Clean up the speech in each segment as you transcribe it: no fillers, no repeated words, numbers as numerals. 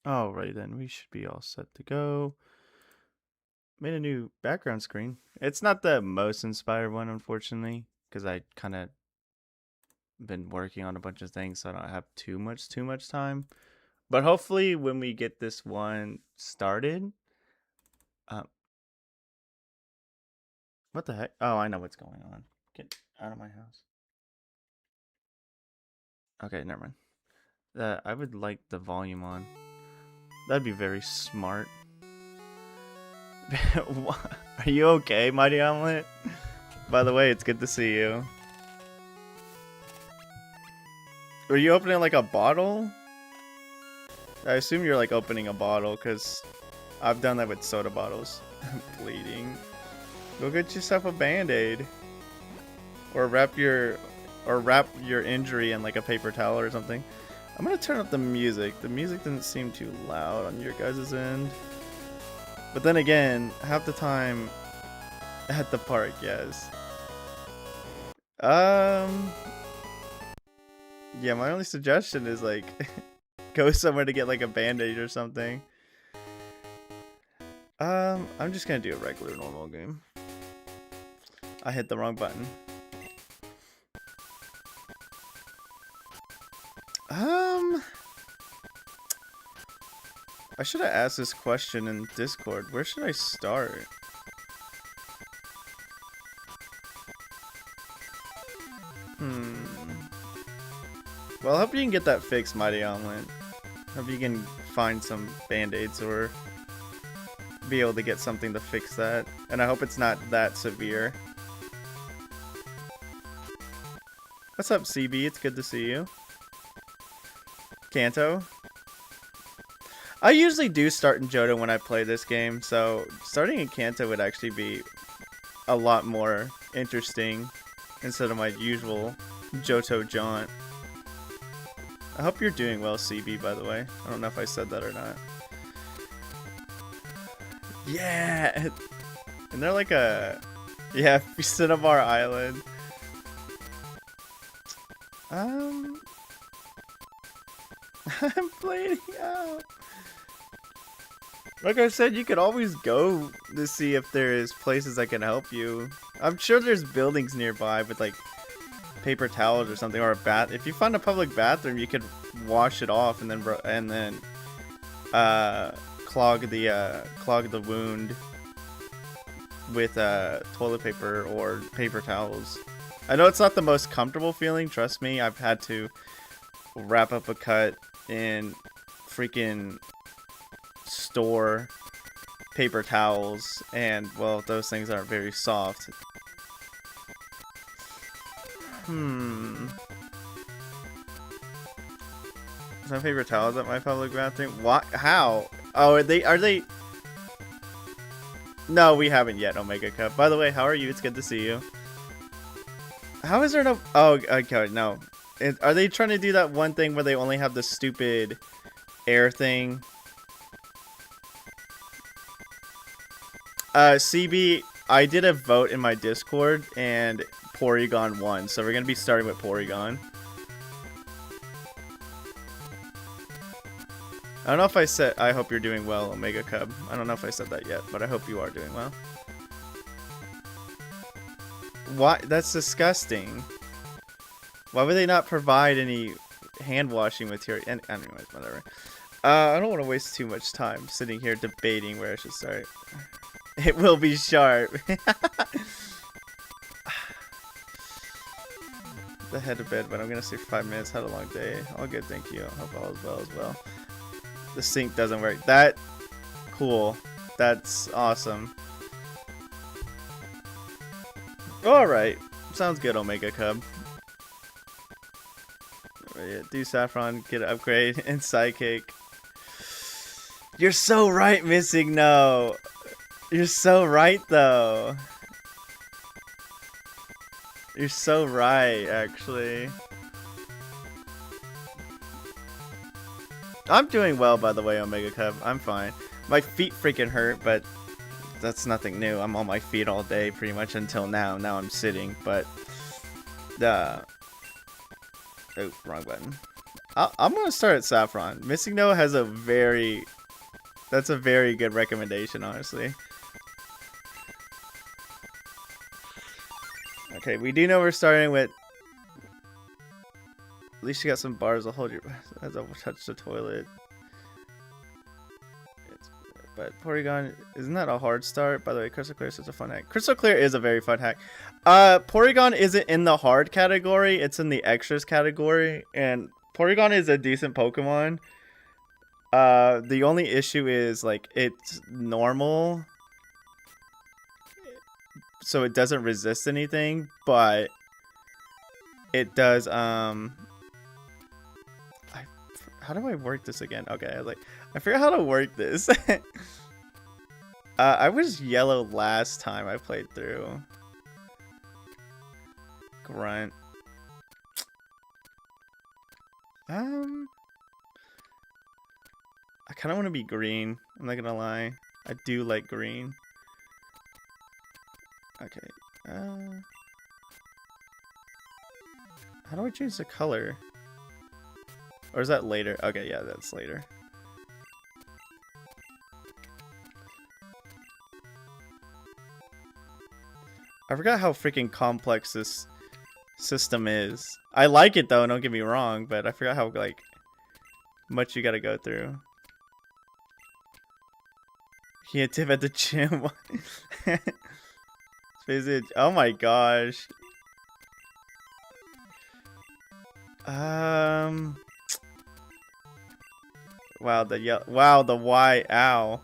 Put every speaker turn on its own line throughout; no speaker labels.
Alright then, we should be all set to go. Made a new background screen. It's not the most inspired one, unfortunately, because I kind of been working on a bunch of things, so I don't have too much time. But hopefully, when we get this one started, uh, what the heck? Oh, I know what's going on. Get out of my house. Okay, never mind. I would like the volume on. That'd be very smart. Are you okay, Mighty Omelet? By the way, it's good to see you. Were you opening like a bottle? I assume you're like opening a bottle because I've done that with soda bottles. I'm bleeding. Go get yourself a band-aid. Or wrap your injury in like a paper towel or something. I'm gonna turn up the music. The music doesn't seem too loud on your guys' end. But then again, half the time at the park, yes. Yeah, my only suggestion is like go somewhere to get like a band-aid or something. I'm just gonna do a regular normal game. I hit the wrong button. I should have asked this question in Discord. Where should I start? Well, I hope you can get that fixed, Mighty Omelet. Hope you can find some band-aids or be able to get something to fix that. And I hope it's not that severe. What's up, CB? It's good to see you. Kanto? I usually do start in Johto when I play this game, so starting in Kanto would actually be a lot more interesting instead of my usual Johto jaunt. I hope you're doing well, CB, by the way. I don't know if I said that or not. Yeah! And they're like a... Yeah, Cinnabar Island. I'm bleeding out. Like I said, you could always go to see if there is places that can help you. I'm sure there's buildings nearby with like paper towels or something, or a bath. If you find a public bathroom, you could wash it off and then clog the wound with toilet paper or paper towels. I know it's not the most comfortable feeling. Trust me, I've had to wrap up a cut in freaking store paper towels, and well, those things aren't very soft. Is my paper towels at my public bathroom? What? How? Oh, are they? No, we haven't yet, Omega Cup. By the way, how are you? It's good to see you. How is there no... Oh, okay, no. Are they trying to do that one thing where they only have the stupid air thing? CB, I did a vote in my Discord, and Porygon won, so we're gonna be starting with Porygon. I don't know if I said... I hope you're doing well, Omega Cub. I don't know if I said that yet, but I hope you are doing well. Why? That's disgusting. Why would they not provide any hand washing material? And anyways, whatever. I don't want to waste too much time sitting here debating where I should start. It will be sharp. The head to bed, but I'm gonna sleep for 5 minutes. Had a long day. All good, thank you. Hope all is well as well. The sync doesn't work. That cool. That's awesome. Alright. Sounds good, Omega Cub. Do Saffron, get an upgrade, and Psychic. You're so right, Missing No. You're so right, though. You're so right, actually. I'm doing well, by the way, Omega Cub. I'm fine. My feet freaking hurt, but that's nothing new. I'm on my feet all day, pretty much until now. Now I'm sitting, but... Oh, wrong button. I'm gonna start at Saffron. Missing No has a very... That's a very good recommendation, honestly. Okay, we do know we're starting with... At least you got some bars. I'll hold your breath as I touch the toilet. But Porygon, isn't that a hard start? By the way, Crystal Clear is such a fun hack. Crystal Clear is a very fun hack. Porygon isn't in the hard category. It's in the extras category. And Porygon is a decent Pokemon. The only issue is, like, it's normal. So it doesn't resist anything. But it does, how do I work this again? Okay, I was like, I forgot how to work this. I was yellow last time I played through. Grunt. I kind of want to be green. I'm not gonna lie. I do like green. Okay. How do I change the color? Or is that later? Okay, yeah, that's later. I forgot how freaking complex this system is. I like it though, don't get me wrong, but I forgot how, like, much you gotta go through. He had tip at the gym. Oh my gosh. Wow, the yellow. Wow, the Y. Ow.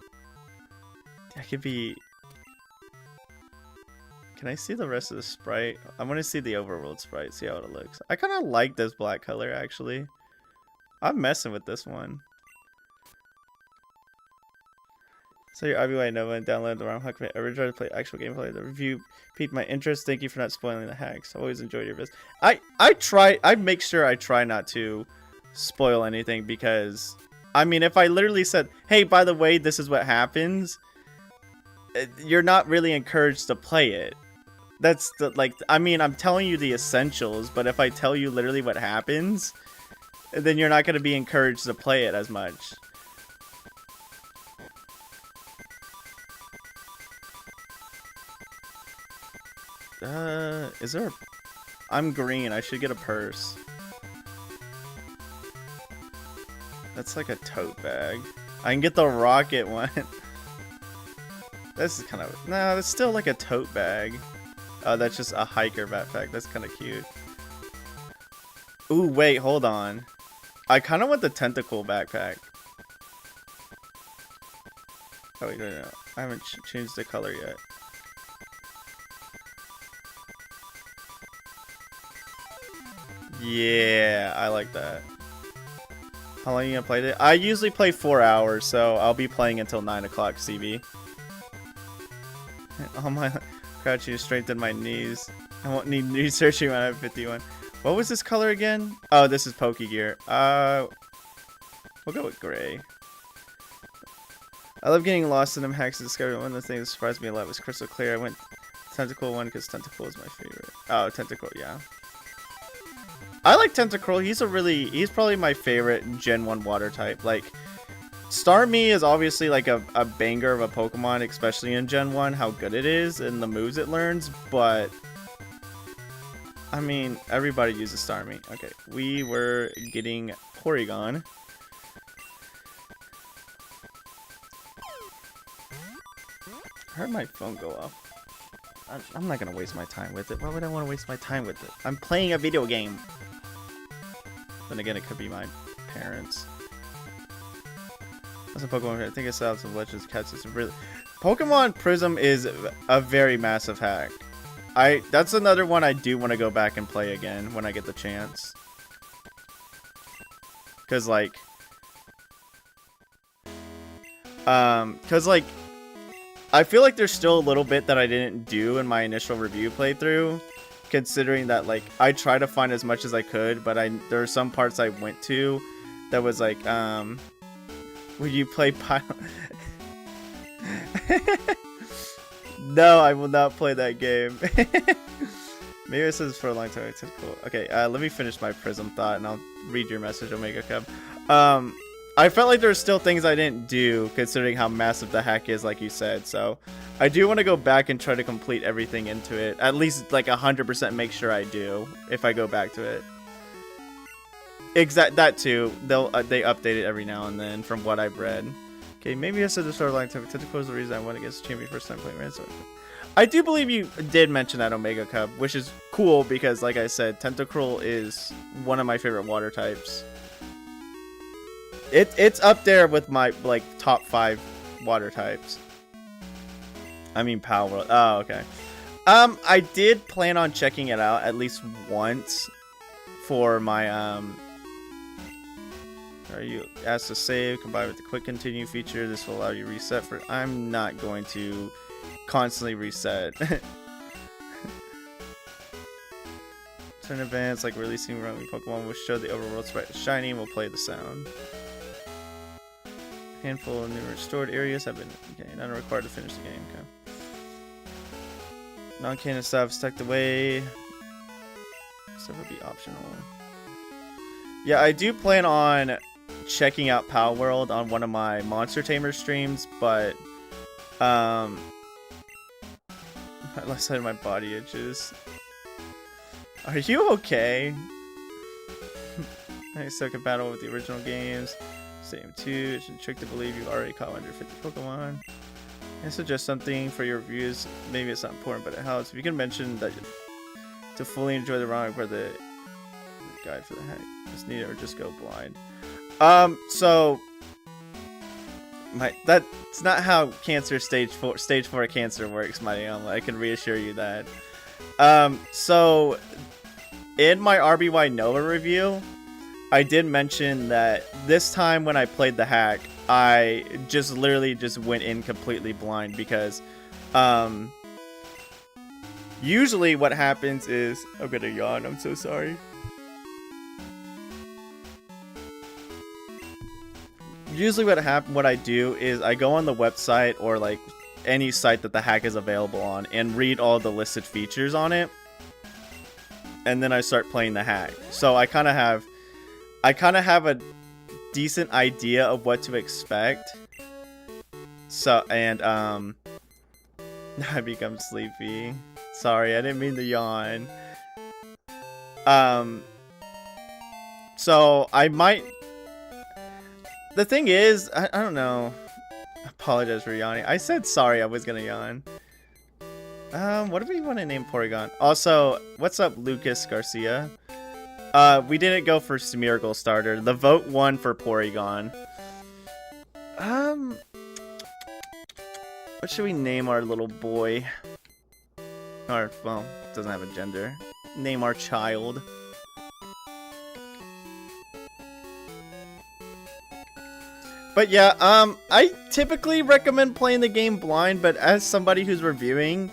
That could be. Can I see the rest of the sprite? I want to see the overworld sprite, see how it looks. I kind of like this black color, actually. I'm messing with this one. So your IBY Nova and download the ROM hack. I really tried to play actual gameplay. The review piqued my interest. Thank you for not spoiling the hacks. I always enjoyed your vids. I make sure I try not to spoil anything because, I mean, if I literally said, hey, by the way, this is what happens, you're not really encouraged to play it. That's the, like, I mean, I'm telling you the essentials, but if I tell you literally what happens, then you're not going to be encouraged to play it as much. Is there a... I'm green, I should get a purse. That's like a tote bag. I can get the rocket one. This is kind of... No, that's still like a tote bag. Oh, that's just a hiker backpack. That's kind of cute. Ooh, wait, hold on. I kind of want the tentacle backpack. Oh, wait, no. I haven't changed the color yet. Yeah, I like that. How long are you gonna play it? I usually play 4 hours, so I'll be playing until 9 o'clock CB. Oh my, crouching to strengthen my knees. I won't need knee searching when I have 51. What was this color again? Oh, this is Pokegear. We'll go with gray. I love getting lost in them hacks and discovering. One of the things that surprised me a lot was Crystal Clear. I went Tentacle one because Tentacle is my favorite. Oh, Tentacle, yeah. I like Tentacruel. He's probably my favorite Gen 1 water type. Like, Starmie is obviously like a banger of a Pokemon, especially in Gen 1, how good it is and the moves it learns, but I mean, everybody uses Starmie. Okay, we were getting Porygon. I heard my phone go off. I'm not gonna waste my time with it. Why would I want to waste my time with it? I'm playing a video game. Then again, it could be my parents. That's a Pokemon. I think I saw some Legends Cats. It's really Pokemon Prism is a very massive hack. That's another one I do want to go back and play again when I get the chance. Cause like, I feel like there's still a little bit that I didn't do in my initial review playthrough. Considering that, like, I try to find as much as I could, but there are some parts I went to that was like, will you play No, I will not play that game. Maybe I said this for a long time. It's cool. Okay, let me finish my Prism thought, and I'll read your message, Omega Cub. I felt like there's still things I didn't do, considering how massive the hack is, like you said. So, I do want to go back and try to complete everything into it. At least, like, 100% make sure I do, if I go back to it. That too. They update it every now and then, from what I've read. Okay, maybe I said this for a long time. Tentacle is the reason I went against Champion first time playing Ransom. I do believe you did mention that, Omega Cub, which is cool because, like I said, Tentacruel is one of my favorite water types. It's up there with my, like, top 5 water types. I mean, Power World. Oh, okay. I did plan on checking it out at least once for my, Are you asked to save, combined with the quick continue feature. This will allow you to reset for... I'm not going to constantly reset. Turn events like releasing roaming Pokemon will show the overworld sprite shiny and will play the sound. A handful of new restored areas have been none are required to finish the game. Okay. Non-canon stuff tucked away. Stuff would be optional. Yeah, I do plan on checking out Power World on one of my Monster Tamer streams, but my left side of my body itches. Are you okay? I suck at battle with the original games. Same too. It's a trick to believe you've already caught 150 Pokemon. I suggest something for your reviews. Maybe it's not important, but it helps. If you can mention that to fully enjoy the ROM where the guide for the hack is needed, or just go blind. So that's not how cancer stage 4 cancer works, my I can reassure you that. So in my RBY Nova review, I did mention that this time when I played the hack, I just literally just went in completely blind because usually what happens is I'm gonna yawn, I'm so sorry. Usually what I do is I go on the website or like any site that the hack is available on and read all the listed features on it, and then I start playing the hack. So I kind of have a decent idea of what to expect. So, and I become sleepy. Sorry, I didn't mean to yawn. So I might. The thing is, I don't know. I apologize for yawning. I said sorry I was gonna yawn. What do we want to name Porygon? Also, what's up, Lucas Garcia? We didn't go for Smeargle starter. The vote won for Porygon. What should we name our little boy? Or, well, doesn't have a gender. Name our child. But yeah, I typically recommend playing the game blind, but as somebody who's reviewing,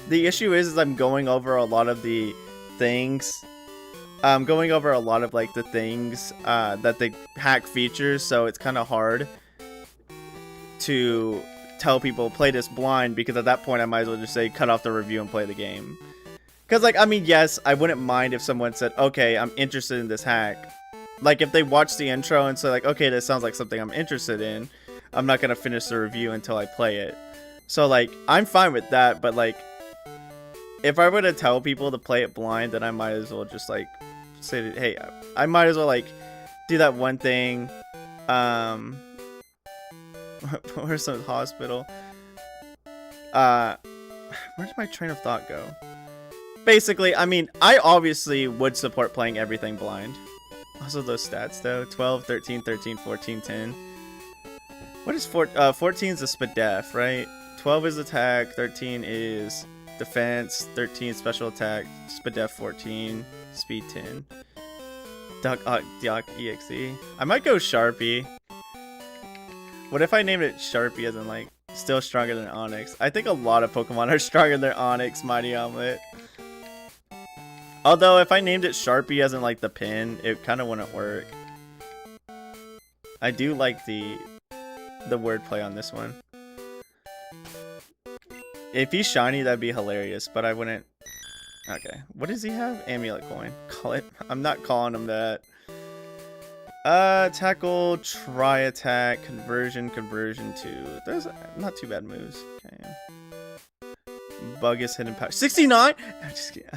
the issue is I'm going over a lot of the things. I'm going over a lot of like the things that the hack features, so it's kind of hard to tell people play this blind, because at that point I might as well just say cut off the review and play the game. Because like, I mean, yes, I wouldn't mind if someone said, okay, I'm interested in this hack. Like, if they watch the intro and say, like, okay, this sounds like something I'm interested in, I'm not going to finish the review until I play it. So, like, I'm fine with that, but, like, if I were to tell people to play it blind, then I might as well just, like, say, that, hey, I might as well, like, do that one thing. Where's the hospital? Where did my train of thought go? Basically, I mean, I obviously would support playing everything blind. Also those stats though, 12, 13, 13, 14, 10. What is 14 is a Spadef, right? 12 is attack, 13 is defense, 13 special attack, Spadef 14, speed 10. Duck EXE. I might go Sharpie. What if I named it Sharpie as in like still stronger than Onyx? I think a lot of Pokemon are stronger than Onyx, Mighty Omelet. Although, if I named it Sharpie as in, like, the pin, it kind of wouldn't work. I do like the wordplay on this one. If he's shiny, that'd be hilarious, but I wouldn't Okay. What does he have? Amulet coin. Call it. I'm not calling him that. Tackle, try attack, conversion 2. Those are not too bad moves. Okay. Bug is hidden power. 69? I'm just kidding.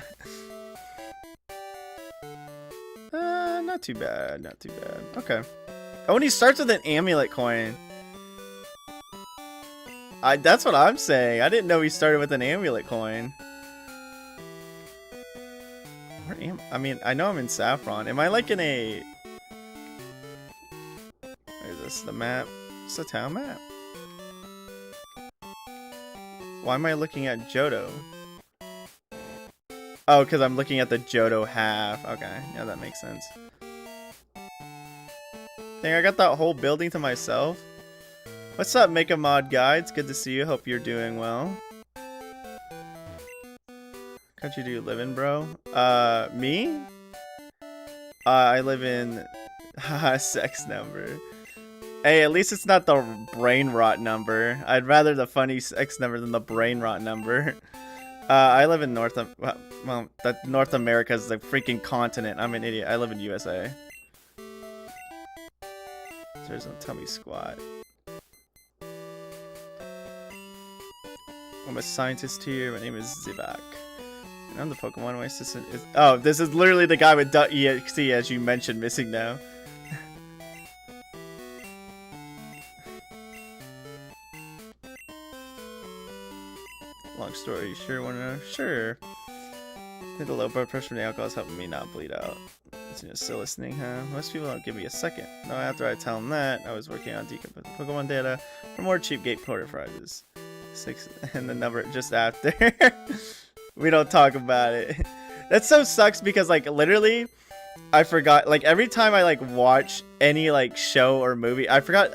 Not too bad. Not too bad. Okay. Oh, and he starts with an amulet coin. That's what I'm saying. I didn't know he started with an amulet coin. Where am I? Mean, I know I'm in Saffron. Am I like in a... Is this the map? It's the town map. Why am I looking at Johto? Oh, because I'm looking at the Johto half. Okay, yeah, that makes sense. Dang, I got that whole building to myself. What's up, Make a Mod guy? It's good to see you. Hope you're doing well. Country do you live in, bro? Me? I live in sex number. Hey, at least it's not the brain rot number. I'd rather the funny sex number than the brain rot number. I live in North America is the freaking continent. I'm an idiot. I live in USA. There's no tummy squat. I'm a scientist here. My name is Zibak. And I'm the Pokemon. My assistant is... Oh, this is literally the guy with .exe as you mentioned missing now. Long story. Sure want to know? Sure. I think the low blood pressure from the alcohol is helping me not bleed out. You're still listening, huh? Most people don't give me a second. No, after I tell them that, I was working on decomposing Pokemon data for more cheap gate porter prizes. 6 and the number just after. We don't talk about it. That so sucks because like literally I forgot, like every time I like watch any like show or movie, I forgot,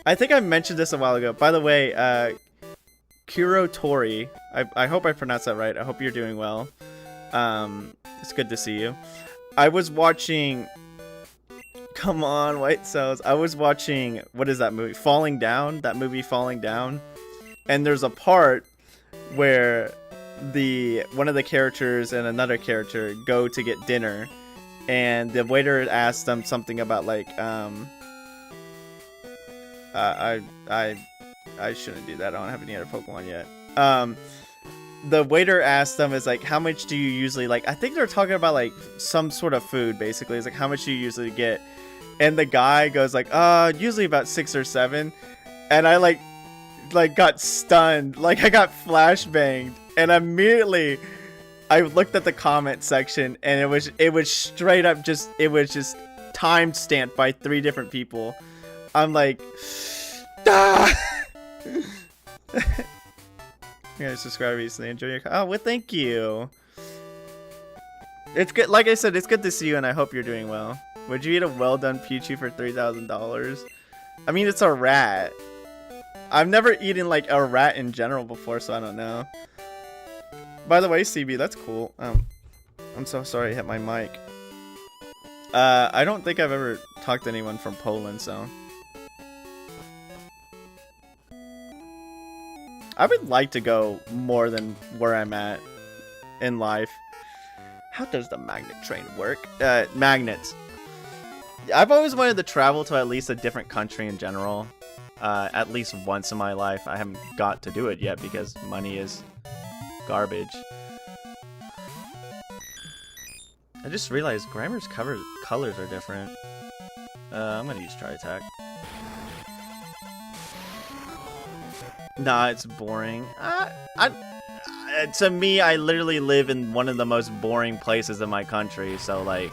I think I mentioned this a while ago. By the way, Kuro Tori, I hope I pronounced that right. I hope you're doing well. It's good to see you. I was watching, come on, White Cells. I was watching, what is that movie? Falling Down, that movie Falling Down. And there's a part where one of the characters and another character go to get dinner. And the waiter asks them something about like, I shouldn't do that. I don't have any other Pokemon yet. The waiter asked them is like, how much do you usually like? I think they're talking about like some sort of food basically. It's like, how much do you usually get? And the guy goes like, usually about 6 or 7. And I like got stunned. Like I got flashbanged. And immediately I looked at the comment section and it was straight up just, it was just time stamped by 3 different people. I'm like, ah! You're gonna subscribe recently. Enjoy your... Oh, well, thank you. It's good. Like I said, it's good to see you, and I hope you're doing well. Would you eat a well-done Pichu for $3,000? I mean, it's a rat. I've never eaten, like, a rat in general before, so I don't know. By the way, CB, that's cool. I'm so sorry I hit my mic. I don't think I've ever talked to anyone from Poland, so... I would like to go more than where I'm at in life. How does the magnet train work? Magnets. I've always wanted to travel to at least a different country in general. At least once in my life. I haven't got to do it yet because money is garbage. I just realized Grimer's colors are different. I'm gonna use Try Attack. Nah, it's boring. To me, I literally live in one of the most boring places in my country, so like,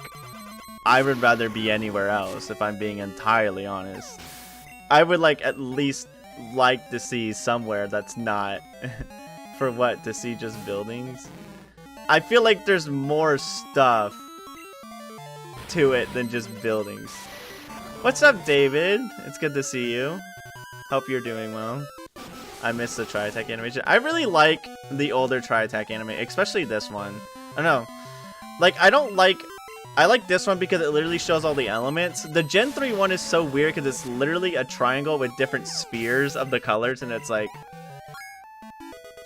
I would rather be anywhere else, if I'm being entirely honest. I would like at least like to see somewhere that's not, for what, to see just buildings? I feel like there's more stuff to it than just buildings. What's up, David? It's good to see you. Hope you're doing well. I miss the Tri-Attack animation. I really like the older Tri-Attack anime, especially this one. I don't know. Like, I like this one because it literally shows all the elements. The Gen 3 one is so weird because it's literally a triangle with different spheres of the colors, and it's like...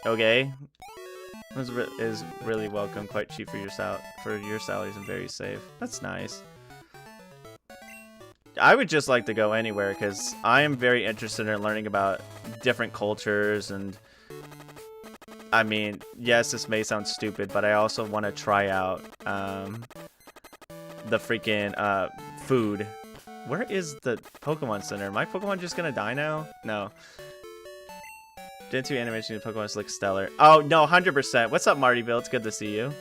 Okay. is really welcome, quite cheap for your salaries and very safe. That's nice. I would just like to go anywhere because I am very interested in learning about different cultures, and I mean, yes, this may sound stupid, but I also want to try out the freaking food. Where is the Pokemon Center? My Pokemon just gonna die now? No. Gen 2 animation of Pokemon look stellar. Oh, no, 100%. What's up, Marty Bill? It's good to see you.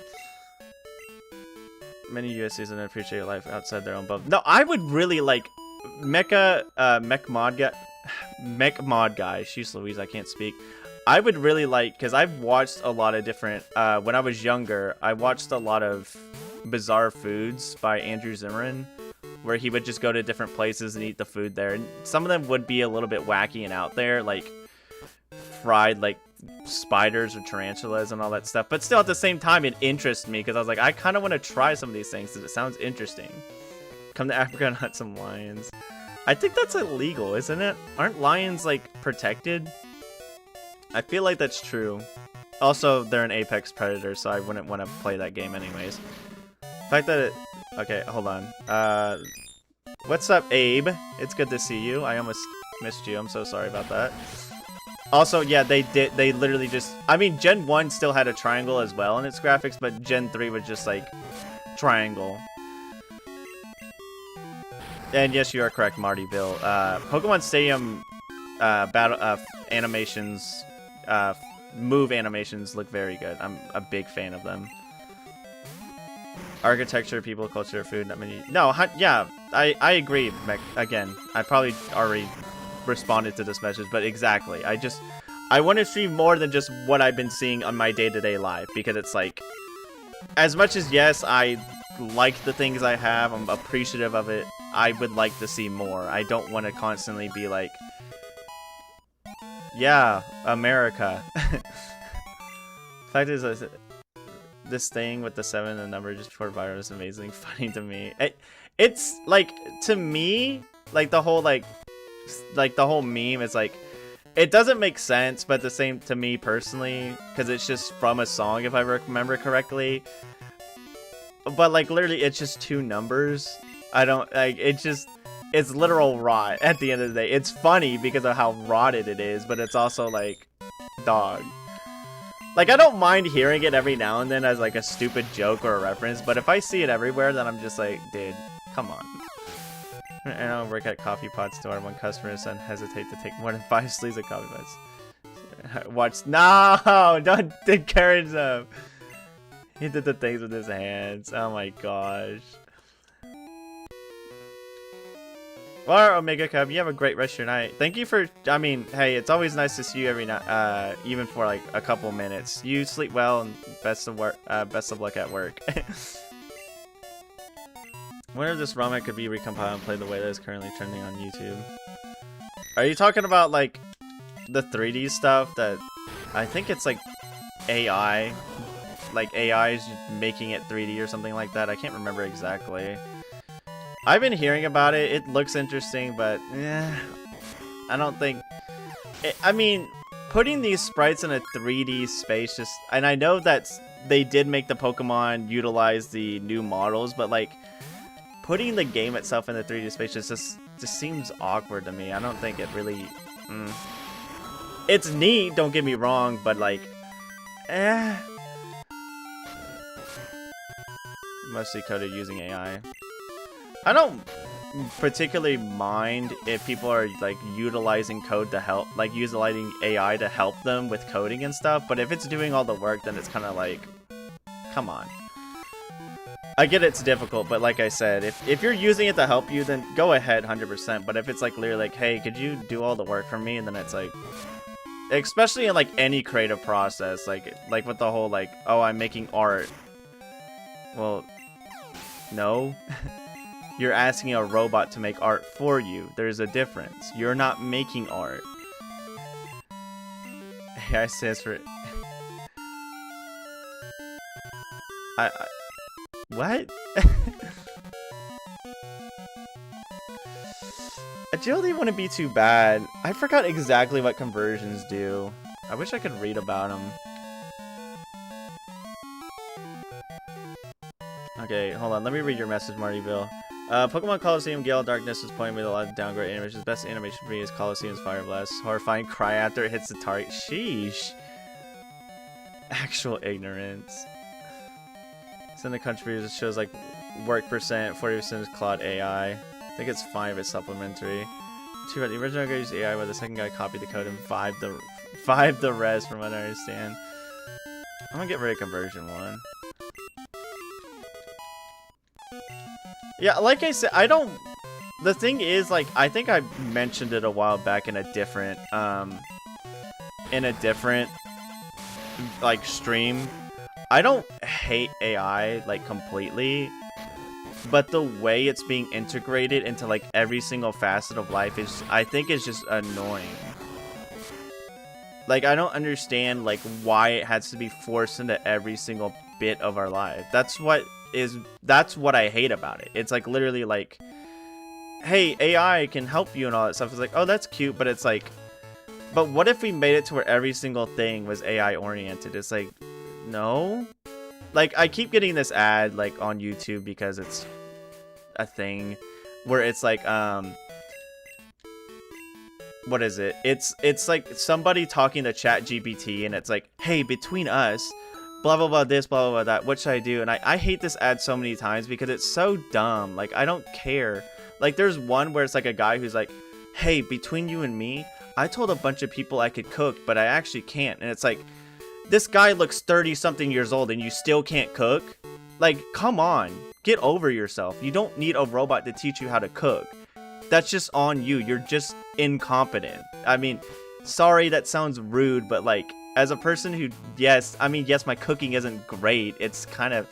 Many USCs don't appreciate your life outside their own bubble. No, I would really like Mech Mod Guy. Sheesh Louise, I can't speak. I would really like, because I've watched a lot of different, when I was younger, I watched a lot of Bizarre Foods by Andrew Zimmern, where he would just go to different places and eat the food there. And some of them would be a little bit wacky and out there, like fried like spiders or tarantulas and all that stuff, but still at the same time it interests me because I was like, I kind of want to try some of these things because it sounds interesting. Come to Africa and hunt some lions. I think that's illegal, isn't it? Aren't lions like protected? I feel like that's true. Also, they're an apex predator, so I wouldn't want to play that game anyways. The fact that it... Okay, hold on. What's up, Abe? It's good to see you. I almost missed you. I'm so sorry about that. Also, yeah, they literally just... I mean, Gen 1 still had a triangle as well in its graphics, but Gen 3 was just, like, triangle. And yes, you are correct, Marty Bill. Pokemon Stadium battle animations, move animations look very good. I'm a big fan of them. Architecture, people, culture, food, I mean... No, yeah, I agree, again. I probably already... responded to this message, but exactly, I want to see more than just what I've been seeing on my day-to-day life, because it's like, as much as yes, I like the things I have, I'm appreciative of it, I would like to see more. I don't want to constantly be like, yeah, America. Fact is, this thing with the 7 and the number just before viral is amazing, funny to me. It's like, to me, like the whole the whole meme is like, it doesn't make sense, but the same to me personally, because it's just from a song if I remember correctly. But like literally it's just 2 numbers. I don't like, it's literal rot at the end of the day. It's funny because of how rotted it is, but it's also like, dog. Like, I don't mind hearing it every now and then as like a stupid joke or a reference, but if I see it everywhere, then I'm just like, dude, come on. And I'll work at coffee pot store when customers don't hesitate to take more than 5 sleeves of coffee pots. Watch. No! Don't encourage them! He did the things with his hands. Oh my gosh. Well, Omega Cub, you have a great rest of your night. Thank you for... I mean, hey, it's always nice to see you every night, even for like a couple minutes. You sleep well and best of luck at work. Wonder if this ROM could be recompiled and played the way that is currently trending on YouTube. Are you talking about like the 3D stuff that I think it's like AI? Like AI is making it 3D or something like that. I can't remember exactly. I've been hearing about it. It looks interesting, but I don't think... I mean, putting these sprites in a 3D space just... And I know that they did make the Pokemon utilize the new models, but like... Putting the game itself in the 3D space just seems awkward to me. I don't think it really... It's neat, don't get me wrong, but like... Mostly coded using AI. I don't particularly mind if people are like utilizing code to help, like utilizing AI to help them with coding and stuff, but if it's doing all the work, then it's kind of like, come on. I get it's difficult, but like I said, if you're using it to help you, then go ahead 100%. But if it's like literally like, hey, could you do all the work for me? And then it's like, especially in like any creative process, like with the whole like, oh, I'm making art. Well, no. You're asking a robot to make art for you. There's a difference. You're not making art. AI stands for... What? Agility wouldn't be too bad. I forgot exactly what conversions do. I wish I could read about them. Okay, hold on. Let me read your message, Martyville. Pokemon Coliseum Gale Darkness was playing with a lot of downgrade animations. Best animation for me is Coliseum's Fire Blast. Horrifying cry after it hits the target. Sheesh. Actual ignorance. Send the contributors shows like work percent, 40% is Claude AI. I think it's fine if it's supplementary. Too bad the original guy used AI, but the second guy copied the code and five the rest from what I understand. I'm gonna get rid of conversion 1. Yeah, like I said, I don't... The thing is, like, I think I mentioned it a while back in a different, like, stream. I don't hate AI, like, completely, but the way it's being integrated into, like, every single facet of life is, I think, is just annoying. Like, I don't understand, like, why it has to be forced into every single bit of our life. That's what I hate about it. It's, like, literally, like, hey, AI can help you and all that stuff. It's like, oh, that's cute, but it's like, but what if we made it to where every single thing was AI oriented? It's like, no. Like, I keep getting this ad, like, on YouTube because it's a thing where it's like, what is it? It's like somebody talking to ChatGPT and it's like, hey, between us, blah, blah, blah, this, blah, blah, blah, that, what should I do? And I hate this ad so many times because it's so dumb. Like, I don't care. Like, there's one where it's like a guy who's like, hey, between you and me, I told a bunch of people I could cook, but I actually can't. And it's like, this guy looks 30-something years old and you still can't cook? Like, come on. Get over yourself. You don't need a robot to teach you how to cook. That's just on you. You're just incompetent. I mean, sorry, that sounds rude, but like, as a person who, yes, my cooking isn't great. It's kind of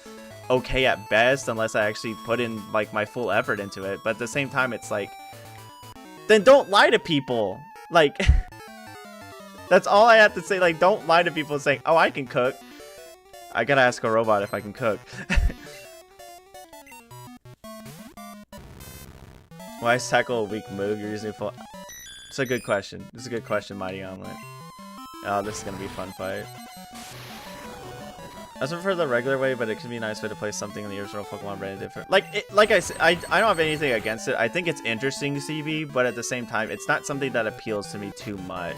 okay at best unless I actually put in like my full effort into it. But at the same time, it's like, then don't lie to people. Like, that's all I have to say. Like, don't lie to people saying, oh, I can cook. I gotta ask a robot if I can cook. Why tackle a weak move? You're using full... It's a good question. It's a good question, Mighty Omelet. Oh, this is gonna be a fun fight. I prefer the regular way, but it can be a nice way to play something in the original Pokemon brand different. Like I said, I don't have anything against it. I think it's interesting, CB, but at the same time, it's not something that appeals to me too much.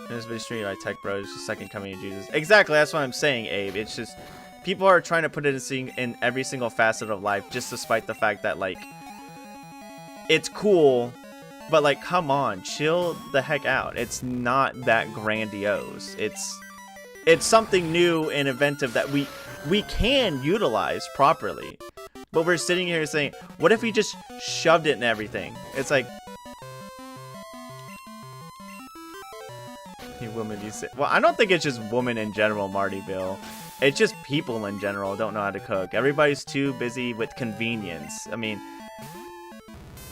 This been streamed by Tech Bros, the second coming of Jesus. Exactly, that's what I'm saying, Abe. It's just people are trying to put it in every single facet of life, just despite the fact that like it's cool, but like, come on, chill the heck out. It's not that grandiose. It's something new and inventive that we can utilize properly. But we're sitting here saying, what if we just shoved it in everything? It's like, you women, you say, well, I don't think it's just women in general, Martyville. It's just people in general don't know how to cook. Everybody's too busy with convenience. I mean,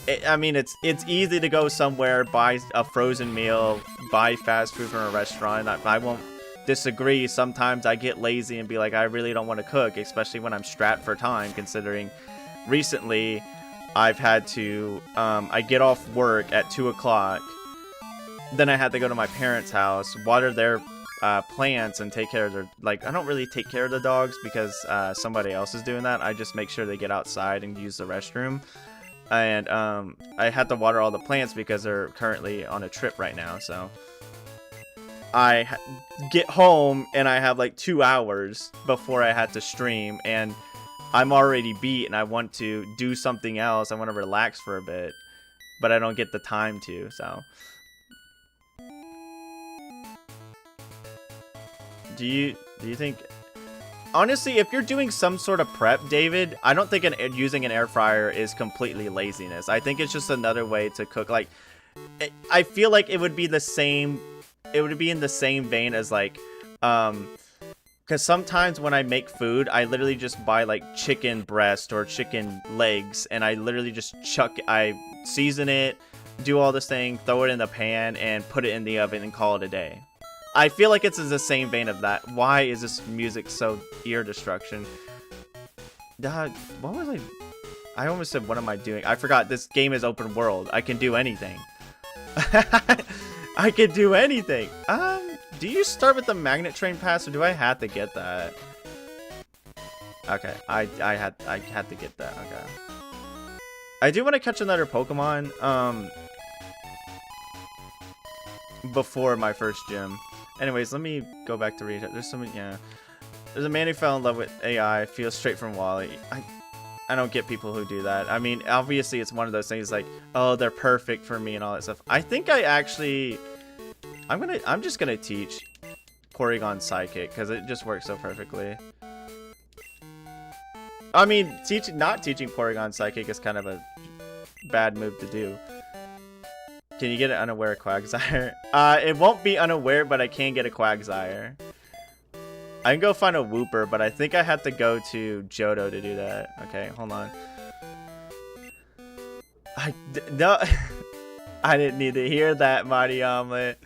it's easy to go somewhere, buy a frozen meal, buy fast food from a restaurant. I won't disagree. Sometimes I get lazy and be like, I really don't want to cook, especially when I'm strapped for time, considering recently I've had to, I get off work at 2 o'clock, then I had to go to my parents' house, water their plants and take care of their, like, I don't really take care of the dogs because somebody else is doing that. I just make sure they get outside and use the restroom. And I had to water all the plants because they're currently on a trip right now. So I get home and I have like 2 hours before I had to stream, and I'm already beat and I want to do something else. I want to relax for a bit, but I don't get the time to. So do you think, honestly, if you're doing some sort of prep, David, I don't think using an air fryer is completely laziness. I think it's just another way to cook. Like, I feel like it would be the same. It would be in the same vein as like, because sometimes when I make food, I literally just buy like chicken breast or chicken legs, and I literally just I season it, do all this thing, throw it in the pan, and put it in the oven and call it a day. I feel like it's in the same vein of that. Why is this music so ear destruction? What was I almost said, what am I doing? I forgot this game is open world. I can do anything. I can do anything. Do you start with the magnet train pass, or do I have to get that? Okay, I had to get that. Okay. I do want to catch another Pokemon before my first gym. Anyways, let me go back to read it. There's some, yeah. There's a man who fell in love with AI, feels straight from Wally. I don't get people who do that. I mean, obviously it's one of those things like, oh, they're perfect for me and all that stuff. I think I actually, I'm just gonna teach Porygon Psychic because it just works so perfectly. I mean, not teaching Porygon Psychic is kind of a bad move to do. Can you get an unaware Quagsire? It won't be unaware, but I can get a Quagsire. I can go find a Wooper, but I think I have to go to Johto to do that. Okay, hold on. No, I didn't need to hear that, Mighty Omelet.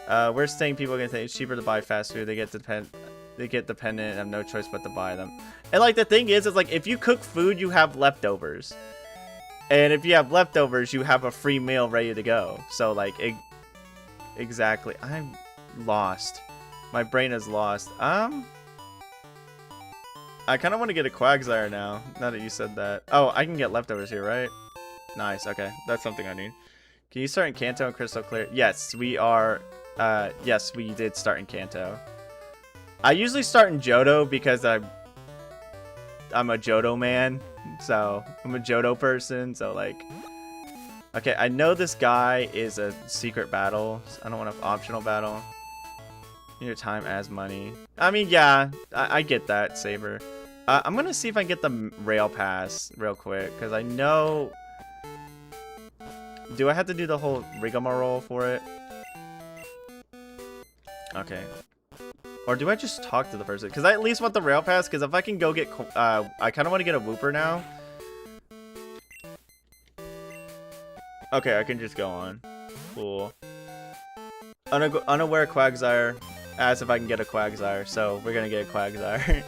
We're saying people are gonna think it's cheaper to buy fast food. They get dependent and have no choice but to buy them. And like the thing is like if you cook food, you have leftovers. And if you have leftovers, you have a free meal ready to go. So like exactly. I'm lost. My brain is lost. I kind of want to get a Quagsire now that you said that. Oh, I can get leftovers here, right? Nice. Okay, that's something I need. Can you start in Kanto and Crystal Clear? Yes, we are. Yes, we did start in Kanto. I usually start in Johto because I'm a Johto man. So I'm a Johto person. So like, okay, I know this guy is a secret battle. So I don't want an optional battle. Your time as money. I mean, yeah, I get that, Saber. I'm gonna see if I can get the rail pass real quick because I know. Do I have to do the whole rigmarole for it? Okay. Or do I just talk to the person? Because I at least want the rail pass. Because if I can go get, I kind of want to get a Wooper now. Okay, I can just go on. Cool. Unaware Quagsire. As if I can get a Quagsire. So we're gonna get a Quagsire.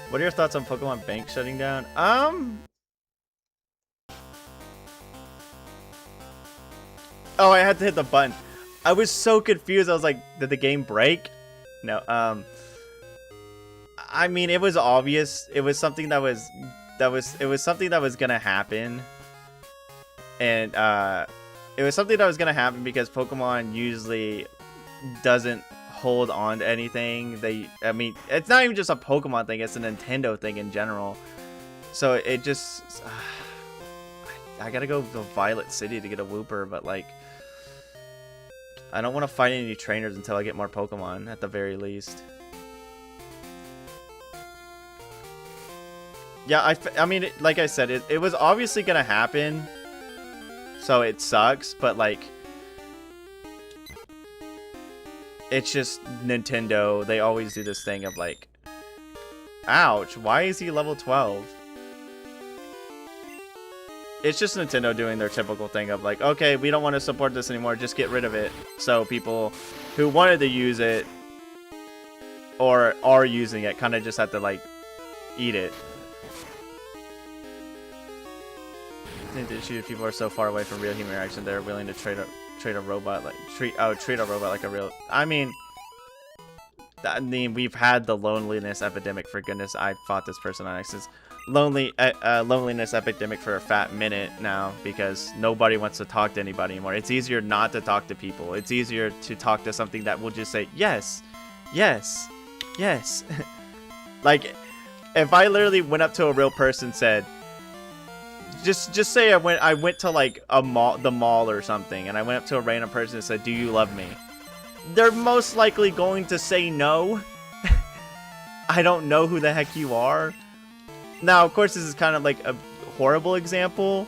What are your thoughts on Pokemon Bank shutting down? Oh, I had to hit the button. I was so confused. I was like, did the game break? No. I mean, it was obvious. It was something that was something that was gonna happen. And it was something that was gonna happen because Pokemon usually doesn't hold on to anything. I mean, it's not even just a Pokemon thing, it's a Nintendo thing in general. So it just I gotta go to Violet City to get a Wooper, but like I don't want to fight any trainers until I get more Pokemon at the very least. Yeah, I mean, like I said, it was obviously gonna happen, so it sucks, but like it's just Nintendo. They always do this thing of like, ouch, why is he level 12? It's just Nintendo doing their typical thing of like, okay, we don't want to support this anymore, just get rid of it. So people who wanted to use it or are using it kind of just have to like eat it. I think the issue people are so far away from real human interaction, they're willing to treat a robot like treat a robot like a real. I mean, we've had the loneliness epidemic. For goodness, I fought this person on X's loneliness epidemic for a fat minute now because nobody wants to talk to anybody anymore. It's easier not to talk to people. It's easier to talk to something that will just say yes, yes, yes. Like if I literally went up to a real person and said, just say I went to like the mall or something, and I went up to a random person and said, "Do you love me?" They're most likely going to say no. I don't know who the heck you are. Now, of course, this is kind of like a horrible example,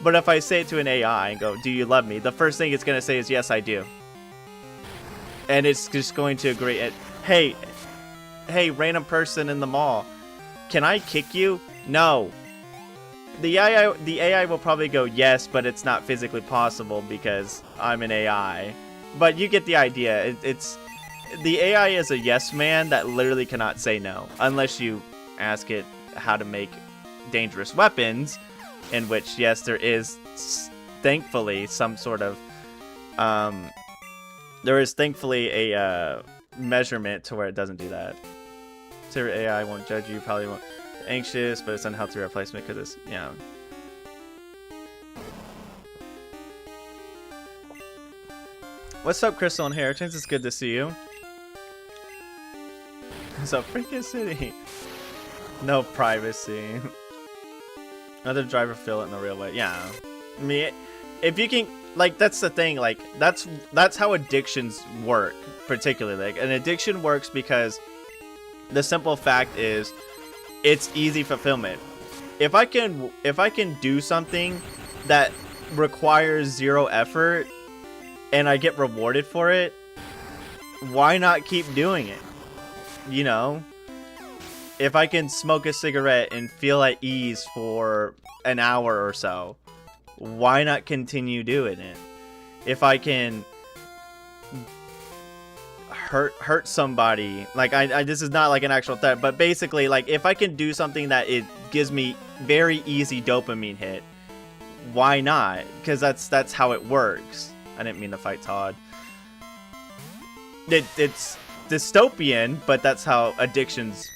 but if I say it to an AI and go, "Do you love me?" the first thing it's gonna say is, "Yes, I do," and it's just going to agree. Hey, random person in the mall, can I kick you? No. The AI will probably go yes, but it's not physically possible because I'm an AI. But you get the idea. The AI is a yes man that literally cannot say no unless you ask it how to make dangerous weapons, in which yes, there is thankfully some sort of there is thankfully a measurement to where it doesn't do that. So your AI won't judge you, probably won't anxious, but it's unhealthy replacement because it's, yeah. What's up, Crystal Inheritance? It's good to see you. It's a freaking city. No privacy. Another driver feel it in the real way. Yeah. I mean, if you can, like, that's the thing. Like, that's how addictions work, particularly. Like, an addiction works because the simple fact is, it's easy fulfillment. If I can do something that requires 0 effort, and I get rewarded for it, why not keep doing it? You know? If I can smoke a cigarette and feel at ease for an hour or so, why not continue doing it? If I can hurt somebody, like I this is not like an actual threat, but basically, like, if I can do something that it gives me very easy dopamine hit, why not? Because that's how it works. I didn't mean to fight Todd. It's dystopian, but that's how addictions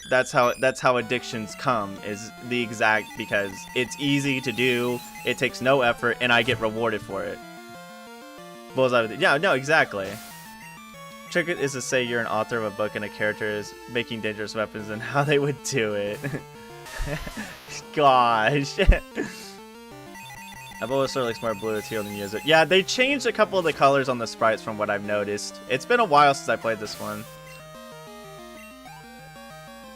come, is the exact, because it's easy to do, it takes no effort, and I get rewarded for it. Bullseye with it. Yeah, no, exactly. Trick is to say you're an author of a book and a character is making dangerous weapons and how they would do it. Gosh. Evo sort of looks more blue here than use it. Yeah, they changed a couple of the colors on the sprites from what I've noticed. It's been a while since I played this one.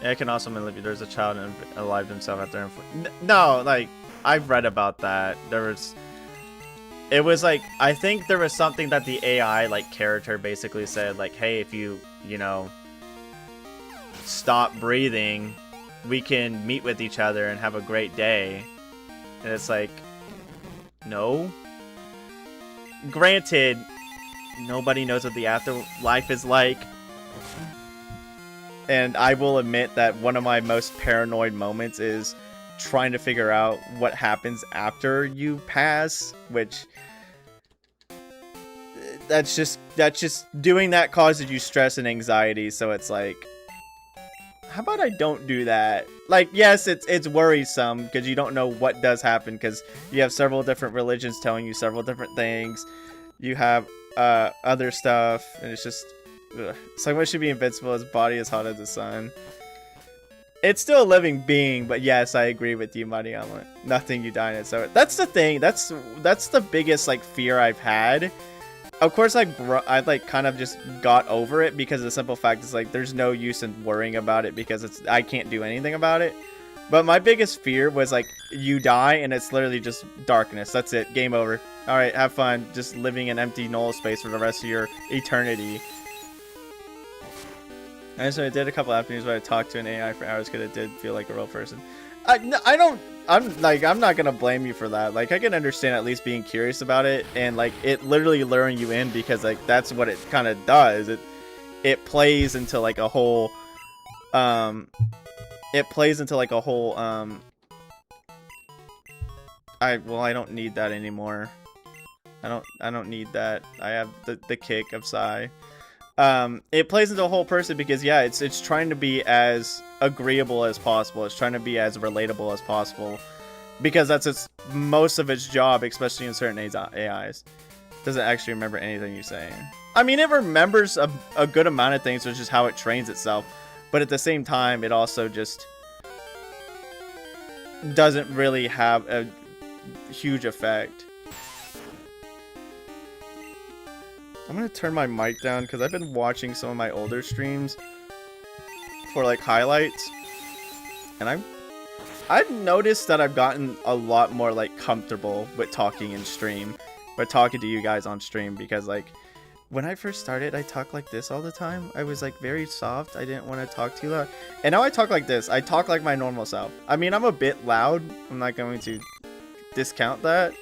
Yeah, it can also manipulate. There's a child and alive himself after. No, like, I've read about that. It was like, I think there was something that the AI, like, character basically said, like, hey, if you know, stop breathing, we can meet with each other and have a great day. And it's like, no. Granted, nobody knows what the afterlife is like. And I will admit that one of my most paranoid moments is trying to figure out what happens after you pass, which that's just doing that causes you stress and anxiety, so it's like, how about I don't do that? Like, yes, it's worrisome because you don't know what does happen, because you have several different religions telling you several different things. You have other stuff, and it's just, ugh. Someone should be invincible. His body is hot as the sun. It's still a living being, but yes, I agree with you, Mariama. Nothing, you die in it. So that's the thing. That's the biggest, like, fear I've had. Of course, I like kind of just got over it, because the simple fact is, like, there's no use in worrying about it because I can't do anything about it. But my biggest fear was, like, you die and it's literally just darkness. That's it. Game over. All right, have fun. Just living in empty null space for the rest of your eternity. I did a couple afternoons where I talked to an AI for hours because it did feel like a real person. I'm not gonna blame you for that. Like, I can understand at least being curious about it, and, like, it literally luring you in, because, like, that's what it kind of does. It plays into, like, a whole I don't need that anymore. I don't need that. I have the kick of Psy. It plays into a whole person because, yeah, it's trying to be as agreeable as possible. It's trying to be as relatable as possible, because that's most of its job, especially in certain AIs. Doesn't actually remember anything you're saying. I mean, it remembers a good amount of things, which is how it trains itself. But at the same time, it also just doesn't really have a huge effect. I'm gonna turn my mic down because I've been watching some of my older streams for, like, highlights, and I've noticed that I've gotten a lot more, like, comfortable with talking in stream, but talking to you guys on stream, because, like, when I first started, I talked like this all the time. I was, like, very soft. I didn't want to talk too loud, and now I talk like this. I talk like my normal self. I mean, I'm a bit loud. I'm not going to discount that,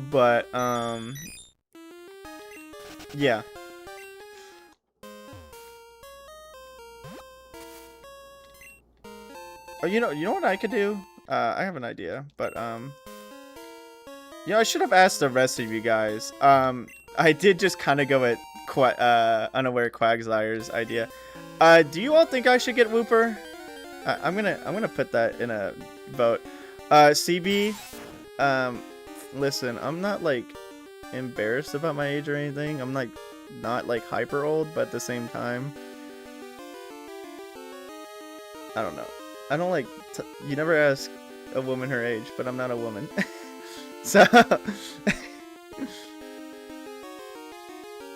but yeah. Oh, you know what I could do? I have an idea, but I should have asked the rest of you guys. I did just kind of go at Unaware Quagsire's idea. Do you all think I should get Wooper? I'm gonna put that in a vote. CB, listen, I'm not like embarrassed about my age or anything. I'm like not like hyper old, but at the same time, I don't know. I don't like. You never ask a woman her age, but I'm not a woman, so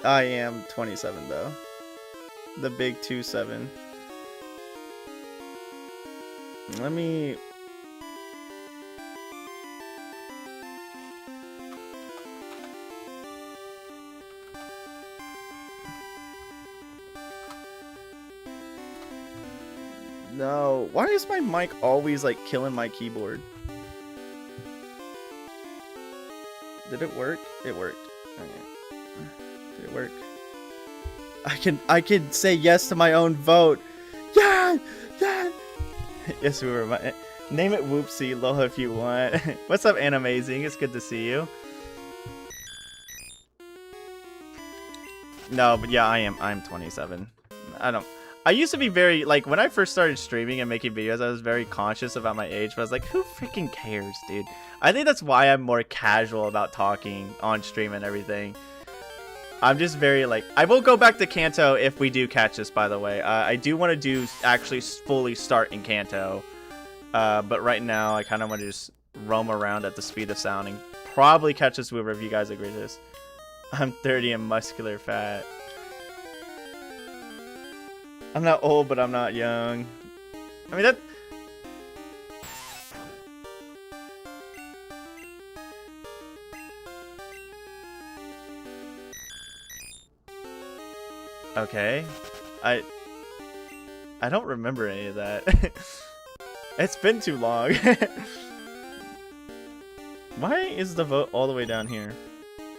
I am 27 though. The big 27. Let me. No. Why is my mic always like killing my keyboard? Did it work? It worked. Okay. Did it work? I can say yes to my own vote. Yeah! Yeah! Yes, we were. Name it Whoopsie Loha if you want. What's up, Animazing? It's good to see you. No, but yeah, I'm 27. I used to be very, like, when I first started streaming and making videos, I was very conscious about my age, but I was like, who freaking cares, dude? I think that's why I'm more casual about talking on stream and everything. I'm just very, like, I will go back to Kanto if we do catch this, by the way. I do want to actually fully start in Kanto, but right now I kind of want to just roam around at the speed of sound and probably catch this Wooper if you guys agree to this. I'm 30 and muscular fat. I'm not old, but I'm not young. I mean, that... Okay. I don't remember any of that. It's been too long. Why is the vote all the way down here?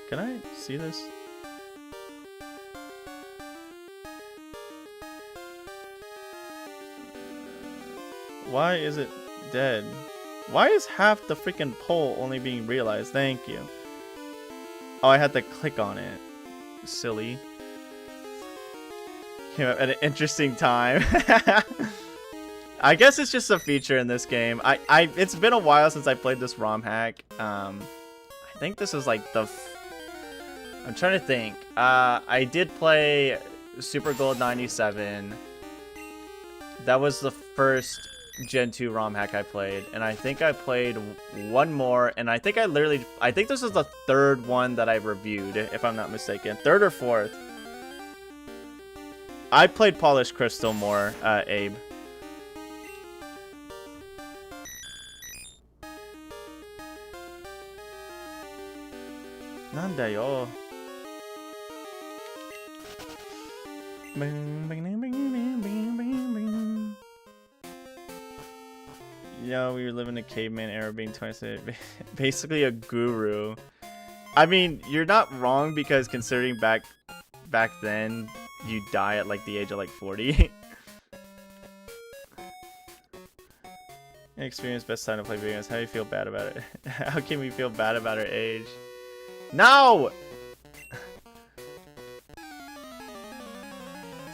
Can I see this? Why is it dead? Why is half the freaking poll only being realized? Thank you. Oh, I had to click on it. Silly. Came up at an interesting time. I guess it's just a feature in this game. It's been a while since I played this ROM hack. I think this is like the... I'm trying to think. I did play Super Gold 97. That was the first Gen 2 ROM hack I played, and I think I played one more, and I think I think this is the third one that I reviewed, if I'm not mistaken. Third or fourth. I played Polished Crystal more, Abe. Nandayo. Yeah, we were living in a caveman era, being 26, basically a guru. I mean, you're not wrong, because considering back then, you die at like the age of like 40. Experience best time to play video games. How do you feel bad about it? How can we feel bad about our age? No!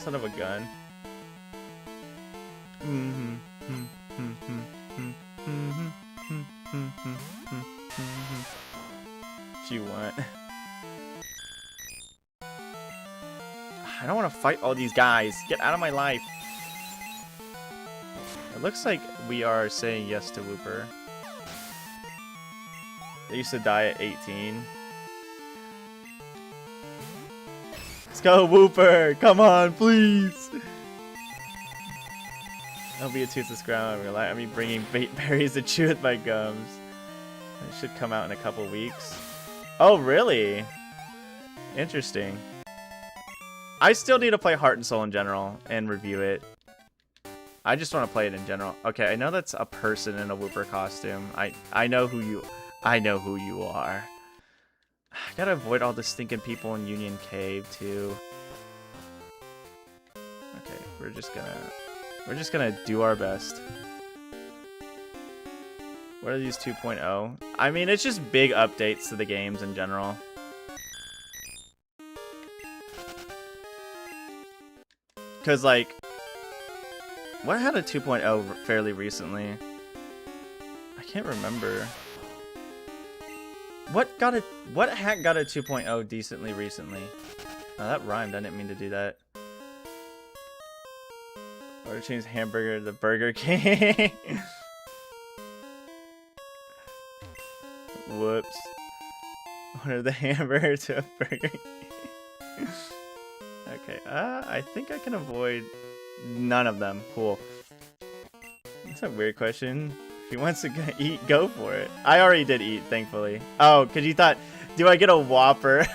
Son of a gun. If you want. I don't want to fight all these guys. Get out of my life. It looks like we are saying yes to Wooper. They used to die at 18. Let's go, Wooper! Come on, please! I'll be a toothless ground. I rely on me bringing bait berries to chew with my gums. It should come out in a couple weeks. Oh, really? Interesting. I still need to play Heart and Soul in general and review it. I just want to play it in general. Okay, I know that's a person in a Wooper costume. I know who you are. I gotta avoid all the stinking people in Union Cave too. Okay, we're just gonna do our best. What are these 2.0? I mean, it's just big updates to the games in general. Cause like, what had a 2.0 fairly recently? I can't remember. What hack got a 2.0 decently recently? Oh, that rhymed. I didn't mean to do that. Or change hamburger to Burger King. Whoops. Order the hamburger to a Burger King. Okay, I think I can avoid none of them. Cool. That's a weird question. If he wants to eat, go for it. I already did eat, thankfully. Oh, because you thought, do I get a Whopper?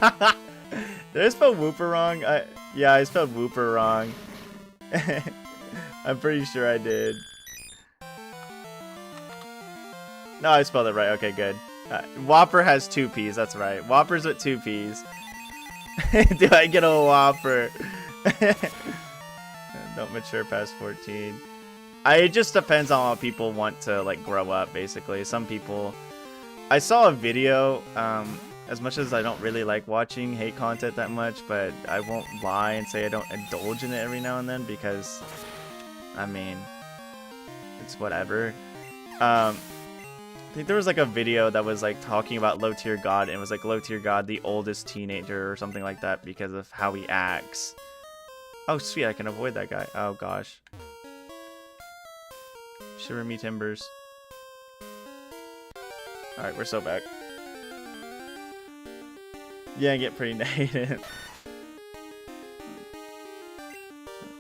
Did I spell Whooper wrong? Yeah, I spelled Whooper wrong. I'm pretty sure I did. No, I spelled it right. Okay, good. Whopper has 2 P's. That's right. Whopper's with 2 P's. Do I get a Whopper? Don't mature past 14. It just depends on how people want to like grow up. Basically, some people. I saw a video. As much as I don't really like watching hate content that much, but I won't lie and say I don't indulge in it every now and then because, I mean, it's whatever. I think there was like a video that was like talking about Low Tier God, and it was like Low Tier God, the oldest teenager or something like that because of how he acts. Oh sweet, I can avoid that guy. Oh gosh. Shiver me timbers. Alright, we're so back. Yeah, I get pretty negative.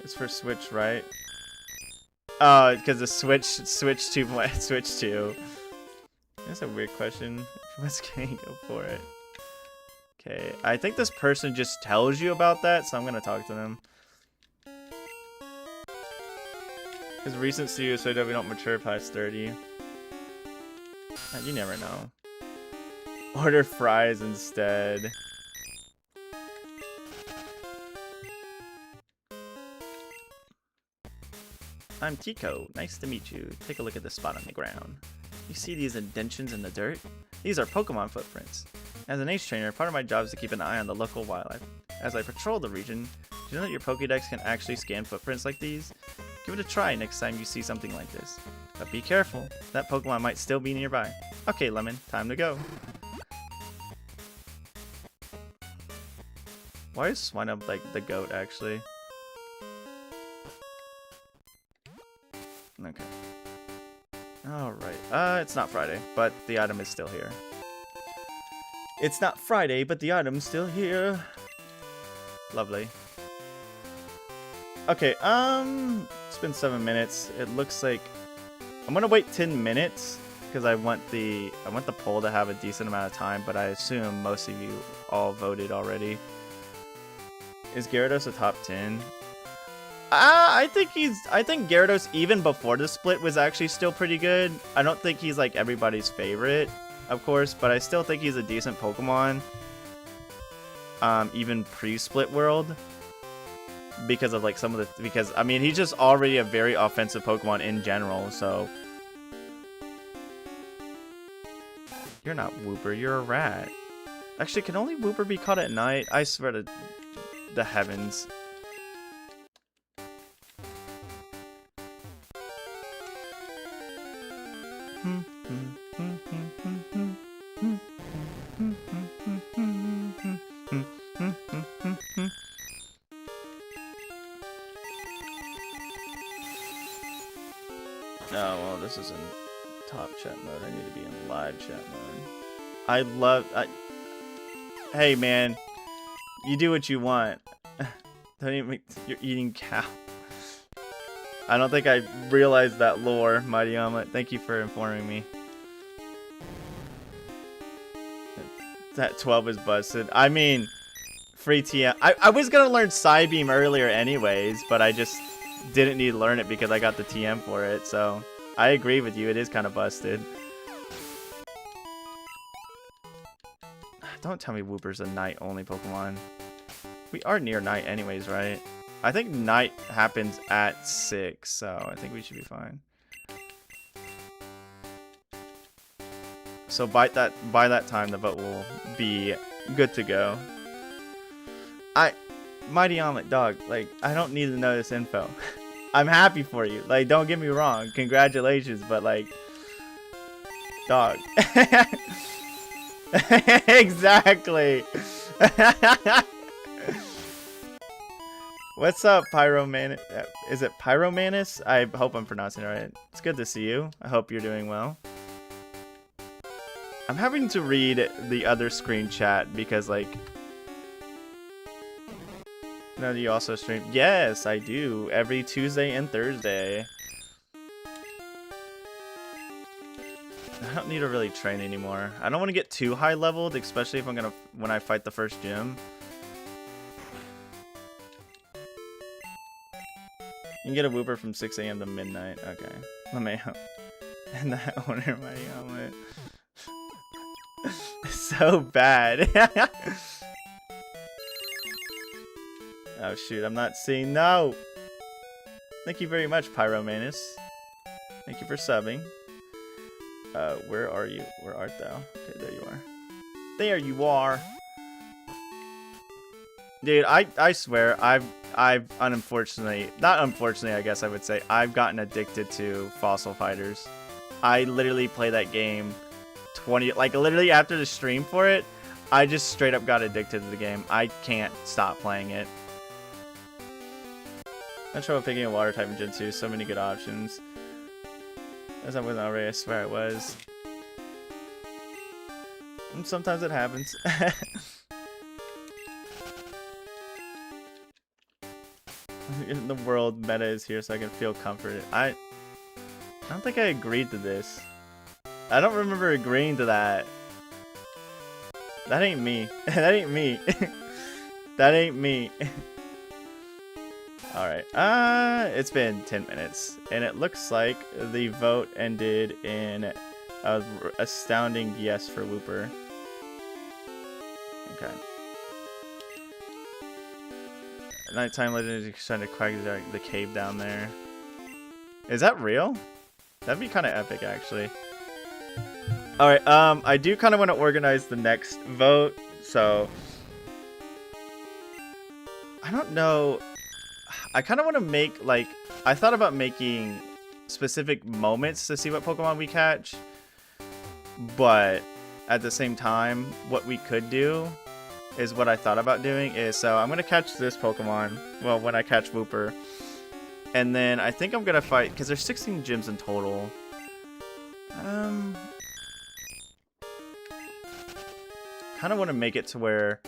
It's for Switch, right? Oh, because the Switch 2. That's a weird question. Let's go for it. Okay, I think this person just tells you about that, so I'm gonna talk to them. His recent studio so that we don't mature past 30. You never know. Order fries instead. I'm Tico. Nice to meet you. Take a look at this spot on the ground. You see these indentions in the dirt? These are Pokemon footprints. As an ace trainer, part of my job is to keep an eye on the local wildlife. As I patrol the region, do you know that your Pokédex can actually scan footprints like these? Give it a try next time you see something like this. But be careful, that Pokemon might still be nearby. Okay, Lemon, time to go. Why is Swinub like the goat, actually? Okay. Alright, it's not Friday, but the item is still here. It's not Friday, but the item's still here. Lovely. Okay, it's been 7 minutes. It looks like I'm gonna wait 10 minutes because I want the poll to have a decent amount of time, but I assume most of you all voted already. Is Gyarados a top 10? I think Gyarados even before the split was actually still pretty good. I don't think he's like everybody's favorite, of course, but I still think he's a decent Pokemon. Even pre-split world. Because of like some of the, because I mean he's just already a very offensive Pokemon in general, so. You're not Wooper, you're a rat. Actually, can only Wooper be caught at night? I swear to the heavens. Oh, well, this is in top chat mode. I need to be in live chat mode. Hey, man. You do what you want. Don't even, you're eating cow. I don't think I realized that lore, Mighty Omelet. Thank you for informing me. That 12 is busted. I mean, free TM. I was gonna learn Psybeam earlier anyways, but I just didn't need to learn it because I got the TM for it, so I agree with you, it is kind of busted. Don't tell me Wooper's a night-only Pokemon. We are near night anyways, right? I think night happens at 6, so I think we should be fine. So by that time, the vote will be good to go. Mighty Omelet, dog, like, I don't need to know this info. I'm happy for you. Like, don't get me wrong. Congratulations, but, like, dog. Exactly. What's up, Pyromanus? Is it Pyromanus? I hope I'm pronouncing it right. It's good to see you. I hope you're doing well. I'm having to read the other screen chat because, like... No, do you also stream? Yes, I do. Every Tuesday and Thursday. I don't need to really train anymore. I don't want to get too high leveled, especially if I'm gonna when I fight the first gym. You can get a Wooper from 6 AM to midnight. Okay. Let me and the owner Mighty Omelet. So bad. Oh shoot, I'm not seeing. No! Thank you very much, Pyromanus. Thank you for subbing. Where are you? Where art thou? Okay, there you are. There you are! Dude, I swear, I've unfortunately, not unfortunately I guess I would say, I've gotten addicted to Fossil Fighters. I literally play that game 20, like literally after the stream for it, I just straight up got addicted to the game. I can't stop playing it. Not sure about picking a water type in Gen 2. So many good options. As I wasn't already, I swear I was. And sometimes it happens. In the world, meta is here so I can feel comforted. I don't think I agreed to this. I don't remember agreeing to that. That ain't me. That ain't me. That ain't me. Alright, it's been 10 minutes, and it looks like the vote ended in an astounding yes for Wooper. Okay. Nighttime Legend is trying to crack the cave down there. Is that real? That'd be kind of epic, actually. Alright, I do kind of want to organize the next vote, so... I don't know... I kind of want to make, like, I thought about making specific moments to see what Pokemon we catch, but at the same time, what we could do is what I thought about doing is, so I'm going to catch this Pokemon, well, when I catch Wooper, and then I think I'm going to fight, because there's 16 gyms in total. Kind of want to make it to where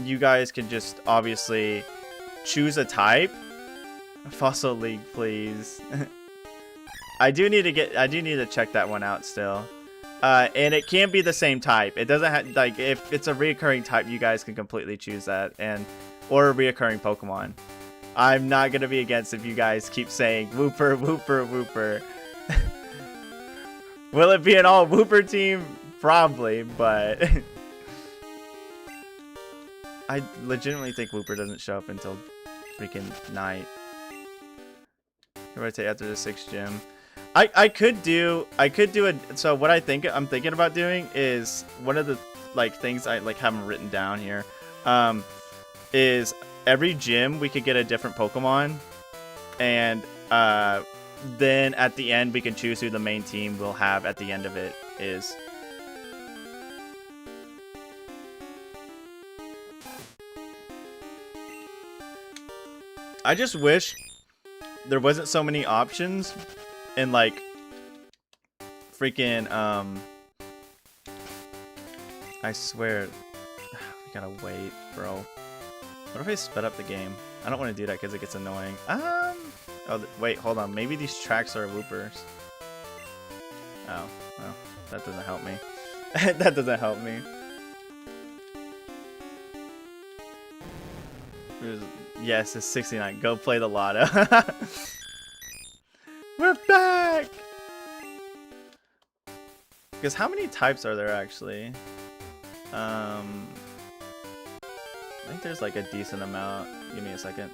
you guys can just, obviously... choose a type. Fossil League, please. I do need to check that one out still. And it can't be the same type. It doesn't have, like, if it's a reoccurring type, you guys can completely choose that, or a reoccurring Pokemon. I'm not gonna be against if you guys keep saying Wooper, Wooper, Wooper. Will it be an all Wooper team? Probably, but I legitimately think Wooper doesn't show up until freaking night. Rotate after the 6th gym. I could do so what I'm thinking about doing is one of the like things I like haven't written down here. Is every gym we could get a different Pokemon, and then at the end we can choose who the main team will have at the end of it is. I just wish there wasn't so many options and like freaking I swear we gotta wait, bro. What if I sped up the game? I don't want to do that because it gets annoying. Oh, wait, hold on. Maybe these tracks are Woopers. Oh, well, that doesn't help me. That doesn't help me. Yes, it's 69. Go play the lotto. We're back! Because how many types are there actually? I think there's like a decent amount. Give me a second.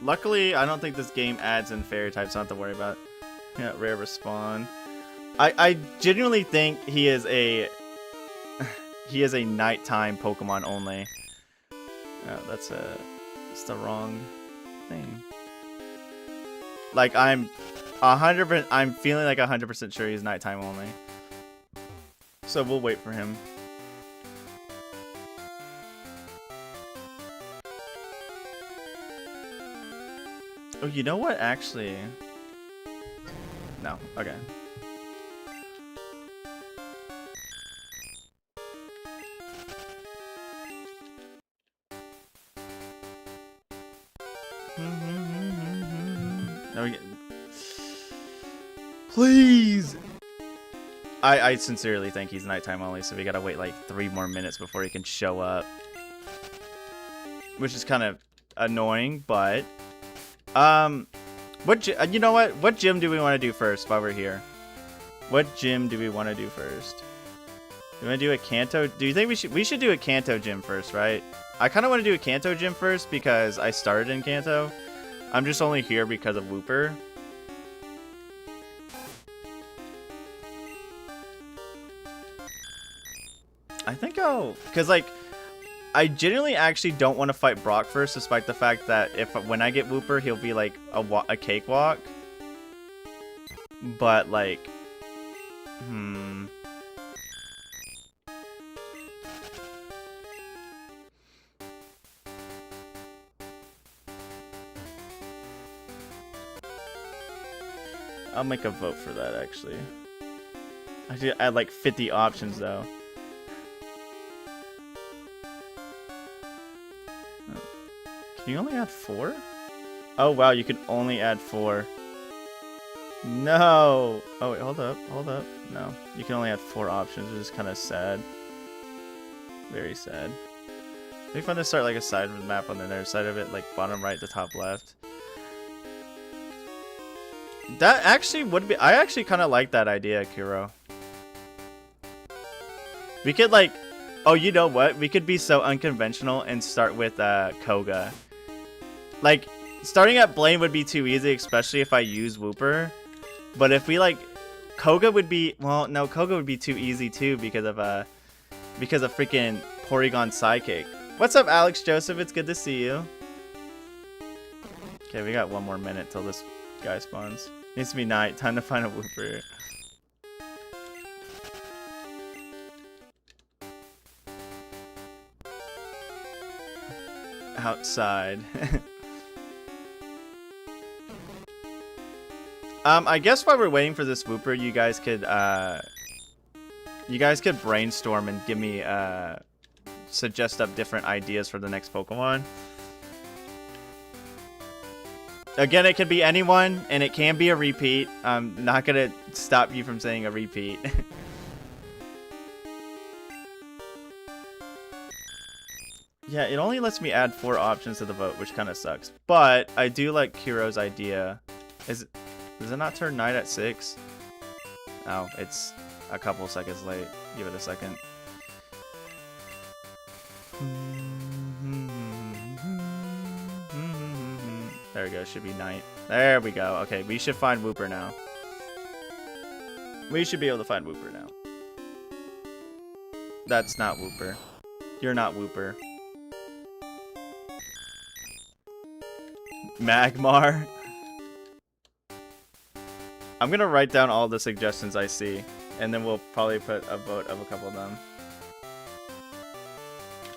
Luckily, I don't think this game adds in fairy types, so I don't have to worry about. Yeah, rare respawn. I genuinely think he is a he is a nighttime Pokemon only. That's the wrong thing. Like I'm 100%. I'm feeling like 100% sure he's nighttime only. So we'll wait for him. Oh, you know what? Actually, no. Okay. No, we get... Please. I sincerely think he's nighttime only, so we gotta wait like 3 more minutes before he can show up, which is kind of annoying. But you know what? What gym do we want to do first while we're here? What gym do we want to do first? Do we want to do a Kanto? Do you think we should do a Kanto gym first, right? I kind of want to do a Kanto gym first because I started in Kanto. I'm just only here because of Wooper. I think because like, I genuinely actually don't want to fight Brock first, despite the fact that when I get Wooper, he'll be like a cakewalk. But like, I'll make a vote for that actually. I should add like 50 options though. Can you only add 4? Oh wow, you can only add 4. No. Oh wait, hold up. No, you can only add 4 options, which is kind of sad. Very sad. It'd be fun to start like a side of the map on the other side of it, like bottom right to top left. That actually would be. I actually kind of like that idea, Kuro. We could like, oh, you know what? We could be so unconventional and start with Koga. Like, starting at Blaine would be too easy, especially if I use Wooper. But if we like, Koga would be, well, no, Koga would be too easy too because of freaking Porygon Psychic. What's up, Alex Joseph? It's good to see you. Okay, we got 1 more minute till this guy spawns. Needs to be night. Time to find a Wooper. Outside. I guess while we're waiting for this Wooper, you guys could brainstorm and give me suggest up different ideas for the next Pokemon. Again, it could be anyone, and it can be a repeat. I'm not gonna stop you from saying a repeat. Yeah, it only lets me add 4 options to the vote, which kind of sucks. But I do like Kuro's idea. Does it not turn night at 6? Oh, it's a couple seconds late. Give it a second. There we go. Should be night. There we go. Okay, we should find Wooper now. We should be able to find Wooper now. That's not Wooper. You're not Wooper. Magmar. I'm gonna write down all the suggestions I see, and then we'll probably put a vote of a couple of them.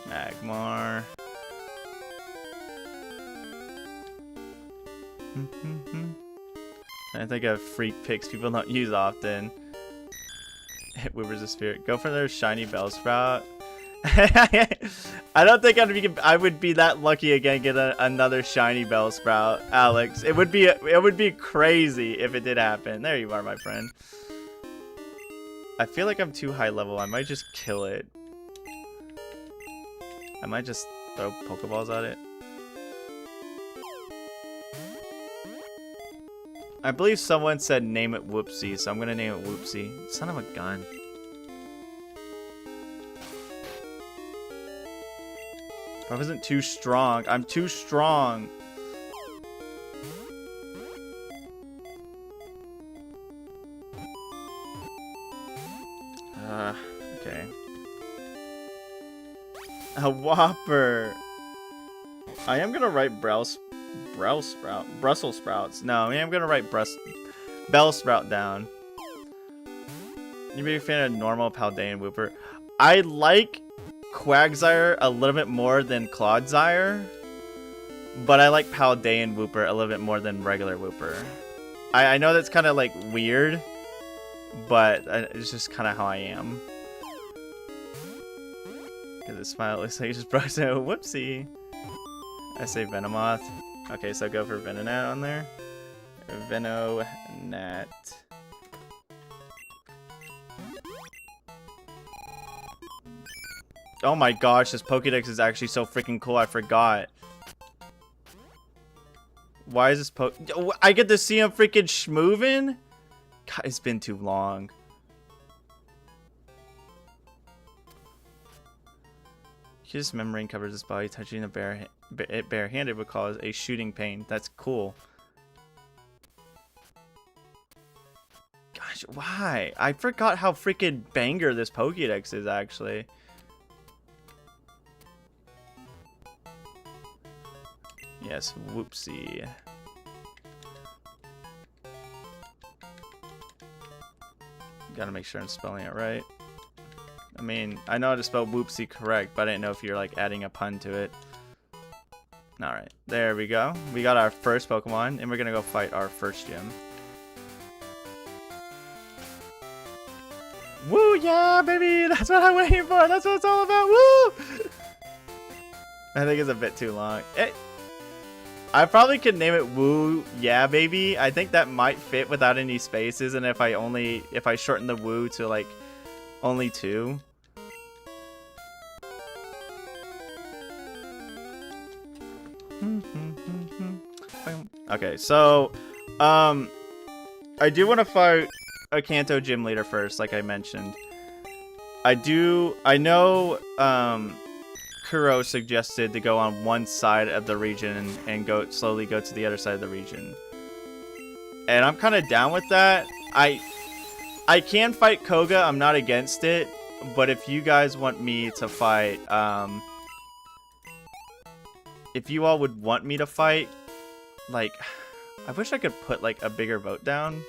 Magmar. I think of freak picks people don't use often. Wooper's a spirit. Go for their shiny Bellsprout. I don't think I would be that lucky again. Get another shiny Bellsprout, Alex. It would be crazy if it did happen. There you are, my friend. I feel like I'm too high level. I might just kill it. I might just throw Pokeballs at it. I believe someone said name it Whoopsie, so I'm gonna name it Whoopsie. Son of a gun. I wasn't too strong. I'm too strong. Okay. A Whopper. I am gonna write Brussels sprouts. No, I am gonna write Bell Sprout down. You be a fan of normal Paldean Wooper? I like Quagsire a little bit more than Clodsire, but I like Paldean Wooper a little bit more than regular Wooper. I know that's kind of like weird, but it's just kind of how I am. Cause the smile looks like you just broke so whoopsie. I say Venomoth. Okay, so go for Venonat on there. Venonat. Oh my gosh, this Pokédex is actually so freaking cool, I forgot. Why is this I get to see him freaking schmovin'? God, it's been too long. His membrane covers his body. Touching it barehanded would cause a shooting pain. That's cool. Gosh, why? I forgot how freaking banger this Pokédex is, actually. Yes, whoopsie. Gotta make sure I'm spelling it right. I mean, I know how to spell whoopsie correct, but I didn't know if you're like adding a pun to it. Alright, there we go. We got our first Pokemon, and we're gonna go fight our first gym. Woo, yeah, baby! That's what I'm waiting for! That's what it's all about! Woo! I think it's a bit too long. I probably could name it Woo, yeah, baby. I think that might fit without any spaces, and if I shorten the Woo to like only 2. Okay, so I do want to fight a Kanto gym leader first, like I mentioned. I know Kuro suggested to go on one side of the region and slowly go to the other side of the region. And I'm kind of down with that. I can fight Koga, I'm not against it, but if you guys want me to fight, if you all would want me to fight, like, I wish I could put like a bigger vote down,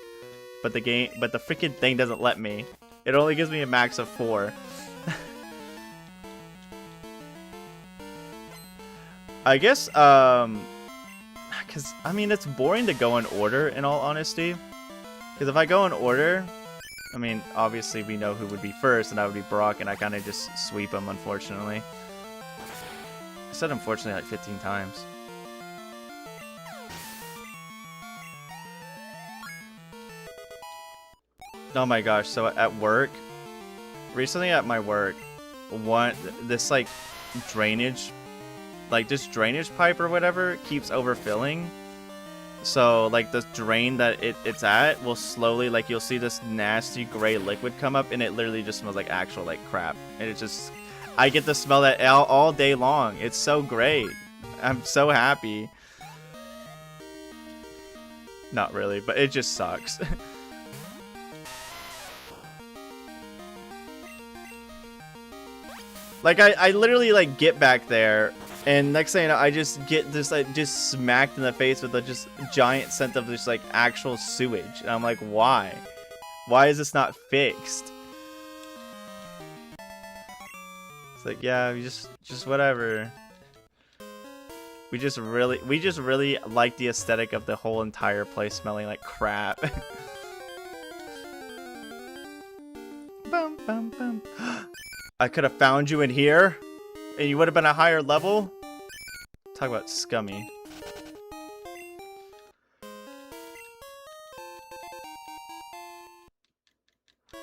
but the freaking thing doesn't let me. It only gives me a max of 4. I guess, because, I mean, it's boring to go in order, in all honesty. Because if I go in order, I mean, obviously we know who would be first, and that would be Brock, and I kind of just sweep him, unfortunately. I said unfortunately like 15 times. Oh my gosh, so at work, recently at my work, this like drainage pipe or whatever keeps overfilling. So like the drain that it's at will slowly, like, you'll see this nasty gray liquid come up, and it literally just smells like actual like crap. And it's just, I get to smell that all day long. It's so great. I'm so happy. Not really, but it just sucks. Like I literally like get back there, and next thing you know, I just get this like just smacked in the face with a just giant scent of just like actual sewage, and I'm like, why? Why is this not fixed? It's like, yeah, we just whatever. We just really like the aesthetic of the whole entire place smelling like crap. Bum, bum, bum. I could have found you in here, and you would have been a higher level. Talk about scummy.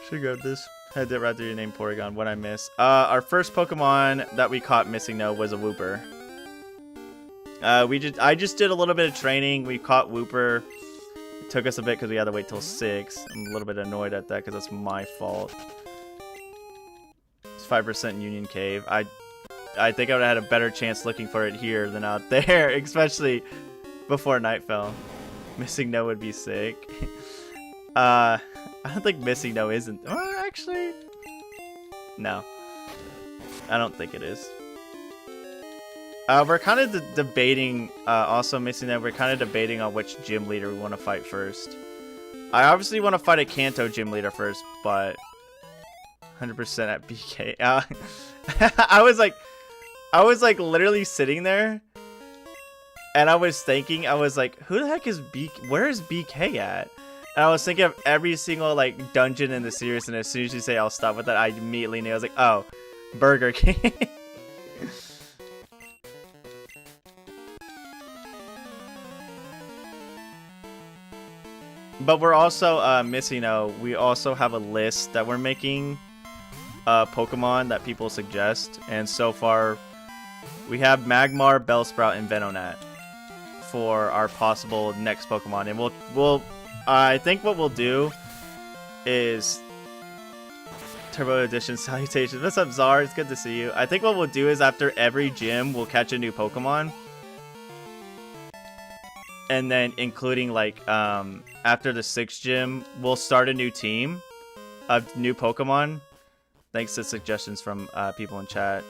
Should grab this. Had that right through your name, Porygon. What I miss? Our first Pokemon that we caught missing though was a Wooper. I just did a little bit of training. We caught Wooper. It took us a bit because we had to wait till 6. I'm a little bit annoyed at that because that's my fault. 5% Union Cave. I think I would have had a better chance looking for it here than out there, especially before night fell. Missing No would be sick. I don't think Missing No isn't. Actually, no. I don't think it is. We're kind of debating, also missing that we're kind of debating on which gym leader we want to fight first. I obviously want to fight a Kanto gym leader first, but 100% at BK. I was like literally sitting there, and I was thinking, I was like, who the heck is BK? Where is BK at? And I was thinking of every single like dungeon in the series, and as soon as you say I'll stop with that, I immediately knew. I was like, oh, Burger King. But we're also missing we also have a list that we're making Pokemon that people suggest, and so far we have Magmar, Bellsprout, and Venonat for our possible next Pokemon. And we'll I think what we'll do is Turbo Edition salutations. What's up, Czar? It's good to see you. I think what we'll do is after every gym we'll catch a new Pokemon. And then including like after the 6th gym, we'll start a new team of new Pokemon. Thanks to suggestions from people in chat.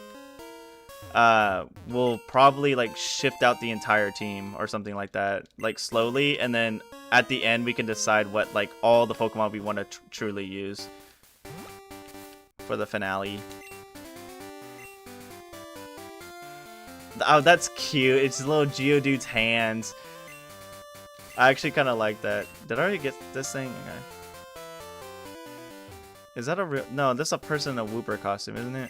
We'll probably like shift out the entire team or something like that, like slowly, and then at the end we can decide what like all the Pokemon we want to truly use for the finale. Oh, that's cute. It's little Geodude's hands. I actually kind of like that. Did I already get this thing? Okay. Is that a real... No, this is a person in a Wooper costume, isn't it?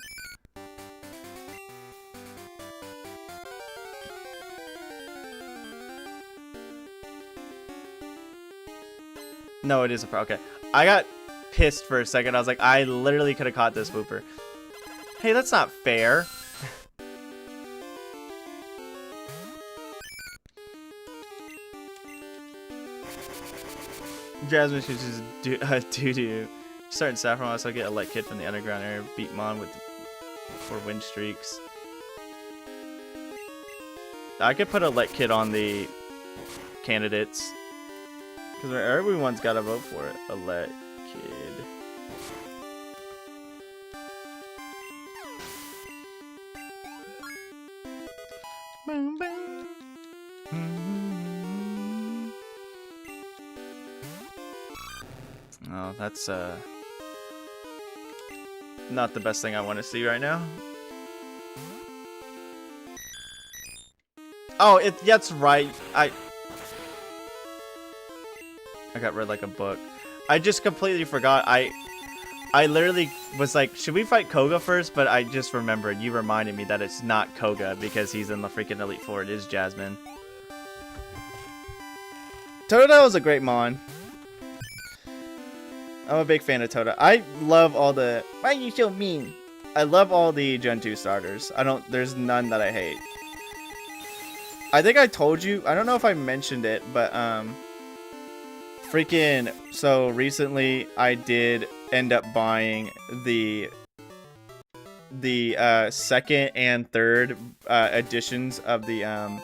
No, it is a... Okay. I got pissed for a second. I was like, I literally could have caught this Wooper. Hey, that's not fair. Jasmine should just doo-doo. Starting Saffron, also get a light kid from the underground area. Beat Mon with 4 win streaks. I could put a light kid on the candidates. Because everyone's got to vote for it. A light kid. Boom, boom. Oh, that's not the best thing I want to see right now. Oh, that's right. I got read like a book. I just completely forgot. I literally was like, should we fight Koga first? But I just remembered. You reminded me that it's not Koga because he's in the freaking Elite Four. It is Jasmine. Totodile is a great Mon. I'm a big fan of Toda. I love all the... Why are you so mean? I love all the Gen 2 starters. There's none that I hate. I think I told you... I don't know if I mentioned it, but, freaking... So, recently, I did end up buying the 2nd and 3rd, editions of the,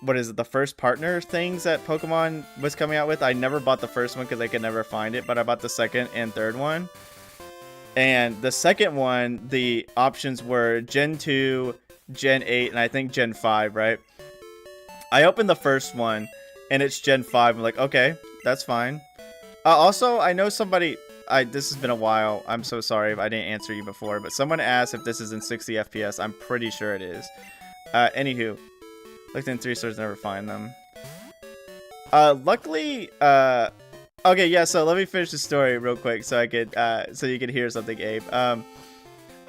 what is it, the first partner things that Pokemon was coming out with. I never bought the first one because I could never find it, but I bought the 2nd and 3rd one. And the 2nd one, the options were Gen 2, Gen 8, and I think Gen 5, right? I opened the first one, and it's Gen 5. I'm like, okay, that's fine. Also, I know somebody... this has been a while. I'm so sorry if I didn't answer you before, but someone asked if this is in 60 FPS. I'm pretty sure it is. Anywho. Looked in 3 stores, never find them. Luckily, okay, yeah, so let me finish the story real quick so I could, so you could hear something, Abe. I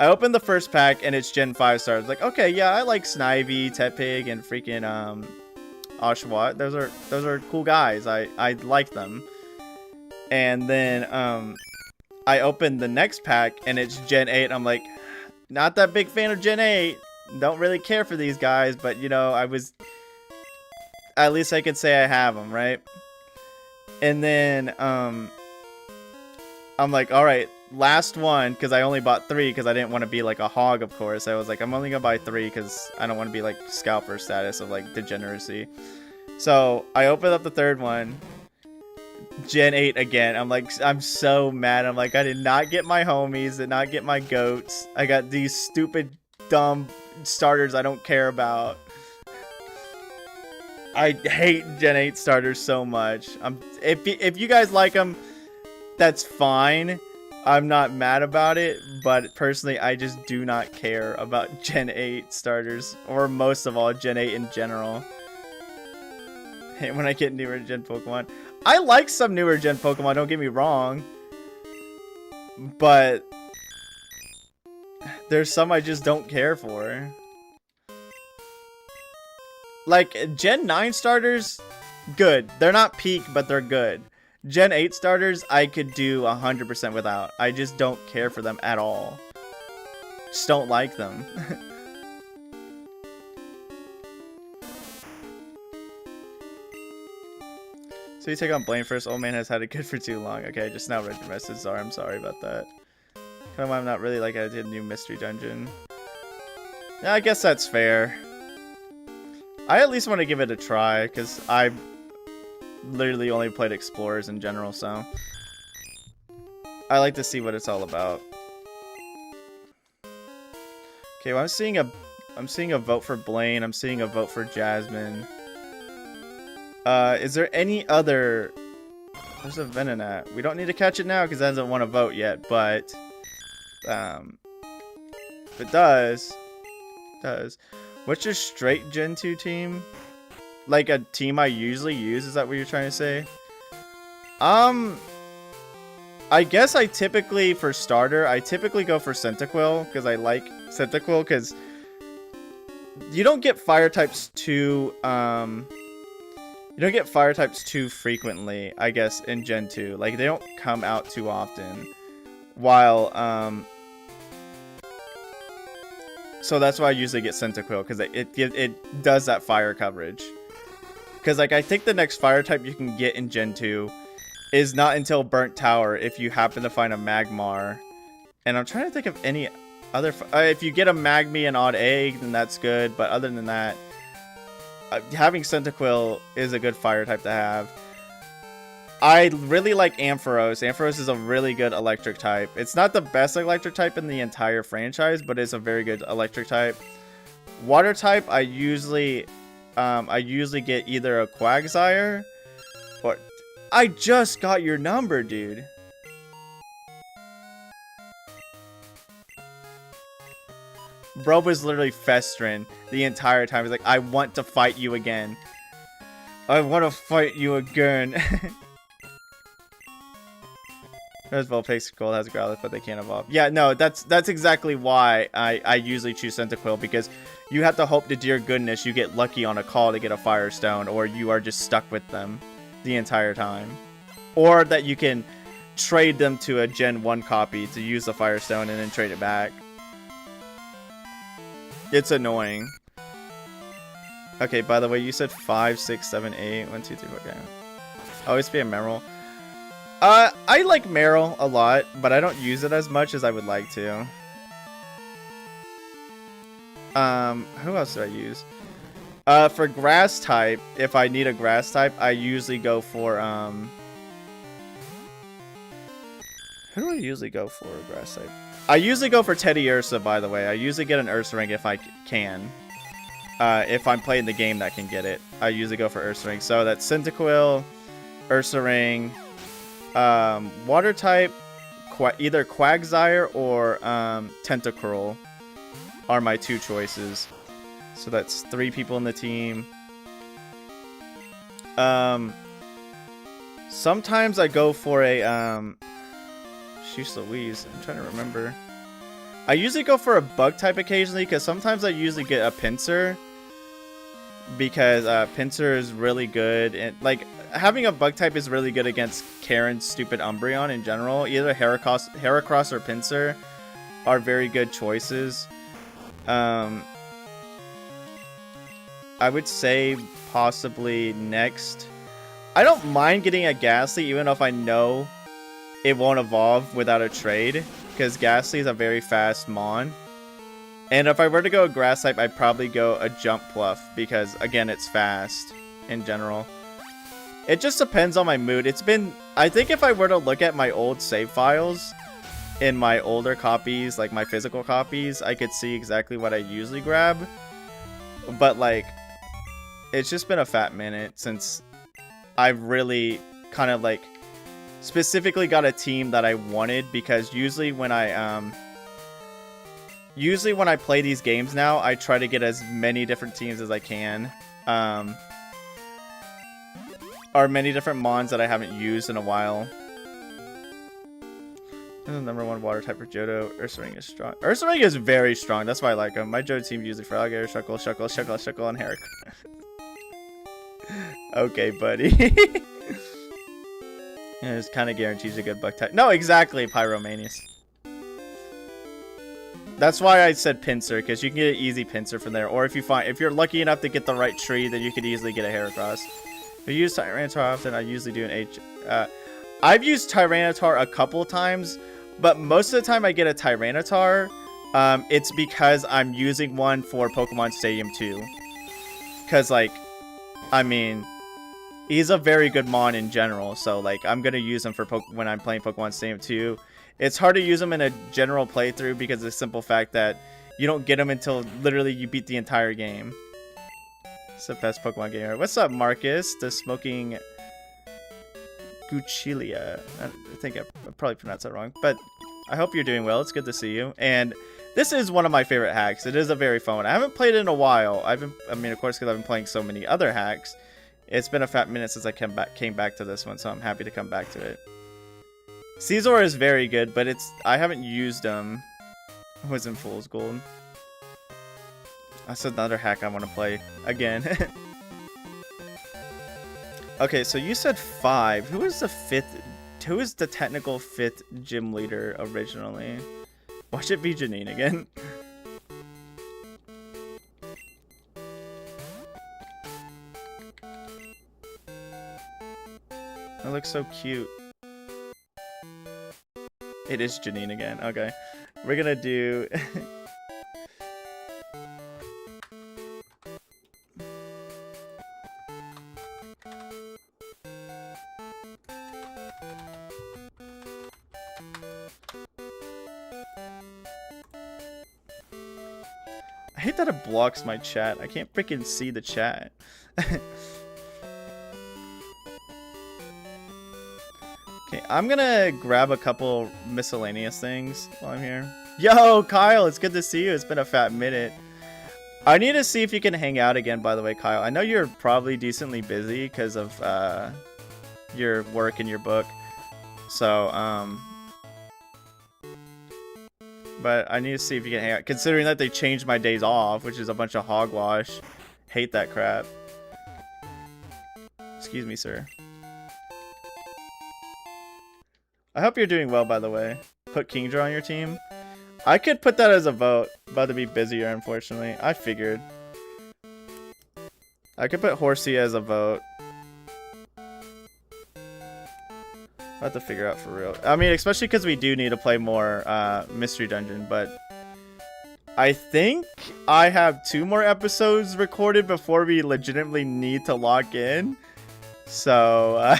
opened the first pack and it's Gen 5 stars. Like, okay, yeah, I like Snivy, Tepig, and freaking, Oshawott. Those are cool guys. I like them. And then, I opened the next pack and it's Gen 8. I'm like, not that big fan of Gen 8. Don't really care for these guys, but you know, at least I could say I have them, right? And then I'm like, all right, last one, because I only bought 3 because I didn't want to be like a hog, of course. I was like, I'm only gonna buy 3 because I don't want to be like scalper status of like degeneracy. So I opened up the 3rd one, Gen 8 again. I'm like, I'm so mad. I'm like, I did not get my homies, did not get my goats. I got these stupid dumb starters I don't care about. I hate Gen 8 starters so much. If you guys like them, that's fine. I'm not mad about it, but personally, I just do not care about Gen 8 starters, or most of all, Gen 8 in general. Hey, when I get newer Gen Pokemon. I like some newer Gen Pokemon, don't get me wrong. But there's some I just don't care for. Like, Gen 9 starters, good. They're not peak, but they're good. Gen 8 starters, I could do 100% without. I just don't care for them at all. Just don't like them. So you take on Blaine first. Old man has had it good for too long. Okay, just now read your message, Zara. I'm sorry about that. Kind of why I'm not really like I did a new mystery dungeon. Yeah, I guess that's fair. I at least want to give it a try, because I literally only played Explorers in general, so I like to see what it's all about. Okay, well, I'm seeing a vote for Blaine. I'm seeing a vote for Jasmine. Is there any other... There's a Venonat. We don't need to catch it now because it hasn't won a vote yet, but if it does. What's your straight Gen 2 team? Like a team I usually use, is that what you're trying to say? I guess I typically, for starter, I typically go for Cyndaquil, because I like Cyndaquil, because you don't get fire types too, frequently, I guess, in Gen 2. Like, they don't come out too often. While, so that's why I usually get Cyndaquil, because it does that fire coverage. Because, like, I think the next fire type you can get in Gen 2 is not until Burnt Tower if you happen to find a Magmar. And I'm trying to think of any other... if you get a Magmy and Odd Egg, then that's good. But other than that, having Cyndaquil is a good fire type to have. I really like Ampharos. Ampharos is a really good electric type. It's not the best electric type in the entire franchise, but it's a very good electric type. Water type, I usually get either a Quagsire or... I just got your number, dude. Bro was literally festering the entire time. He's like, I want to fight you again. I want to fight you again. Vulpix Gold has a Growlithe, but they can't evolve. Yeah, no, that's exactly why I usually choose Cyndaquil, because you have to hope to dear goodness you get lucky on a call to get a Firestone, or you are just stuck with them the entire time. Or that you can trade them to a Gen 1 copy to use the Firestone and then trade it back. It's annoying. Okay, by the way, you said 5, 6, 7, 8. 1, 2, 3, okay. Always be a Meryl. I like Meryl a lot, but I don't use it as much as I would like to. Who else do I use? For grass type, if I need a grass type, I usually go for, who do I usually go for a grass type? I usually go for Teddiursa, by the way. I usually get an Ursaring if I can. If I'm playing the game that can get it. I usually go for Ursaring. So that's Cyndaquil, Ursaring, water type, either Quagsire or Tentacruel are my two choices. So that's 3 people in the team. Sometimes I go for a Sheesh Louise. I'm trying to remember. I usually go for a bug type occasionally, because sometimes I usually get a Pinsir, because Pinsir is really good, and like having a bug type is really good against Karen's stupid Umbreon in general. Either Heracross or Pinsir are very good choices. I would say possibly next. I don't mind getting a Ghastly, even if I know it won't evolve without a trade, because Ghastly is a very fast Mon. And if I were to go a grass type, I'd probably go a Jump Pluff, because again, it's fast in general. It just depends on my mood. It's been, I think if I were to look at my old save files, in my older copies, like my physical copies, I could see exactly what I usually grab. But like, it's just been a fat minute since I've really kind of like specifically got a team that I wanted, because usually when I play these games now, I try to get as many different teams as I can. Or many different mons that I haven't used in a while. And the number 1 water type for Johto. Ursaring is strong. Ursaring is very strong. That's why I like him. My Johto team usually for Alligator, Shuckle, and Herrick. Okay, buddy. Yeah, it kind of guarantees a good bug type. No, exactly, Pyromanius. That's why I said Pinsir, because you can get an easy Pinsir from there. Or if you're lucky enough to get the right tree, then you could easily get a Heracross. If you use Tyranitar often, I usually do an H. I've used Tyranitar a couple times, but most of the time I get a Tyranitar, it's because I'm using one for Pokemon Stadium 2. Because, like, I mean, he's a very good mon in general, so, like, I'm going to use him for when I'm playing Pokemon Stadium 2. It's hard to use him in a general playthrough because of the simple fact that you don't get him until literally you beat the entire game. It's the best Pokemon gamer. What's up, Marcus? The smoking Guchilia. I think I probably pronounced that wrong, but I hope you're doing well. It's good to see you. And this is one of my favorite hacks. It is a very fun one. I haven't played it in a while. I mean, of course, because I've been playing so many other hacks. It's been a fat minute since I came back to this one, so I'm happy to come back to it. Caesar is very good, but I haven't used him. I was in Fool's Gold. That's another hack I want to play again. Okay, so you said 5. Who is the 5th? Who is the technical 5th gym leader originally? Watch it be Janine again. That looks so cute. It is Janine again. Okay. We're gonna do... I hate that it blocks my chat. I can't freaking see the chat. Okay, I'm gonna grab a couple miscellaneous things while I'm here. Yo, Kyle, it's good to see you. It's been a fat minute. I need to see if you can hang out again, by the way, Kyle. I know you're probably decently busy because of your work and your book. So, but I need to see if you can hang out. Considering that they changed my days off, which is a bunch of hogwash. Hate that crap. Excuse me, sir. I hope you're doing well, by the way. Put Kingdra on your team. I could put that as a vote. About to be busier, unfortunately. I figured. I could put Horsey as a vote. I'll have to figure out for real. I mean, especially because we do need to play more Mystery Dungeon, but I think I have 2 more episodes recorded before we legitimately need to lock in. So,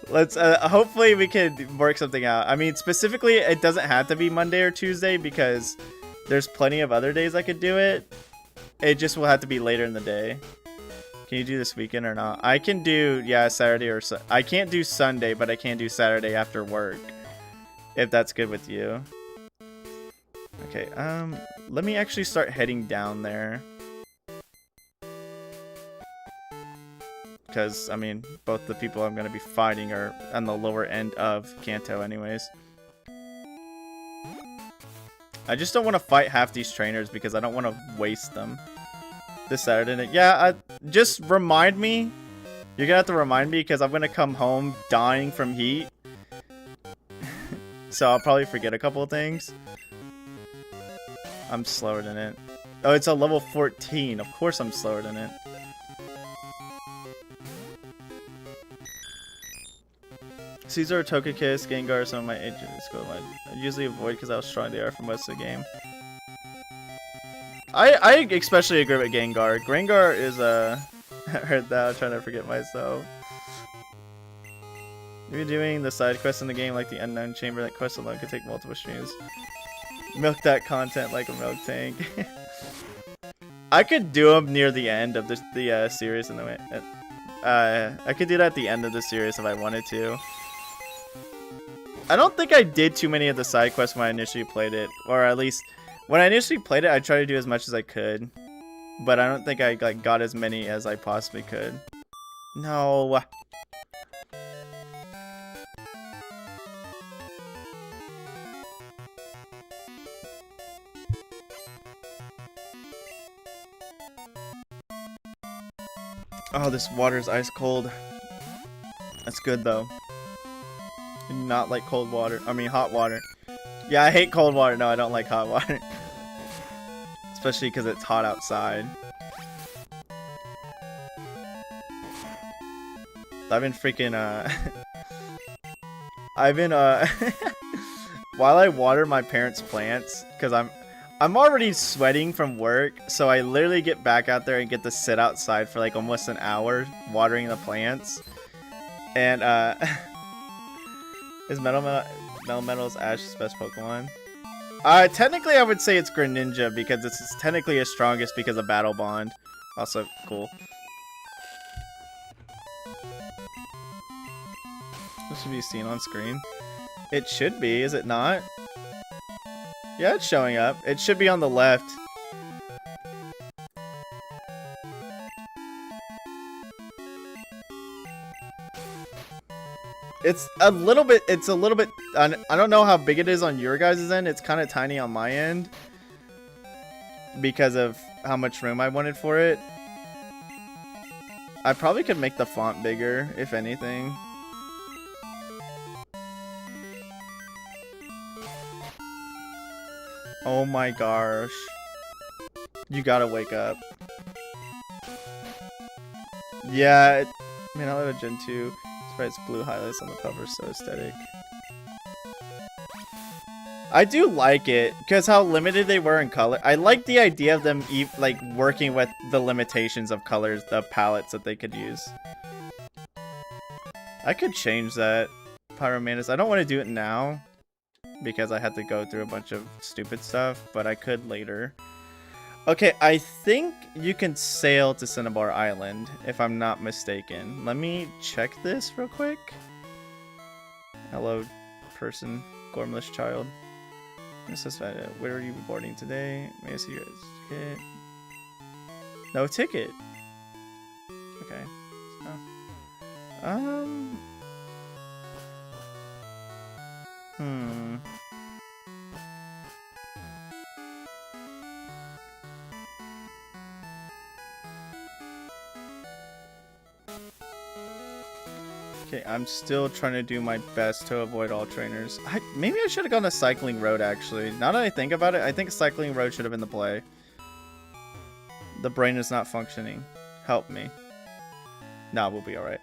let's hopefully we can work something out. I mean, specifically, it doesn't have to be Monday or Tuesday because there's plenty of other days I could do it. It just will have to be later in the day. Can you do this weekend or not? I can do, yeah, Saturday or I can't do Sunday, but I can do Saturday after work. If that's good with you. Okay, let me actually start heading down there. Because, I mean, both the people I'm going to be fighting are on the lower end of Kanto anyways. I just don't want to fight half these trainers because I don't want to waste them. This Saturday. Yeah, just remind me. You're gonna have to remind me because I'm gonna come home dying from heat. So I'll probably forget a couple of things. I'm slower than it. Oh, it's a level 14. Of course I'm slower than it. Caesar, Togekiss, Gengar, some of my agents go. I usually avoid because how strong they are for most of the game. I especially agree with Gengar. Gengar is I heard that. I'm trying to forget myself. Maybe doing the side quests in the game like the Unknown Chamber, that quest alone could take multiple streams. Milk that content like a milk tank. I could do them near the end of the series in the way. I could do that at the end of the series if I wanted to. I don't think I did too many of the side quests when I initially played it, or at least when I initially played it, I tried to do as much as I could, but I don't think I like got as many as I possibly could. No. Oh, this water is ice cold. That's good though. Not like cold water. I mean hot water. Yeah, I hate cold water. No, I don't like hot water. Especially because it's hot outside. I've been freaking I've been while I water my parents' plants, because I'm already sweating from work, so I literally get back out there and get to sit outside for like almost an hour watering the plants. And is Metal's Ash's best Pokemon? Technically I would say it's Greninja because it's technically his strongest because of Battle Bond. Also cool. This should be seen on screen. It should be, is it not? Yeah, it's showing up. It should be on the left. It's a little bit, I don't know how big it is on your guys' end. It's kind of tiny on my end because of how much room I wanted for it. I probably could make the font bigger, if anything. Oh my gosh. You gotta wake up. Yeah, man, I love a Gen 2. It's blue highlights on the cover, so aesthetic. I do like it because how limited they were in color. I like the idea of them like working with the limitations of colors, the palettes that they could use. I could change that, Pyromantis. I don't want to do it now because I had to go through a bunch of stupid stuff, but I could later. Okay, I think you can sail to Cinnabar Island, if I'm not mistaken. Let me check this real quick. Hello, person, Gormless child. This is where are you boarding today? May I see your ticket? No ticket. Okay. So, Okay, I'm still trying to do my best to avoid all trainers. Maybe I should have gone to Cycling Road, actually. Now that I think about it, I think Cycling Road should have been the play. The brain is not functioning. Help me. Nah, we'll be alright.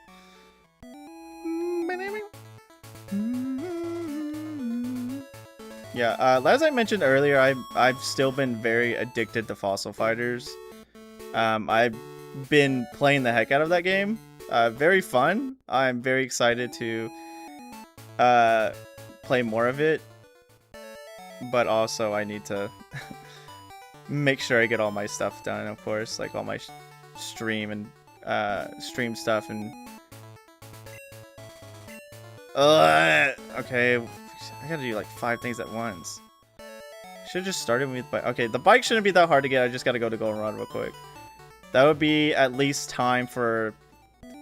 Yeah, as I mentioned earlier, I've still been very addicted to Fossil Fighters. I've been playing the heck out of that game. Very fun. I'm very excited to play more of it, but also I need to make sure I get all my stuff done, of course, like all my stream and stream stuff and okay, I gotta do like 5 things at once. Should've just started with bike. Okay, the bike shouldn't be that hard to get. I just gotta go to Goldenrod real quick. That would be at least time for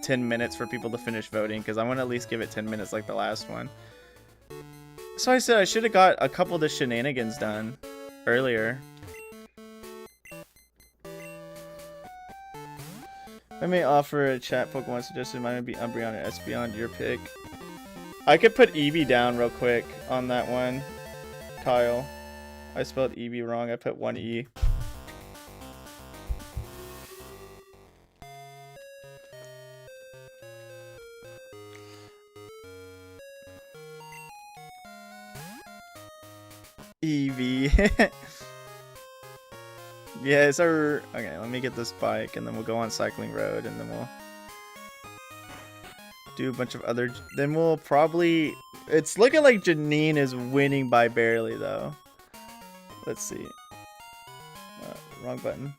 10 minutes for people to finish voting, because I want to at least give it 10 minutes like the last one. So I said I should have got a couple of the shenanigans done earlier. I may offer a chat Pokemon suggestion. Mine would be Umbreon or Espeon, your pick. I could put Eevee down real quick on that one, Kyle. I spelled Eevee wrong. I put 1 E. Eevee. Yeah, sir. Okay, let me get this bike and then we'll go on Cycling Road and then we'll... do a bunch of other. Then we'll probably. It's looking like Janine is winning by barely though. Let's see. Wrong button.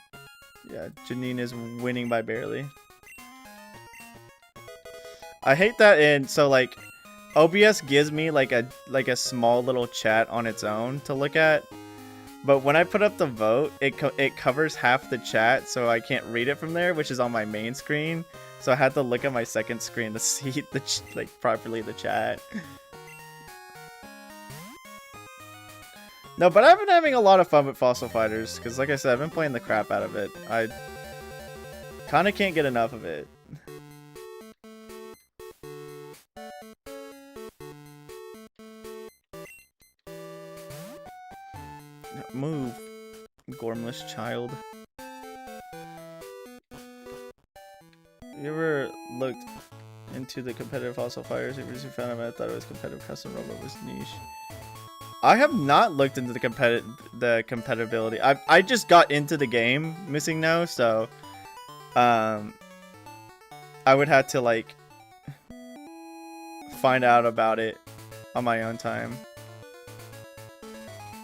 Yeah, Janine is winning by barely. I hate that so like OBS gives me like a small little chat on its own to look at. But when I put up the vote, it covers half the chat, so I can't read it from there, which is on my main screen. So I had to look at my second screen to see properly the chat. No, but I've been having a lot of fun with Fossil Fighters, because like I said, I've been playing the crap out of it. I kind of can't get enough of it. Move, Gormless child. You ever looked into the competitive Fossil Fighters? You found out I thought it was competitive custom robot was niche. I have not looked into the compatibility. I just got into the game, Missing No, so I would have to like find out about it on my own time.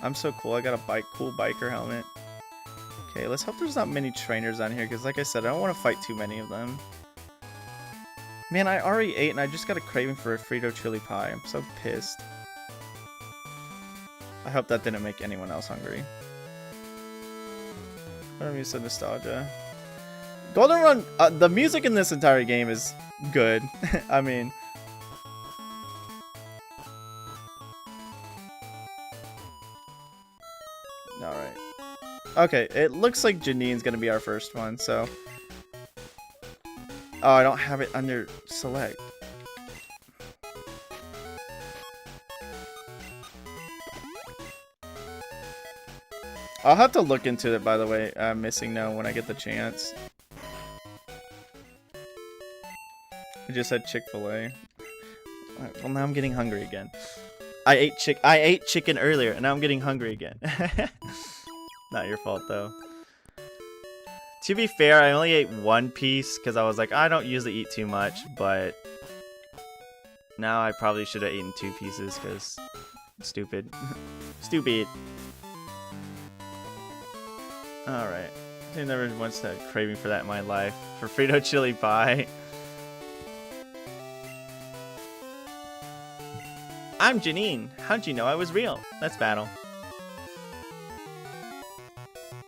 I'm so cool. I got a cool biker helmet. Okay, let's hope there's not many trainers on here, because like I said, I don't want to fight too many of them. Man, I already ate and I just got a craving for a Frito chili pie. I'm so pissed. I hope that didn't make anyone else hungry. I'm used to nostalgia. Golden Run, the music in this entire game is good. I mean... Alright. Okay, it looks like Janine's gonna be our first one, so... Oh, I don't have it under select. I'll have to look into it, by the way. I'm Missing No when I get the chance. I just had Chick-fil-A. Well, now I'm getting hungry again. I ate chicken earlier, and now I'm getting hungry again. Not your fault, though. To be fair, I only ate one piece because I was like, I don't usually eat too much, but now I probably should have eaten 2 pieces because stupid. Stupid. Alright. I never once had a craving for that in my life. For Frito chili pie. I'm Janine. How'd you know I was real? Let's battle.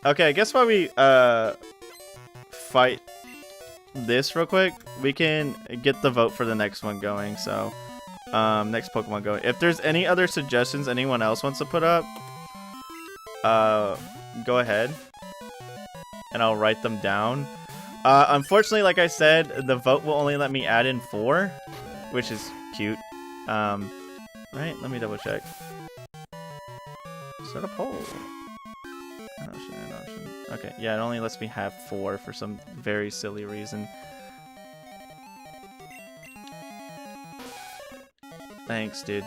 Okay, I guess while we fight this real quick, we can get the vote for the next one going. So, next Pokemon going. If there's any other suggestions anyone else wants to put up, go ahead. And I'll write them down. Unfortunately, like I said, the vote will only let me add in 4, which is cute. Right? Let me double check. Set a poll. An option. Okay, yeah, it only lets me have 4 for some very silly reason. Thanks, dude.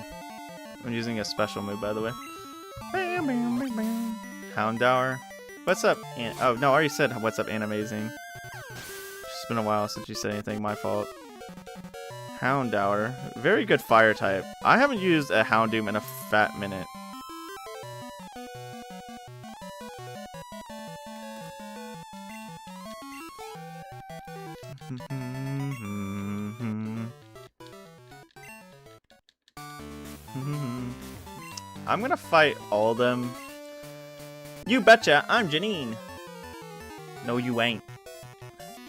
I'm using a special move, by the way. Houndour. What's up? Oh, no, I already said what's up, Animazing. It's been a while since you said anything, my fault. Houndour. Very good fire type. I haven't used a Houndoom in a fat minute. I'm gonna fight all of them. You betcha, I'm Janine. No, you ain't.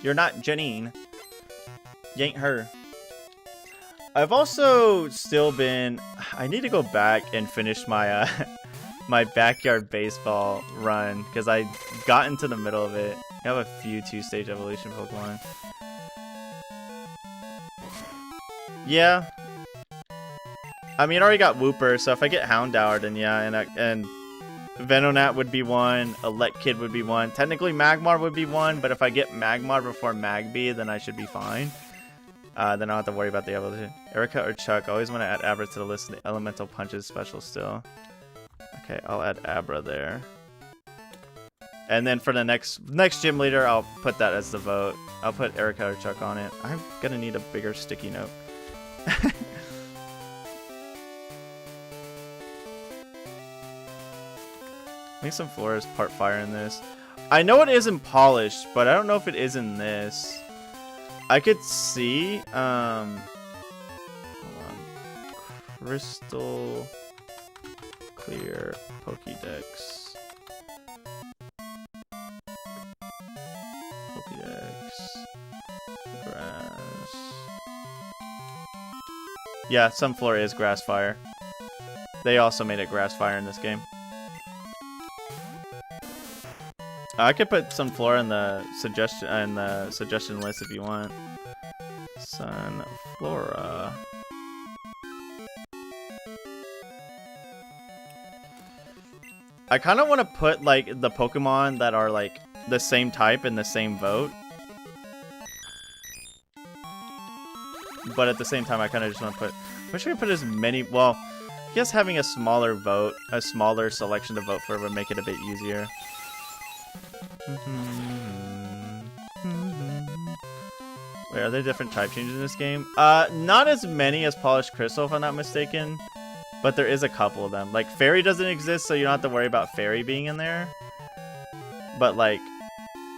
You're not Janine. You ain't her. I've also still been... I need to go back and finish my my backyard baseball run, because I got into the middle of it. I have a few 2-stage evolution Pokemon. Yeah. I mean, I already got Wooper, so if I get Houndour, then yeah, and Venonat would be one, Elekid would be one. Technically, Magmar would be one, but if I get Magmar before Magby, then I should be fine. Then I don't have to worry about the evolution. Erica or Chuck, I always want to add Abra to the list of the Elemental Punches special still. Okay, I'll add Abra there. And then for the next gym leader, I'll put that as the vote. I'll put Erica or Chuck on it. I'm gonna need a bigger sticky note. I think Sunflora is part fire in this. I know it isn't polished, but I don't know if it is in this. I could see, hold on. Crystal Clear Pokédex. Pokédex. Grass. Yeah, Sunflora is grass fire. They also made it grass fire in this game. I could put Sunflora in the suggestion list if you want. Sunflora. I kind of want to put like the Pokemon that are like the same type in the same vote. But at the same time, I kind of just want to put... I wish we could put as many... Well, I guess having a smaller vote, a smaller selection to vote for would make it a bit easier. Wait, are there different type changes in this game? Not as many as Polished Crystal, if I'm not mistaken. But there is a couple of them. Like, Fairy doesn't exist, so you don't have to worry about Fairy being in there. But, like...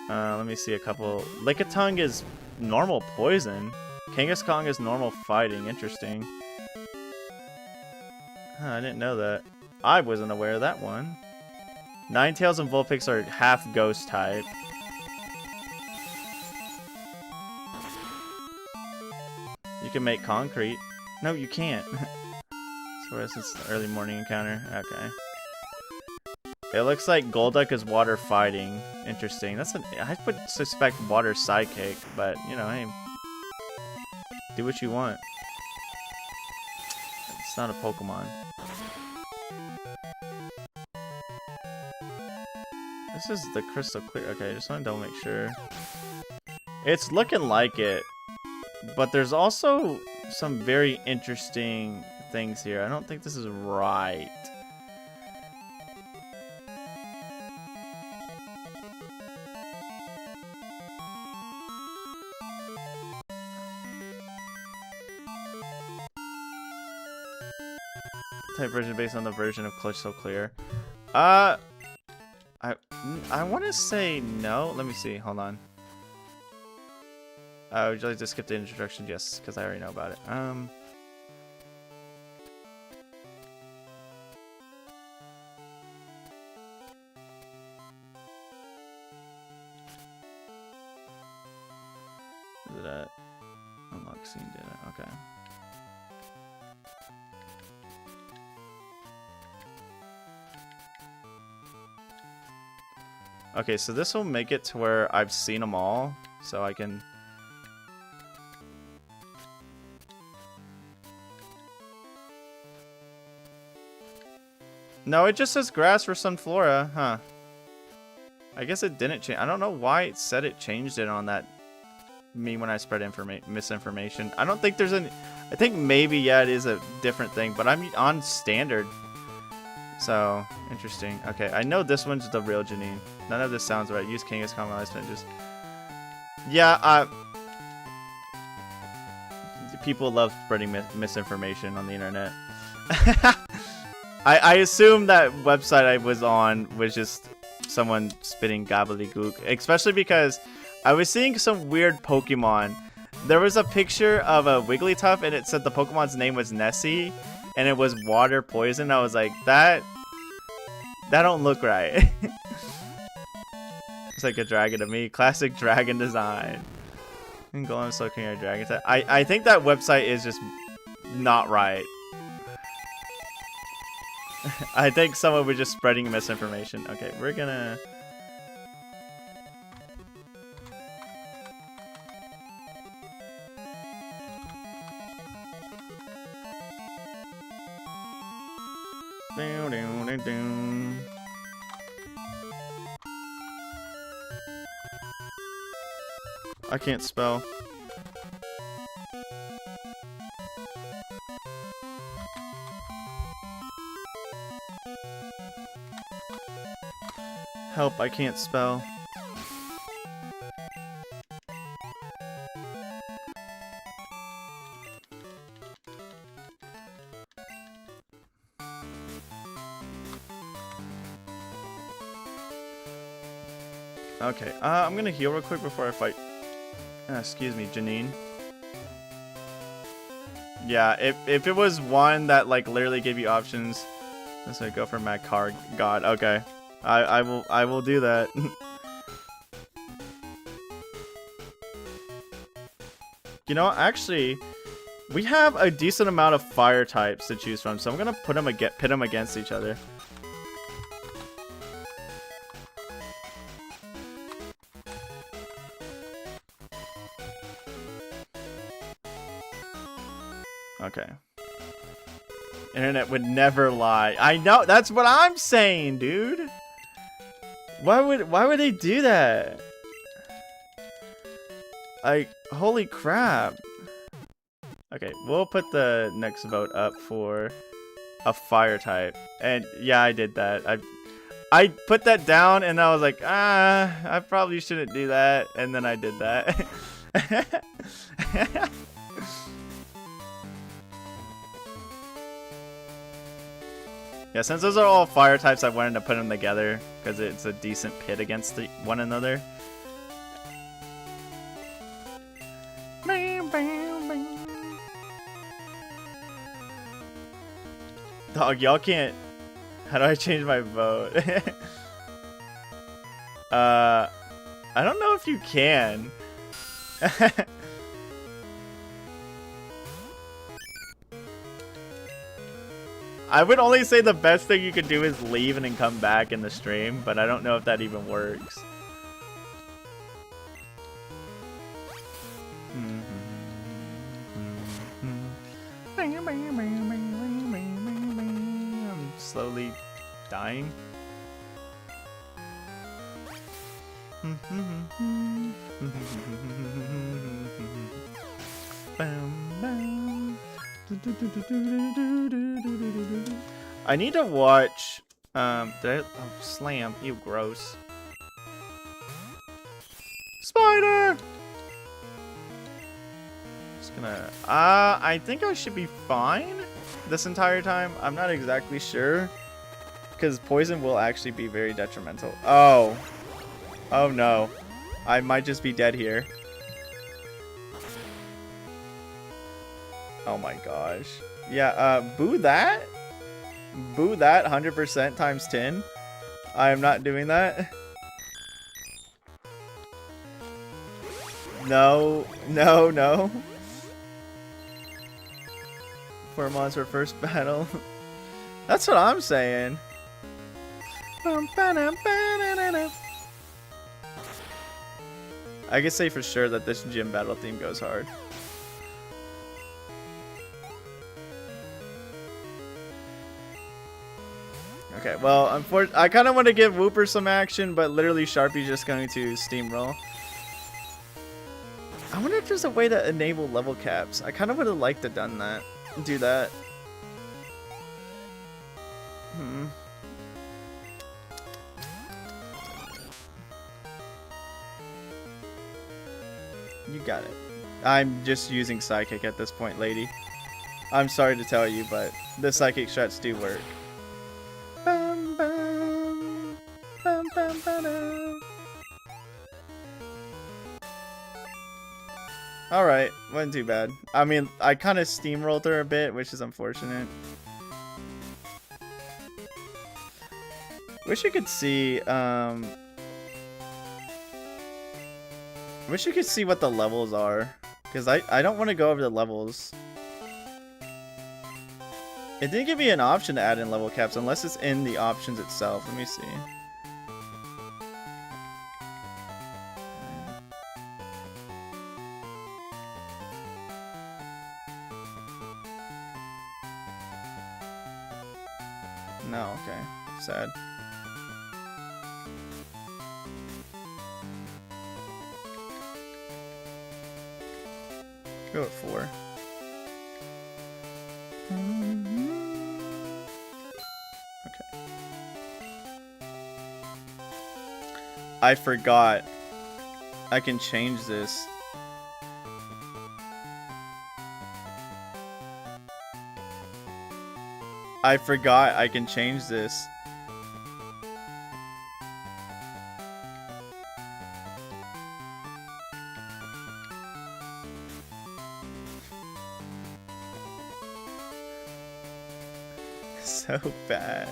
let me see a couple... Lickitung is normal poison. Kangaskhan is normal fighting. Interesting. Huh, I didn't know that. I wasn't aware of that one. Ninetales and Vulpix are half ghost type. You can make concrete. No, you can't. So it's the early morning encounter. Okay. It looks like Golduck is water fighting. Interesting. That's an... I would suspect water psychic, but you know, hey, do what you want. It's not a Pokemon. This is the crystal clear. Okay, I just want to double make sure. It's looking like it, but there's also some very interesting things here. I don't think this is right. Type version based on the version of Crystal Clear. I want to say no. Let me see. Hold on. Would you like to skip the introduction? Yes, because I already know about it. Is it at unlock scene data? Okay. Okay, so this will make it to where I've seen them all, so I can... No, it just says grass for Sunflora, huh? I guess it didn't change. I don't know why it said it changed it on that me when I spread misinformation. I don't think there's any... I think maybe, yeah, it is a different thing, but I'm on standard. So, interesting. Okay, I know this one's the real Janine. None of this sounds right. Use Kangaskhan last time. Just... Yeah, people love spreading misinformation on the internet. I assume that website I was on was just someone spitting gobbledygook. Especially because I was seeing some weird Pokemon. There was a picture of a Wigglytuff and it said the Pokemon's name was Nessie. And it was water poison. I was like, that don't look right. It's like a dragon to me. Classic dragon design. And Golem soaking our dragon type. I think that website is just not right. I think someone was just spreading misinformation. Okay, we're gonna... I can't spell. Help, I can't spell. Okay, I'm gonna heal real quick before I fight. Excuse me, Janine. Yeah, if it was one that like literally gave you options, let's say go for Mad Car God. Okay, I will do that. You know, actually, we have a decent amount of fire types to choose from, so I'm gonna pit them against each other. Okay. Internet would never lie. I know, that's what I'm saying, dude. Why would they do that? Like, holy crap. Okay, we'll put the next vote up for a fire type. And yeah, I did that. I put that down and I was like, I probably shouldn't do that. And then I did that. Yeah, since those are all fire types, I wanted to put them together because it's a decent pit against one another. Dog, y'all can't. How do I change my vote? I don't know if you can. I would only say the best thing you could do is leave and then come back in the stream, but I don't know if that even works. I'm slowly dying. I need to watch. Slam. You gross. Spider. Just gonna. I think I should be fine this entire time. I'm not exactly sure, because poison will actually be very detrimental. Oh. Oh no. I might just be dead here. Oh my gosh. Yeah, boo that? Boo that 100% times 10? I am not doing that. No, no, no. 4 months for first battle. That's what I'm saying. I can say for sure that this gym battle theme goes hard. Okay, well, unfortunately, I kind of want to give Whooper some action, but literally Sharpie's just going to steamroll. I wonder if there's a way to enable level caps. I kind of would have liked to done that. Do that. You got it. I'm just using Psychic at this point, lady. I'm sorry to tell you, but the Psychic strats do work. Alright, wasn't too bad. I mean, I kind of steamrolled her a bit, which is unfortunate. Wish you could see, wish you could see what the levels are. Because I don't want to go over the levels. It didn't give me an option to add in level caps unless it's in the options itself. Let me see. No, okay. Sad. Go at 4. Okay. I forgot. I can change this. I forgot I can change this. so bad.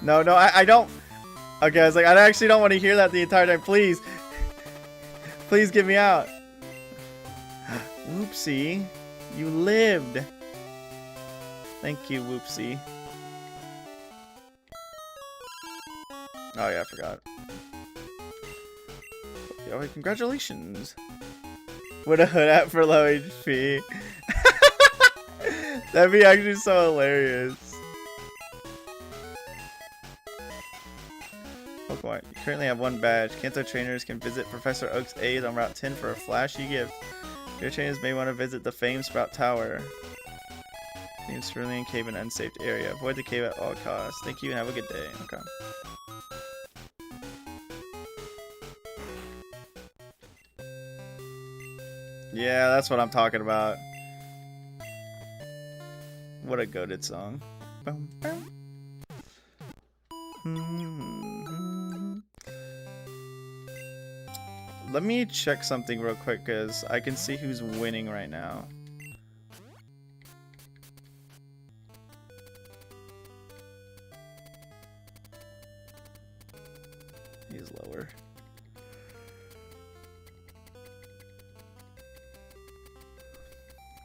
No, I don't. Okay, I was like, I actually don't want to hear that the entire time. Please. Please get me out. Whoopsie. You lived. Thank you, Whoopsie. Oh yeah, I forgot. Oh, congratulations. What a hood at for low HP. That'd be actually so hilarious. Pokemon. You currently have one badge. Kanto trainers can visit Professor Oak's aid on Route 10 for a flashy gift. Your trainers may want to visit the famed Sprout Tower. In Cerulean Cave, an unsafe area. Avoid the cave at all costs. Thank you and have a good day. Okay. Yeah, that's what I'm talking about. What a goated song. Boom, boom. Let me check something real quick because I can see who's winning right now. He's lower.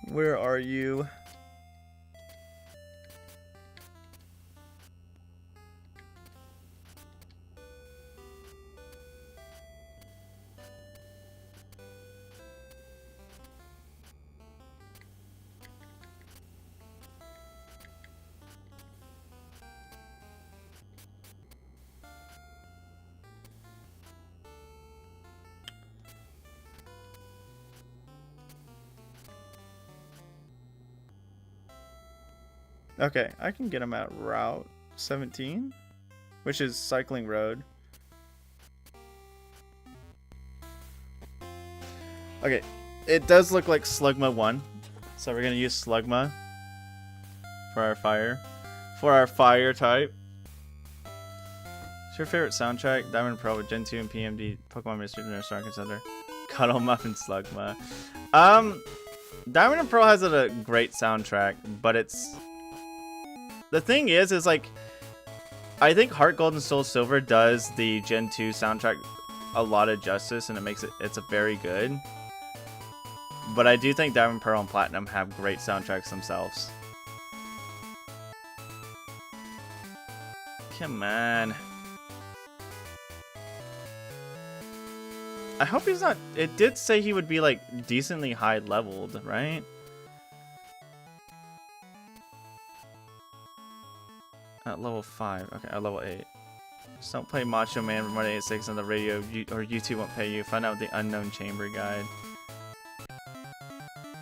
Where are you? Okay, I can get him at Route 17, which is Cycling Road. Okay, it does look like Slugma won, so we're gonna use Slugma for our fire type. What's your favorite soundtrack? Diamond Pearl with Gen 2 and PMD, Pokemon Mystery Dinner, Star Center, Cuddle Muffin, Slugma. Diamond and Pearl has a great soundtrack, but it's... The thing is like, I think Heart Gold and Soul Silver does the Gen 2 soundtrack a lot of justice, and it's a very good. But I do think Diamond, Pearl, and Platinum have great soundtracks themselves. Come on. I hope he's not... It did say he would be like decently high leveled, right? At level 5. Okay, at level 8. Just don't play Macho Man from 186 on the radio, or YouTube won't pay you. Find out the Unknown Chamber guide.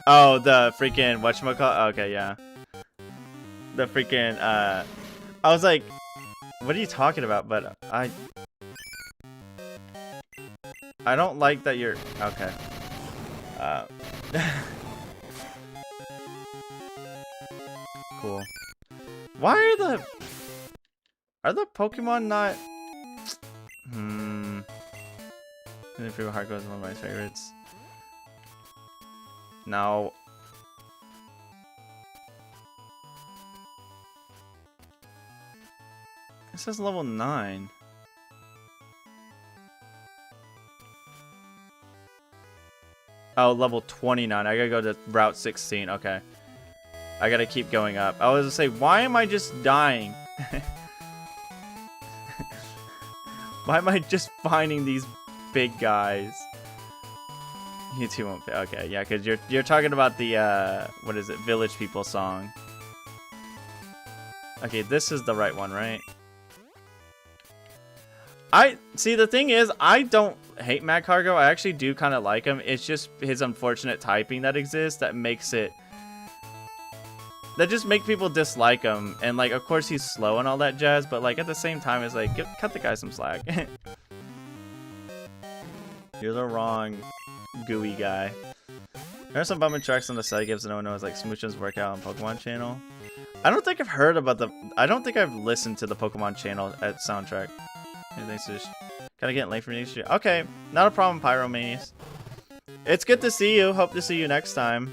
Oh, the freaking whatchamacallit? Okay, yeah. The freaking, I was like, what are you talking about? But I don't like that you're... Okay. Cool. Why are the Pokemon not... Favorite Heart Gold is one of my favorites. No. It says level 9. Oh, level 29. I gotta go to Route 16. Okay. I gotta keep going up. I was gonna say, why am I just dying? Why am I just finding these big guys? You two won't pay. Okay, yeah, because you're talking about the what is it, Village People song. Okay, this is the right one, right? I see, the thing is, I don't hate Magcargo. I actually do kind of like him. It's just his unfortunate typing that exists that makes it... That just make people dislike him. And like, of course he's slow and all that jazz, but like at the same time, it's like, cut the guy some slack. You're the wrong gooey guy. There are some bumping tracks on the side gives no knows like Smoochum's workout on Pokemon channel. I don't think I've heard about I don't think I've listened to the Pokemon channel at soundtrack. Thanks to kind of getting late for next year. Okay, not a problem, Pyromanius. It's good to see you. Hope to see you next time.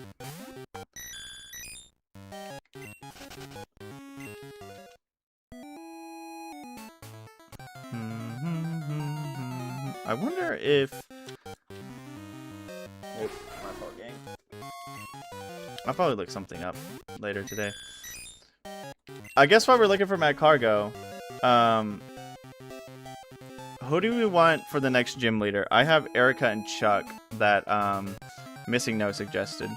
I wonder if... Oops, my fault, gang. I'll probably look something up later today. I guess while we're looking for Mad Cargo, who do we want for the next gym leader? I have Erica and Chuck that Missing No suggested.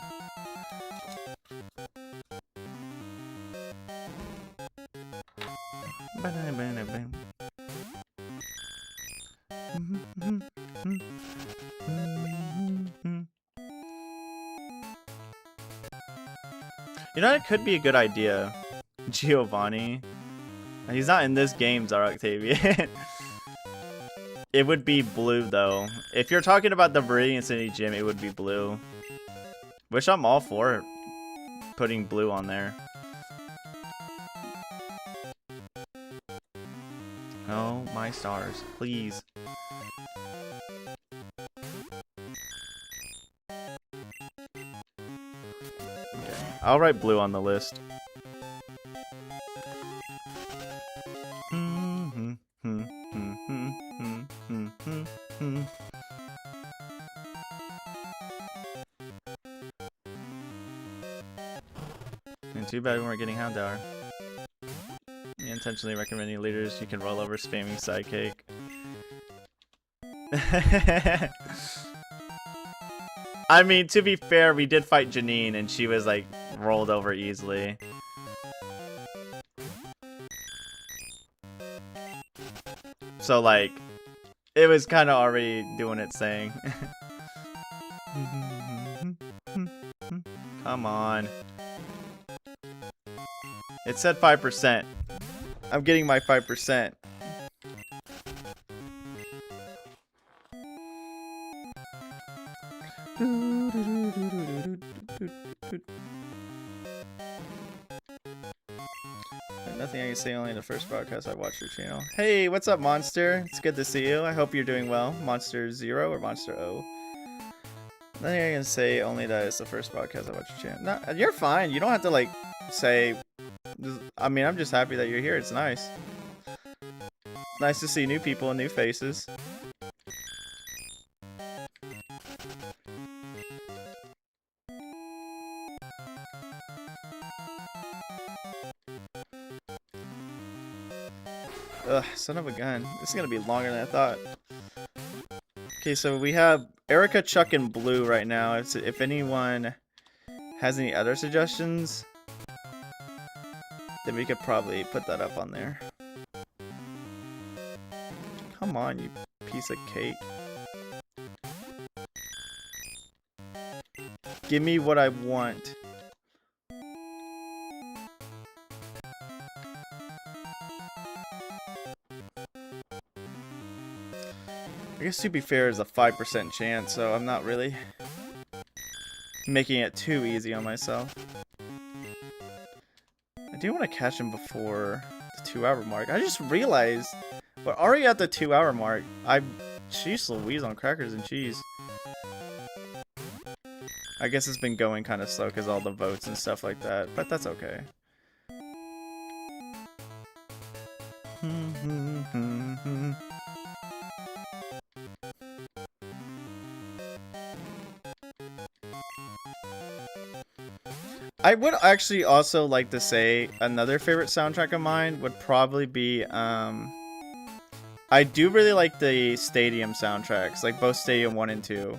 You know, it could be a good idea. Giovanni. He's not in this game, Zara Octavian. It would be blue, though. If you're talking about the Viridian City Gym, it would be blue. Which I'm all for putting blue on there. Oh, my stars. Please. Okay. I'll write blue on the list. And too bad we weren't getting Houndour. Intentionally recommending leaders you can roll over spamming sidekick. I mean, to be fair, we did fight Janine and she was like rolled over easily. So like, it was kind of already doing its thing. Come on. It said 5%. I'm getting my 5%. Nothing I can say, only in the first broadcast I watched your channel. Hey, what's up, Monster? It's good to see you. I hope you're doing well. Monster 0 or Monster O? Nothing I can say, only that it's the first broadcast I watched your channel. No, you're fine. You don't have to, like, say... I mean, I'm just happy that you're here. It's nice. It's nice to see new people and new faces. Ugh, son of a gun. This is gonna be longer than I thought. Okay, so we have Erica, Chuck, and Blue right now. If anyone has any other suggestions, then we could probably put that up on there. Come on, you piece of cake. Give me what I want. I guess to be fair, is a 5% chance, so I'm not really making it too easy on myself. I do want to catch him before the 2-hour mark. I just realized we're already at the 2-hour mark. Jeez Louise on crackers and cheese. I guess it's been going kind of slow because all the votes and stuff like that, but that's okay. I would actually also like to say another favorite soundtrack of mine would probably be, I do really like the Stadium soundtracks, like both Stadium 1 and 2.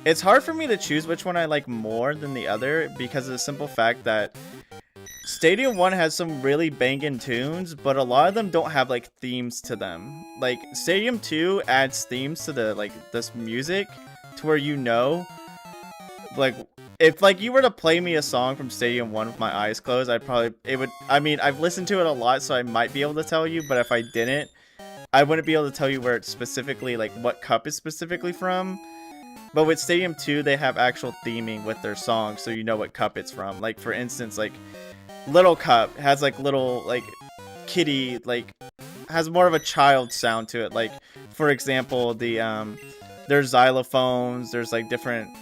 It's hard for me to choose which one I like more than the other because of the simple fact that Stadium 1 has some really banging tunes, but a lot of them don't have like themes to them. Like Stadium 2 adds themes to the this music to where like if like you were to play me a song from Stadium 1 with my eyes closed, I mean, I've listened to it a lot, so I might be able to tell you, but if I didn't, I wouldn't be able to tell you where it's specifically, like what cup it's specifically from. But with Stadium 2, they have actual theming with their songs, so you know what cup it's from. Like, for instance, like, Little Cup has, like, little, like, kitty, like, has more of a child sound to it. Like, for example, there's xylophones, there's, like, different,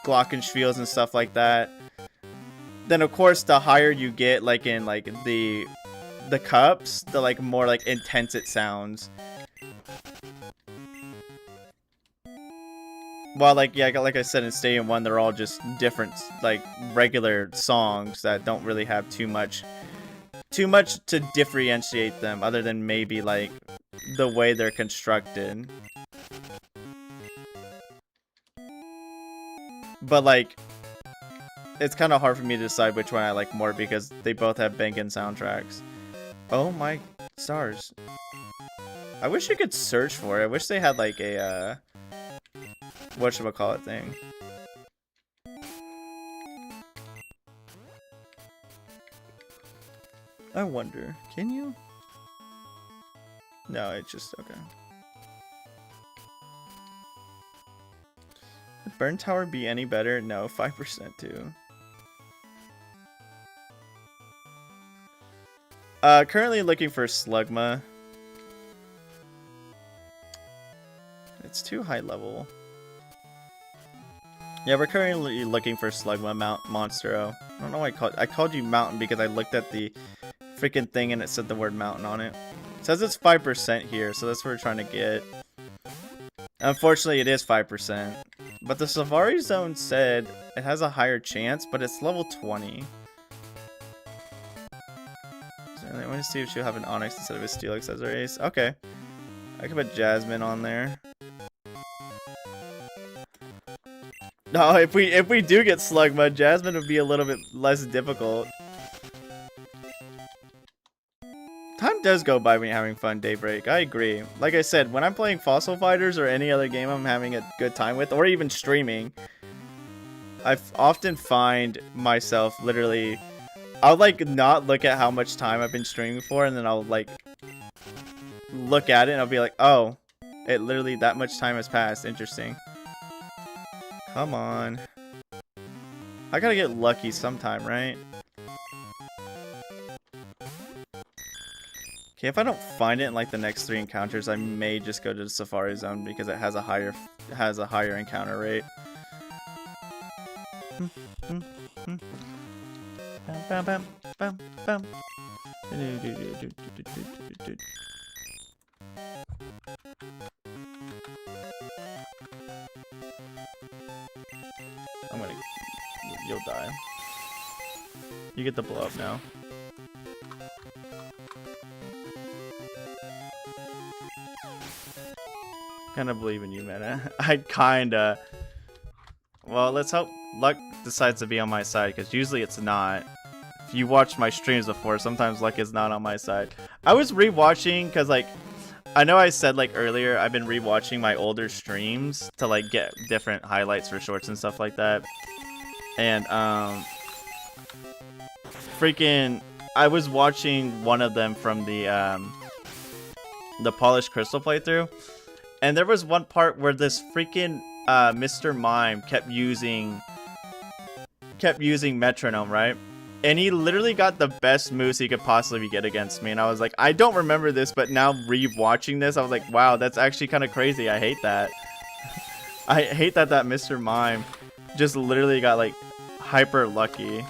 glockenspiels and stuff like that. Then, of course, the higher you get, like, in, like, the cups, the, like, more, like, intense it sounds. Well, like, yeah, like I said, in Stadium 1, they're all just different, like, regular songs that don't really have too much to differentiate them, other than maybe, like, the way they're constructed. But, like, it's kind of hard for me to decide which one I like more, because they both have banging soundtracks. Oh my stars. I wish you could search for it. I wish they had, like, a, whatchamacallit thing. I wonder, can you? No, it's just, okay. Would Burn Tower be any better? No, 5% too. Currently looking for Slugma. It's too high level. Yeah, we're currently looking for Slugma Monstro. I don't know why I called you Mountain because I looked at the freaking thing and it said the word Mountain on it. It says it's 5% here, so that's what we're trying to get. Unfortunately, it is 5%. But the Safari Zone said it has a higher chance, but it's level 20. So I want to see if she'll have an Onyx instead of a Steelix as her ace. Okay. I can put Jasmine on there. No, if we do get Slugma, Jasmine would be a little bit less difficult. Time does go by when you're having fun, Daybreak. I agree. Like I said, when I'm playing Fossil Fighters or any other game I'm having a good time with, or even streaming, I often find myself literally, I'll like not look at how much time I've been streaming for, and then I'll like look at it and I'll be like, oh, it literally that much time has passed. Interesting. Come on. I gotta get lucky sometime, right? Okay, if I don't find it in like the next 3 encounters, I may just go to the Safari Zone because it has a higher encounter rate. You'll die. You get the blow up now. Kinda believe in you, Meta. I kinda. Well, let's hope luck decides to be on my side, because usually it's not. If you watched my streams before, sometimes luck is not on my side. I was rewatching, because like, I know I said like earlier, I've been rewatching my older streams to like get different highlights for shorts and stuff like that. And freaking, I was watching one of them from the Polished Crystal playthrough, and there was one part where this freaking Mr. Mime kept using metronome, right? And he literally got the best moves he could possibly get against me, and I was like, I don't remember this, but now re-watching this, I was like, wow, that's actually kind of crazy. I hate that. I hate that Mr. Mime just literally got like hyper lucky.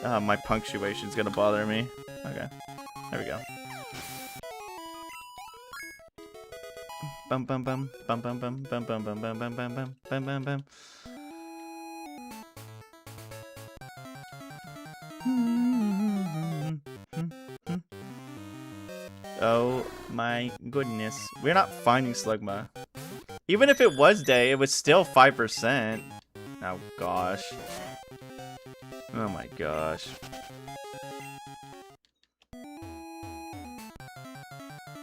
My punctuation's gonna bother me. Okay, there we go. Bum bum bum bum bum bum bum bum bum bum bum bum bum bum bum bum. Oh my goodness, we're not finding Slugma. Even if it was day, it was still 5%. Oh gosh. Oh my gosh.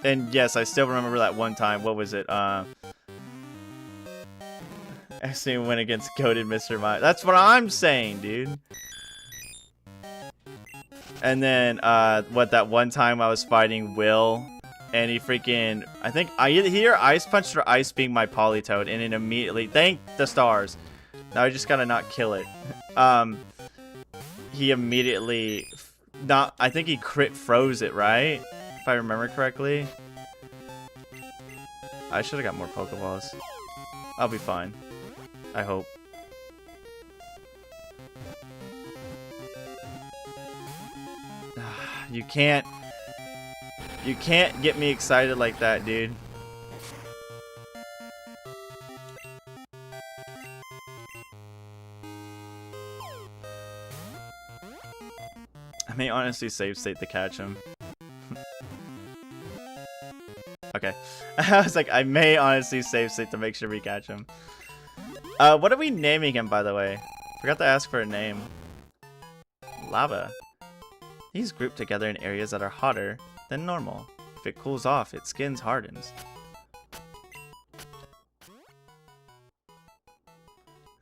And yes, I still remember that one time. What was it? Actually went against goated Mr. Mime. That's what I'm saying, dude. And then, what, that one time I was fighting Will, and he freaking, I think, I either Ice Punched or Ice Beam my Politoed, and it immediately, thank the stars. Now I just gotta not kill it. He immediately, I think he crit froze it, right? If I remember correctly. I should have got more Pokeballs. I'll be fine. I hope. You can't get me excited like that, dude. I may honestly save state to catch him. Okay. I was like, I may honestly save state to make sure we catch him. What are we naming him, by the way? Forgot to ask for a name. Lava. These group together in areas that are hotter than normal. If it cools off, its skin hardens.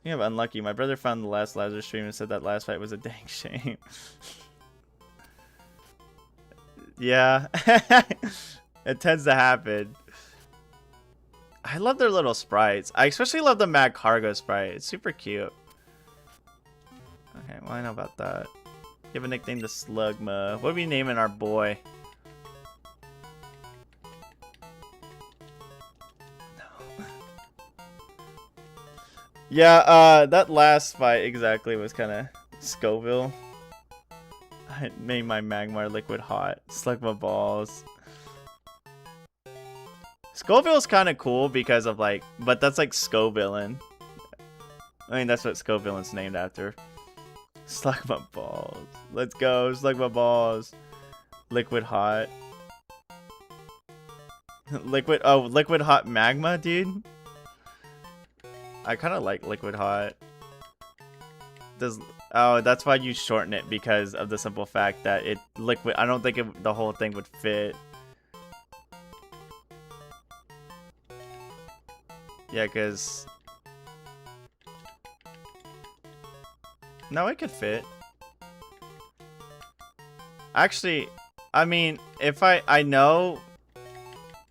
Yeah, but unlucky. My brother found the last Lazarus stream and said that last fight was a dang shame. Yeah. It tends to happen. I love their little sprites. I especially love the Mad Cargo sprite. It's super cute. Okay, well, I know about that. Give a nickname to Slugma. What are we naming our boy? No. Yeah, that last fight exactly was kind of Scoville. I made my Magmar liquid hot. Slugma balls. Scoville's kind of cool because of like, but that's like Scovillain. I mean, that's what Scovillain's named after. Slugma balls. Let's go, Slugma balls. Liquid hot. Liquid hot magma, dude. I kind of like liquid hot. Oh, that's why you shorten it, because of the simple fact that it liquid. I don't think the whole thing would fit. Yeah, because... No, it could fit. Actually, I mean, if I know...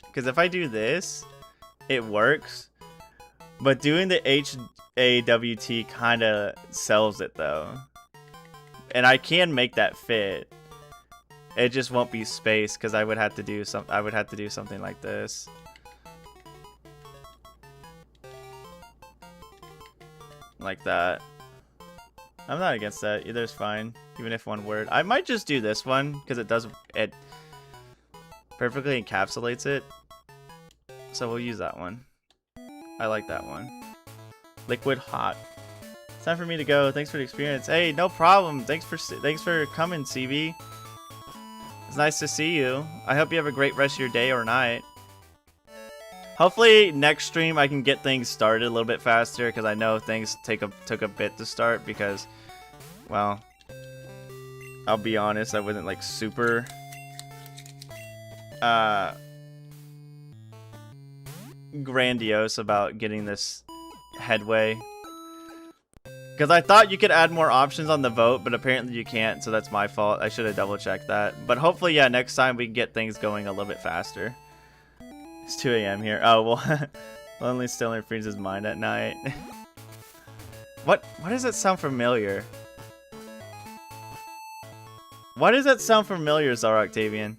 Because if I do this, it works. But doing the HAWT kind of sells it, though. And I can make that fit. It just won't be space, because I would have to do something like this. Like that. I'm not against that. Either's fine. Even if one word. I might just do this one because it perfectly encapsulates it. So we'll use that one. I like that one. Liquid hot. It's time for me to go. Thanks for the experience. Hey, no problem. Thanks for coming, CB. It's nice to see you. I hope you have a great rest of your day or night. Hopefully next stream I can get things started a little bit faster, because I know things took a bit to start because, well, I'll be honest, I wasn't like super grandiose about getting this headway. Because I thought you could add more options on the vote, but apparently you can't, so that's my fault. I should have double checked that. But hopefully, yeah, next time we can get things going a little bit faster. It's 2 AM here. Oh, well, Lonely Stiller frees his mind at night. What does that sound familiar? Why does that sound familiar, Zara Octavian?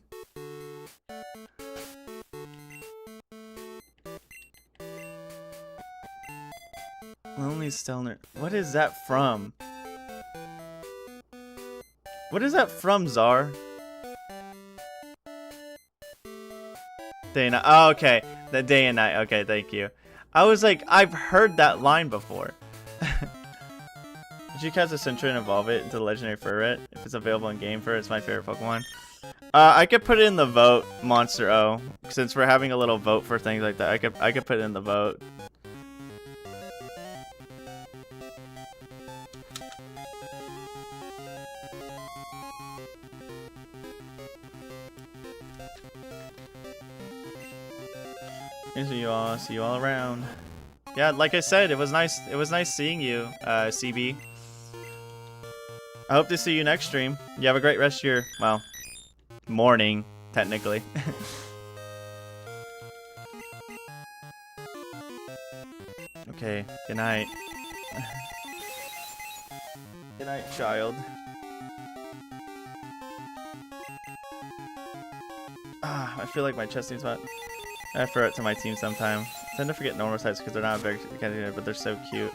Lonely Stelner. What is that from? What is that from, Czar? Day and night. Oh, okay. The day and night. Okay, thank you. I was like, I've heard that line before. Did you catch the Century and evolve it into the legendary Furret? If it's available in game for it, it's my favorite Pokemon. I could put it in the vote, Monster O. Since we're having a little vote for things like that, I could put it in the vote. See you all around. Yeah, like I said, it was nice seeing you, CB. I hope to see you next stream. You have a great rest of your, well, morning, technically. Okay, good night. Good night, child. Ah, I feel like my chest needs wet. I refer it to my team sometime. I tend to forget normal types because they're not very competitive, but they're so cute.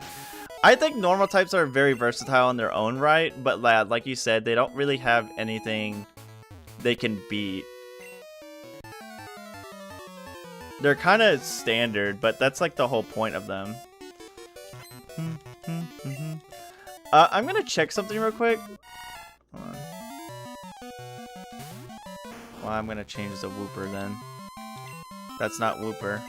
I think normal types are very versatile in their own right, but like you said, they don't really have anything they can beat. They're kind of standard, but that's like the whole point of them. I'm gonna check something real quick. Hold on. Well, I'm gonna change the Wooper then. That's not Wooper.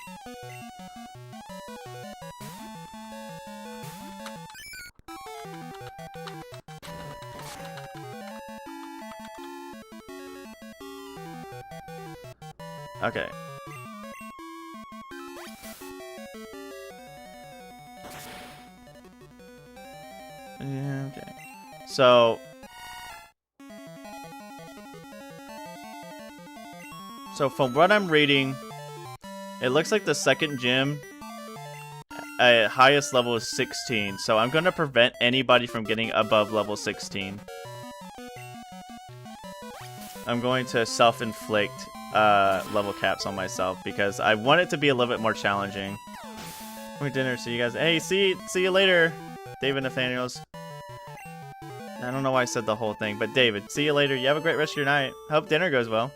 Okay. Yeah, okay. So from what I'm reading, it looks like the second gym at highest level is 16. So I'm going to prevent anybody from getting above level 16. I'm going to self-inflict level caps on myself because I want it to be a little bit more challenging. We're dinner, see you guys. Hey, see you later, David Nathaniels. I don't know why I said the whole thing, but David, see you later. You have a great rest of your night. Hope dinner goes well.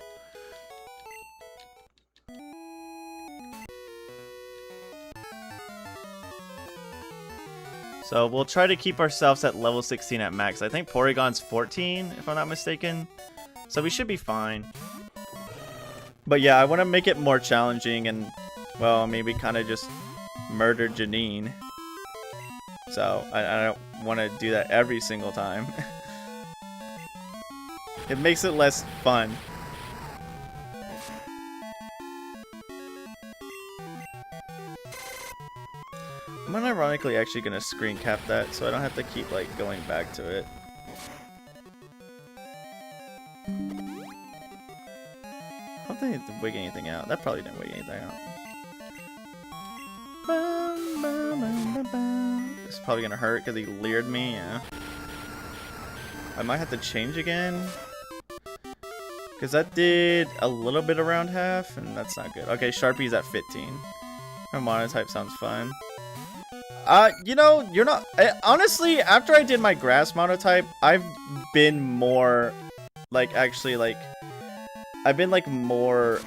So we'll try to keep ourselves at level 16 at max. I think Porygon's 14, if I'm not mistaken. So we should be fine. But yeah, I want to make it more challenging and, well, maybe kind of just murder Janine. So I don't want to do that every single time. It makes it less fun. I'm unironically actually going to screen cap that so I don't have to keep like going back to it. I don't think it did wig anything out. That probably didn't wig anything out. It's probably gonna hurt because he leered me, yeah. I might have to change again. Because that did a little bit around half, and that's not good. Okay, Sharpie's at 15. Her monotype sounds fun. You know, you're not... honestly, after I did my grass monotype, I've been more... like, actually, like... I've been, like, more,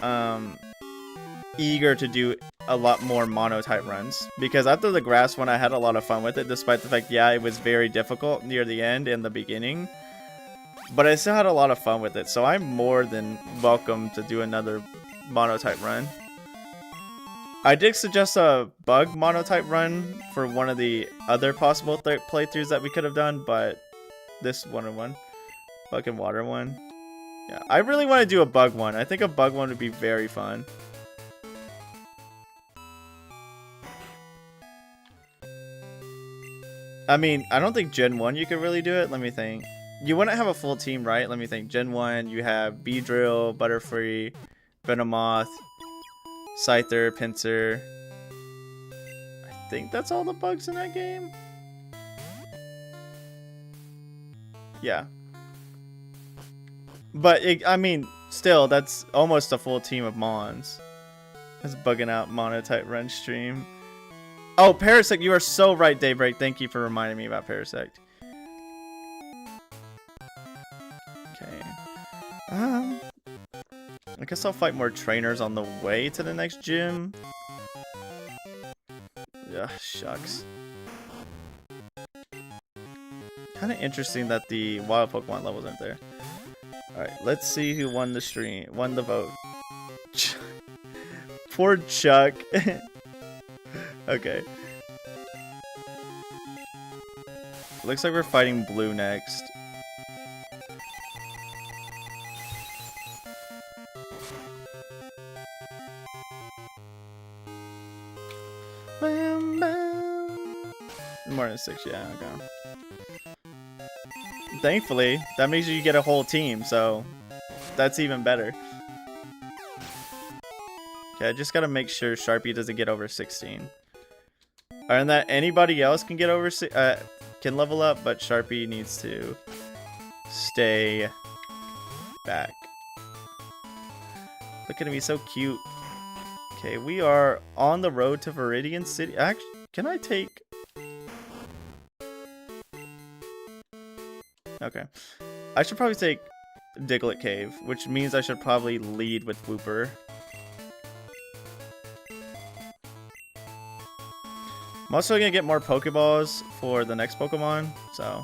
eager to do a lot more monotype runs. Because after the grass one, I had a lot of fun with it, despite the fact, yeah, it was very difficult near the end and the beginning. But I still had a lot of fun with it, so I'm more than welcome to do another monotype run. I did suggest a bug monotype run for one of the other possible playthroughs that we could have done, but this one, bug and water one. Yeah, I really want to do a bug one. I think a bug one would be very fun. I mean, I don't think Gen 1 you could really do it. Let me think. You wouldn't have a full team, right? Let me think. Gen 1, you have Beedrill, Butterfree, Venomoth, Scyther, Pinsir. I think that's all the bugs in that game. Yeah. But, I mean, still, that's almost a full team of Mons. That's bugging out monotype run stream. Oh, Parasect, you are so right, Daybreak. Thank you for reminding me about Parasect. Okay. I guess I'll fight more trainers on the way to the next gym. Yeah, shucks. Kind of interesting that the wild Pokemon levels aren't there. Alright, let's see who won the stream. Won the vote. Poor Chuck. Okay. Looks like we're fighting blue next. More than 6, yeah, okay. Thankfully, that means you get a whole team, so that's even better. Okay, I just gotta make sure Sharpie doesn't get over 16. And that anybody else can get over, can level up, but Sharpie needs to stay back. Look at him, he's so cute. Okay, we are on the road to Viridian City. Actually, can I take... Okay. I should probably take Diglett Cave, which means I should probably lead with Wooper. I'm also gonna get more Pokeballs for the next Pokemon, so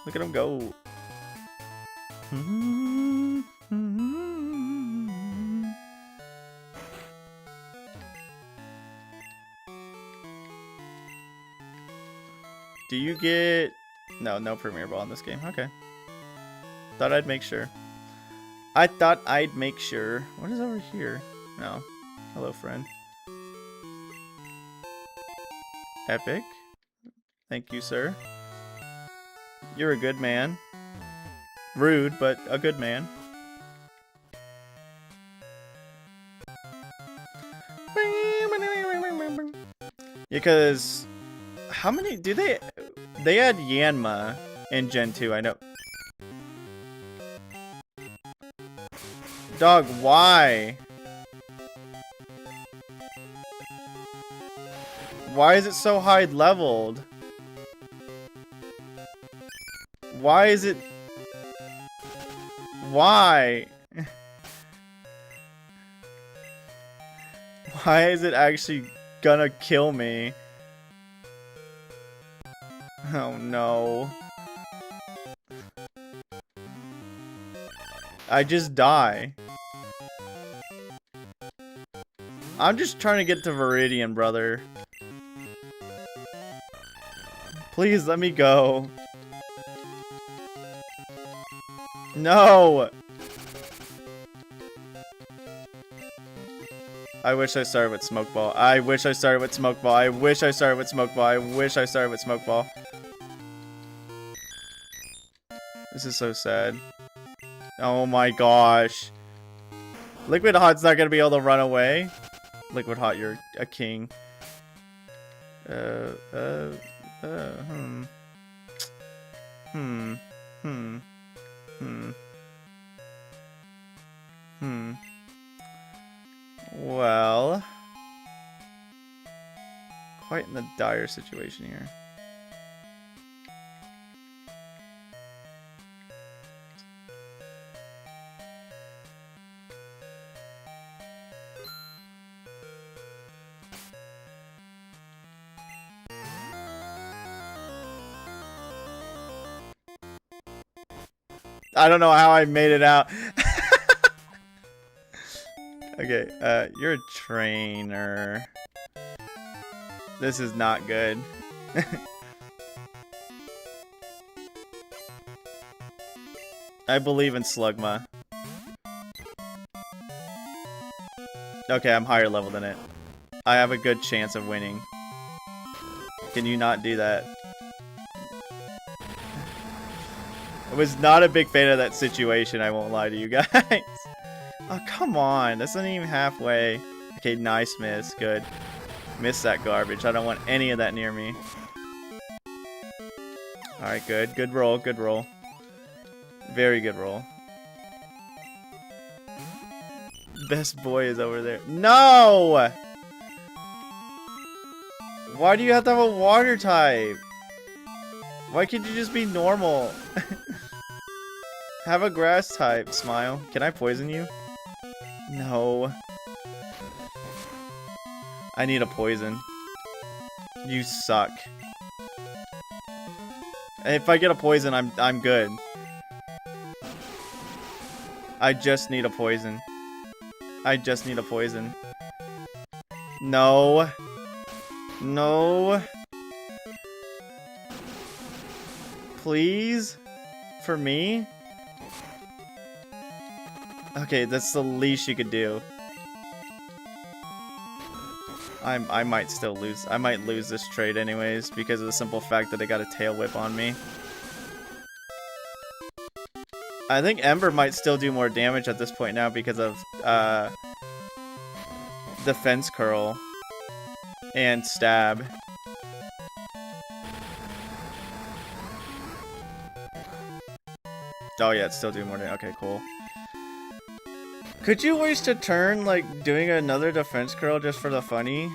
look at him go. Do you get... No Premier Ball in this game. Okay. Thought I'd make sure. I thought I'd make sure. What is over here? No. Hello, friend. Epic. Thank you, sir. You're a good man. Rude, but a good man. Because how many do they had Yanma in Gen 2, I know. Dog, why? Why is it so high leveled? Why is it... Why? Why is it actually gonna kill me? Oh no. I just die. I'm just trying to get to Viridian, brother. Please let me go. No! I wish I started with Smokeball. I wish I started with Smokeball. I wish I started with Smokeball. I wish I started with Smokeball. This is so sad. Oh my gosh. Liquid Hot's not gonna be able to run away. Liquid Hot, you're a king. Well, quite in the dire situation here. I don't know how I made it out. Okay, you're a trainer. This is not good. I believe in Slugma. Okay, I'm higher level than it. I have a good chance of winning. Can you not do that? I was not a big fan of that situation, I won't lie to you guys. Oh, come on. That's not even halfway. Okay, nice miss. Good. Miss that garbage. I don't want any of that near me. Alright, good. Good roll. Good roll. Very good roll. Best boy is over there. No! Why do you have to have a water type? Why can't you just be normal? Have a grass type, Smile. Can I poison you? No. I need a poison. You suck. If I get a poison, I'm good. I just need a poison. I just need a poison. No. No. Please? For me? Okay, that's the least you could do. I might still lose. I might lose this trade anyways because of the simple fact that it got a tail whip on me. I think Ember might still do more damage at this point now because of defense curl and stab. Oh yeah, it's still doing more damage. Okay, cool. Could you waste a turn like doing another defense curl just for the funny?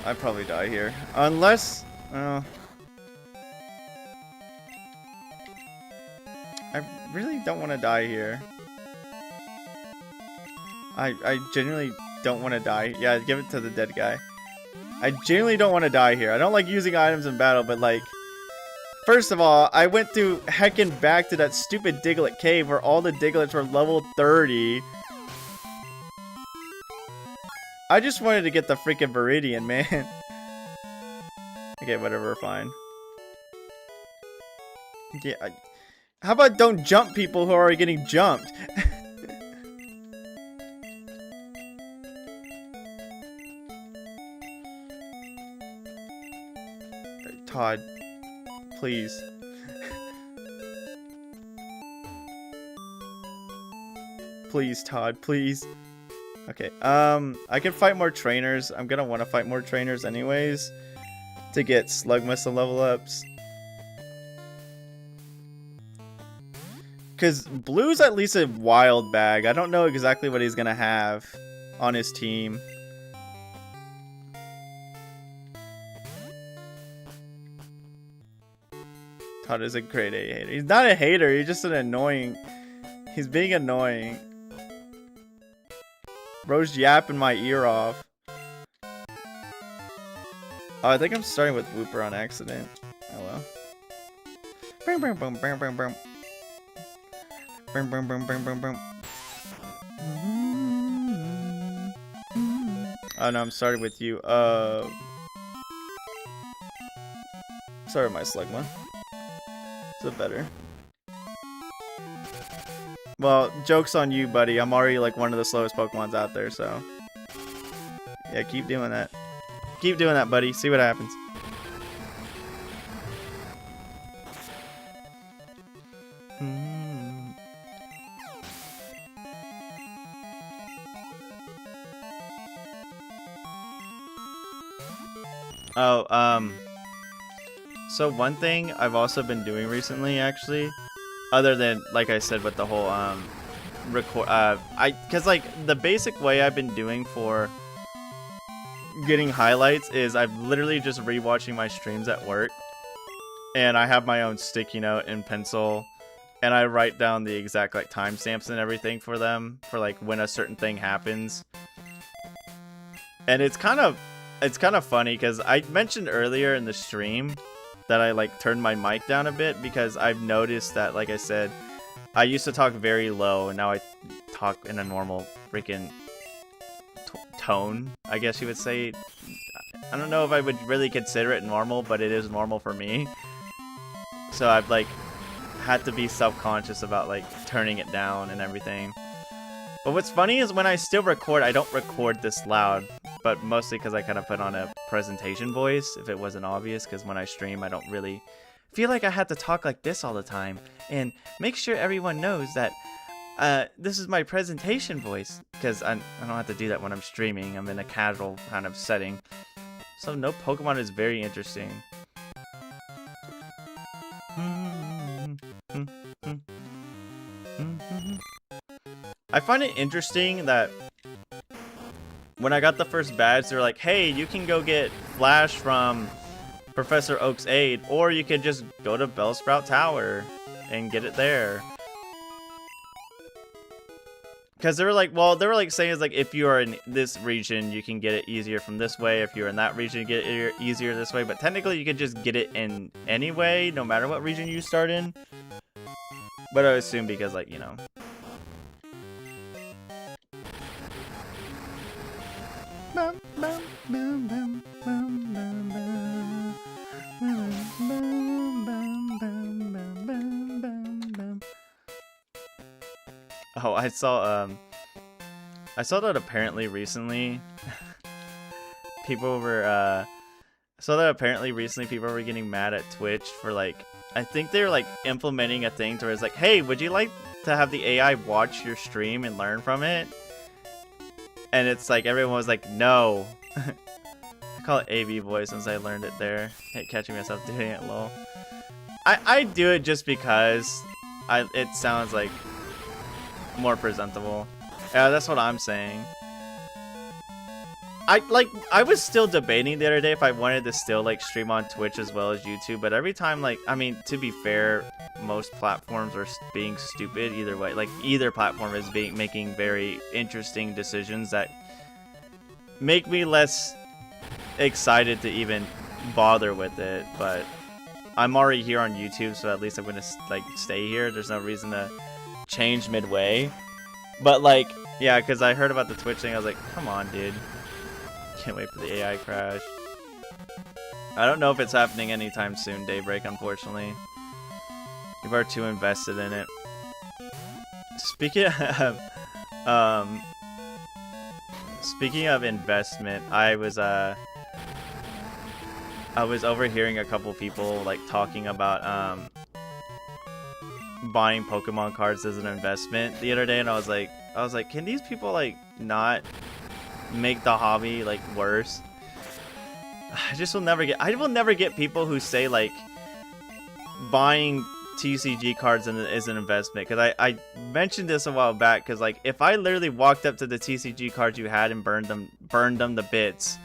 I'd probably die here. Unless I really don't want to die here. I genuinely don't want to die. Yeah, give it to the dead guy. I genuinely don't want to die here. I don't like using items in battle, but like, first of all, I went through heckin' back to that stupid Diglett cave where all the Diglets were level 30. I just wanted to get the freaking Viridian, man. Okay, whatever, fine. Yeah, how about don't jump people who are already getting jumped? Todd, please. Please, Todd, please. Okay, I can fight more trainers. I'm gonna want to fight more trainers anyways to get Slug Missile level ups. Because Blue's at least a wild bag. I don't know exactly what he's gonna have on his team. Todd is a great A hater. He's not a hater, he's just an annoying... He's being annoying. Bro's yapping my ear off. Oh, I think I'm starting with Wooper on accident. Oh well. Boom, boom, boom, boom, boom, boom. Boom, boom, boom, boom, boom, boom. Oh no, I'm starting with you. Sorry, my Slugma. Is it better? Well, joke's on you, buddy. I'm already like one of the slowest Pokemons out there, so... Yeah, keep doing that. Keep doing that, buddy. See what happens. Oh, so one thing I've also been doing recently, actually, other than, like I said, with the whole, cause like, the basic way I've been doing for getting highlights is I've literally just rewatching my streams at work, and I have my own sticky note and pencil, and I write down the exact, like, timestamps and everything for them, for, like, when a certain thing happens. And it's kind of funny, because I mentioned earlier in the stream that I like turned my mic down a bit because I've noticed that, like I said, I used to talk very low and now I talk in a normal freaking tone, I guess you would say. I don't know if I would really consider it normal, but it is normal for me. So I've like had to be self-conscious about like turning it down and everything. But what's funny is when I still record, I don't record this loud, but mostly because I kind of put on a presentation voice, if it wasn't obvious, because when I stream, I don't really feel like I have to talk like this all the time, and make sure everyone knows that this is my presentation voice, because I don't have to do that when I'm streaming. I'm in a casual kind of setting. So no Pokemon is very interesting. I find it interesting that when I got the first badge, they were like, hey, you can go get Flash from Professor Oak's aid, or you could just go to Bellsprout Tower and get it there. Because they were like, well, they were like saying, it's like, if you are in this region, you can get it easier from this way. If you're in that region, you get it easier this way. But technically, you could just get it in any way, no matter what region you start in. But I assume because, like, you know. Oh, I saw that apparently recently people were people were getting mad at Twitch for like I think they're like implementing a thing to where it's like, hey, would you like to have the AI watch your stream and learn from it? And it's like everyone was like, no. I call it AV voice since I learned it there. Hate catching myself doing it, lol. I do it just because it sounds like more presentable. Yeah, that's what I'm saying. I was still debating the other day if I wanted to still like stream on Twitch as well as YouTube, but every time, like, I mean, to be fair, most platforms are being stupid either way. Like, either platform is making very interesting decisions that make me less excited to even bother with it. But I'm already here on YouTube, so at least I'm gonna like stay here. There's no reason to change midway. But like, yeah, because I heard about the Twitch thing, I was like, come on, dude. Can't wait for the AI crash. I don't know if it's happening anytime soon, Daybreak, unfortunately. People are too invested in it. Speaking of investment, I was overhearing a couple people like talking about buying Pokemon cards as an investment the other day, and I was like, can these people like not make the hobby like worse? I will never get people who say like buying TCG cards is an investment, because I mentioned this a while back, because like if I literally walked up to the TCG cards you had and burned them to bits,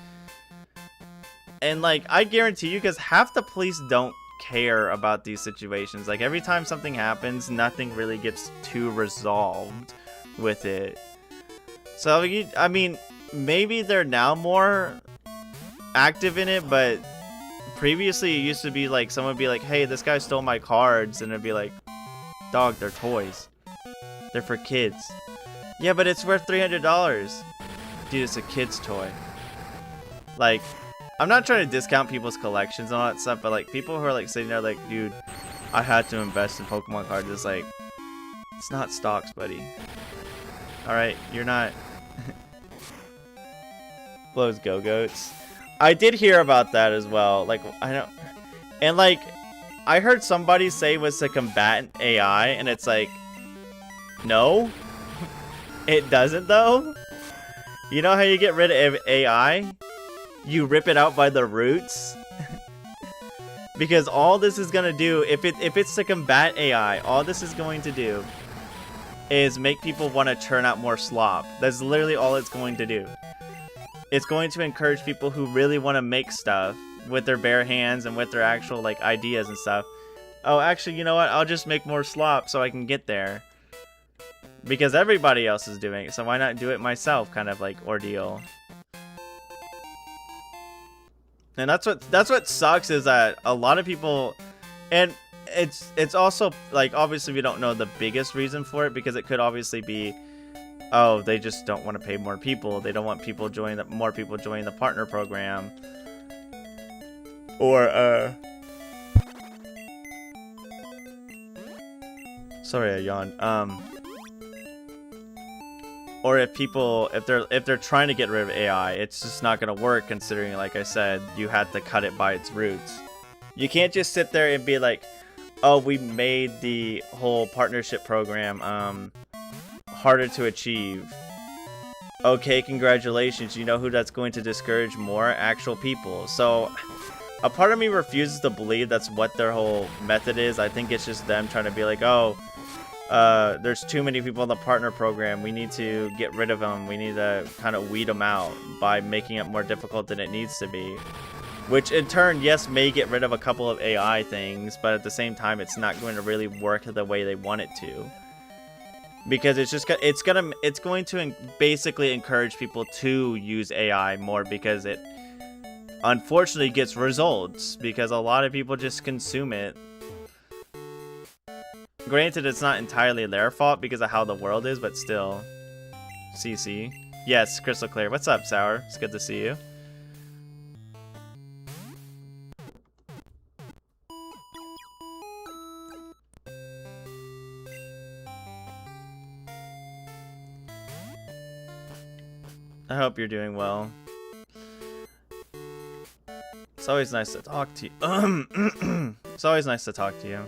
and like I guarantee you, because half the police don't care about these situations, like every time something happens, nothing really gets too resolved with it. So I mean, maybe they're now more active in it, but previously it used to be like someone would be like, hey, this guy stole my cards, and it'd be like, dog, they're toys, they're for kids. Yeah, but it's worth $300. Dude, it's a kid's toy. Like, I'm not trying to discount people's collections and all that stuff, but like people who are like sitting there like, dude, I had to invest in Pokemon cards, it's like, it's not stocks, buddy. Alright, you're not. Blows Go-Goats. I did hear about that as well. Like, I don't, and like, I heard somebody say it was to combat AI, and it's like, no, it doesn't though. You know how you get rid of AI? You rip it out by the roots. Because all this is gonna do, if it's to combat AI, all this is going to do is make people want to churn out more slop. That's literally all it's going to do. It's going to encourage people who really want to make stuff with their bare hands and with their actual like ideas and stuff. Oh, actually, you know what? I'll just make more slop so I can get there. Because everybody else is doing it, so why not do it myself, kind of like ordeal. And that's what sucks, is that a lot of people, and it's also like, obviously we don't know the biggest reason for it, because it could obviously be, oh, they just don't want to pay more people. They don't want people more people joining the partner program. Or, sorry, I yawned. Or if they're trying to get rid of AI, it's just not gonna work, considering, like I said, you had to cut it by its roots. You can't just sit there and be like, oh, we made the whole partnership program, harder to achieve. Okay, congratulations. You know who that's going to discourage more? Actual people. So a part of me refuses to believe that's what their whole method is. I think it's just them trying to be like, oh, there's too many people in the partner program, we need to get rid of them, we need to kind of weed them out by making it more difficult than it needs to be. Which in turn, yes, may get rid of a couple of AI things, but at the same time, it's not going to really work the way they want it to. Because it's going to basically encourage people to use AI more, because it unfortunately gets results, because a lot of people just consume it. Granted, it's not entirely their fault because of how the world is, but still. CC. Yes, crystal clear. What's up, Sour? It's good to see you. I hope you're doing well. It's always nice to talk to you. It's always nice to talk to you.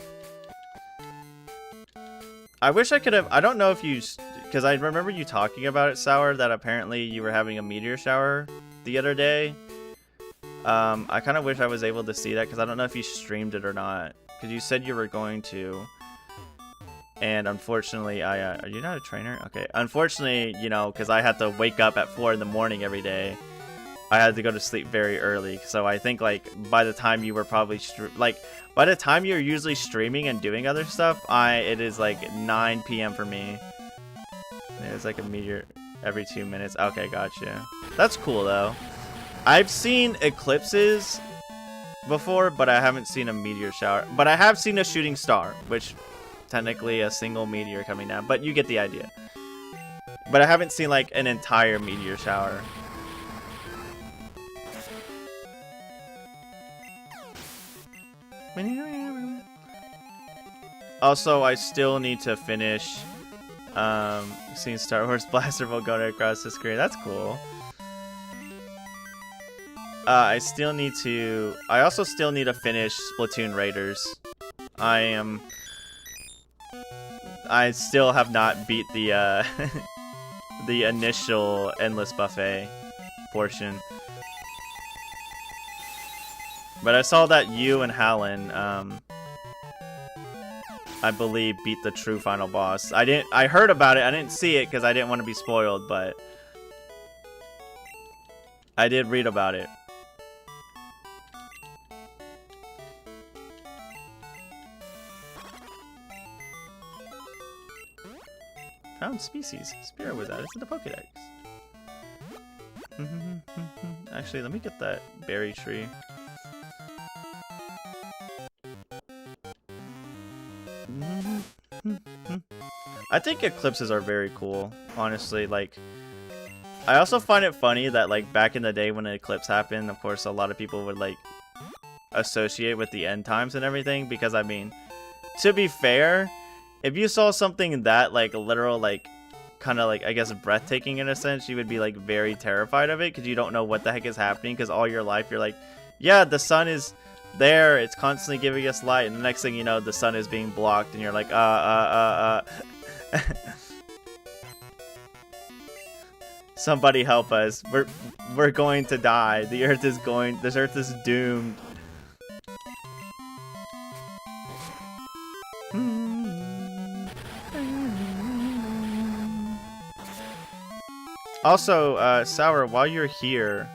I wish I could have... I don't know if you... Because I remember you talking about it, Sour, that apparently you were having a meteor shower the other day. I kind of wish I was able to see that, because I don't know if you streamed it or not. Because you said you were going to. And unfortunately, are you not a trainer? Okay. Unfortunately, you know, because I had to wake up at 4 in the morning every day, I had to go to sleep very early. So I think, like, by the time you were probably... by the time you're usually streaming and doing other stuff, it is, like, 9 p.m. for me. It's like a meteor every 2 minutes. Okay, gotcha. That's cool, though. I've seen eclipses before, but I haven't seen a meteor shower. But I have seen a shooting star, which technically a single meteor coming down. But you get the idea. But I haven't seen, like, an entire meteor shower. Also, I still need to finish seeing Star Wars Blaster Bolt going across the screen. That's cool. I also still need to finish Splatoon Raiders. I still have not beat the the initial Endless Buffet portion. But I saw that you and Hallen, I believe, beat the true final boss. I heard about it. I didn't see it because I didn't want to be spoiled, but I did read about it. Found species. Spear was that? It's in the Pokedex. Actually, let me get that berry tree. I think eclipses are very cool, honestly. Like, I also find it funny that, like, back in the day when an eclipse happened, of course, a lot of people would, like, associate with the end times and everything, because, I mean, to be fair, if you saw something that, like, literal, like, kind of, like, I guess, breathtaking in a sense, you would be, like, very terrified of it, because you don't know what the heck is happening, because all your life you're like, yeah, the sun is there, it's constantly giving us light, and the next thing you know, the sun is being blocked, and you're like, somebody help us. We're going to die. This earth is doomed. Also, Sour, while you're here,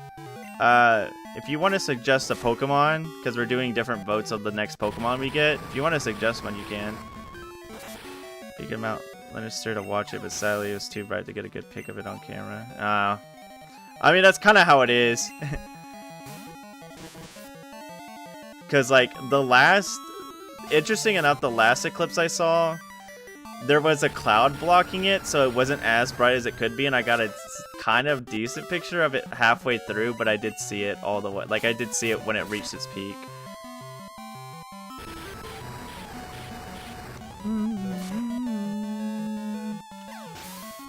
if you want to suggest a Pokemon, because we're doing different votes of the next Pokemon we get, if you want to suggest one, you can. Peek him out. Lannister to watch it, but sadly it was too bright to get a good pic of it on camera. I mean, that's kind of how it is. Because, like, interesting enough, the last eclipse I saw, there was a cloud blocking it, so it wasn't as bright as it could be, and I got a kind of decent picture of it halfway through, but I did see it all the way. Like, I did see it when it reached its peak.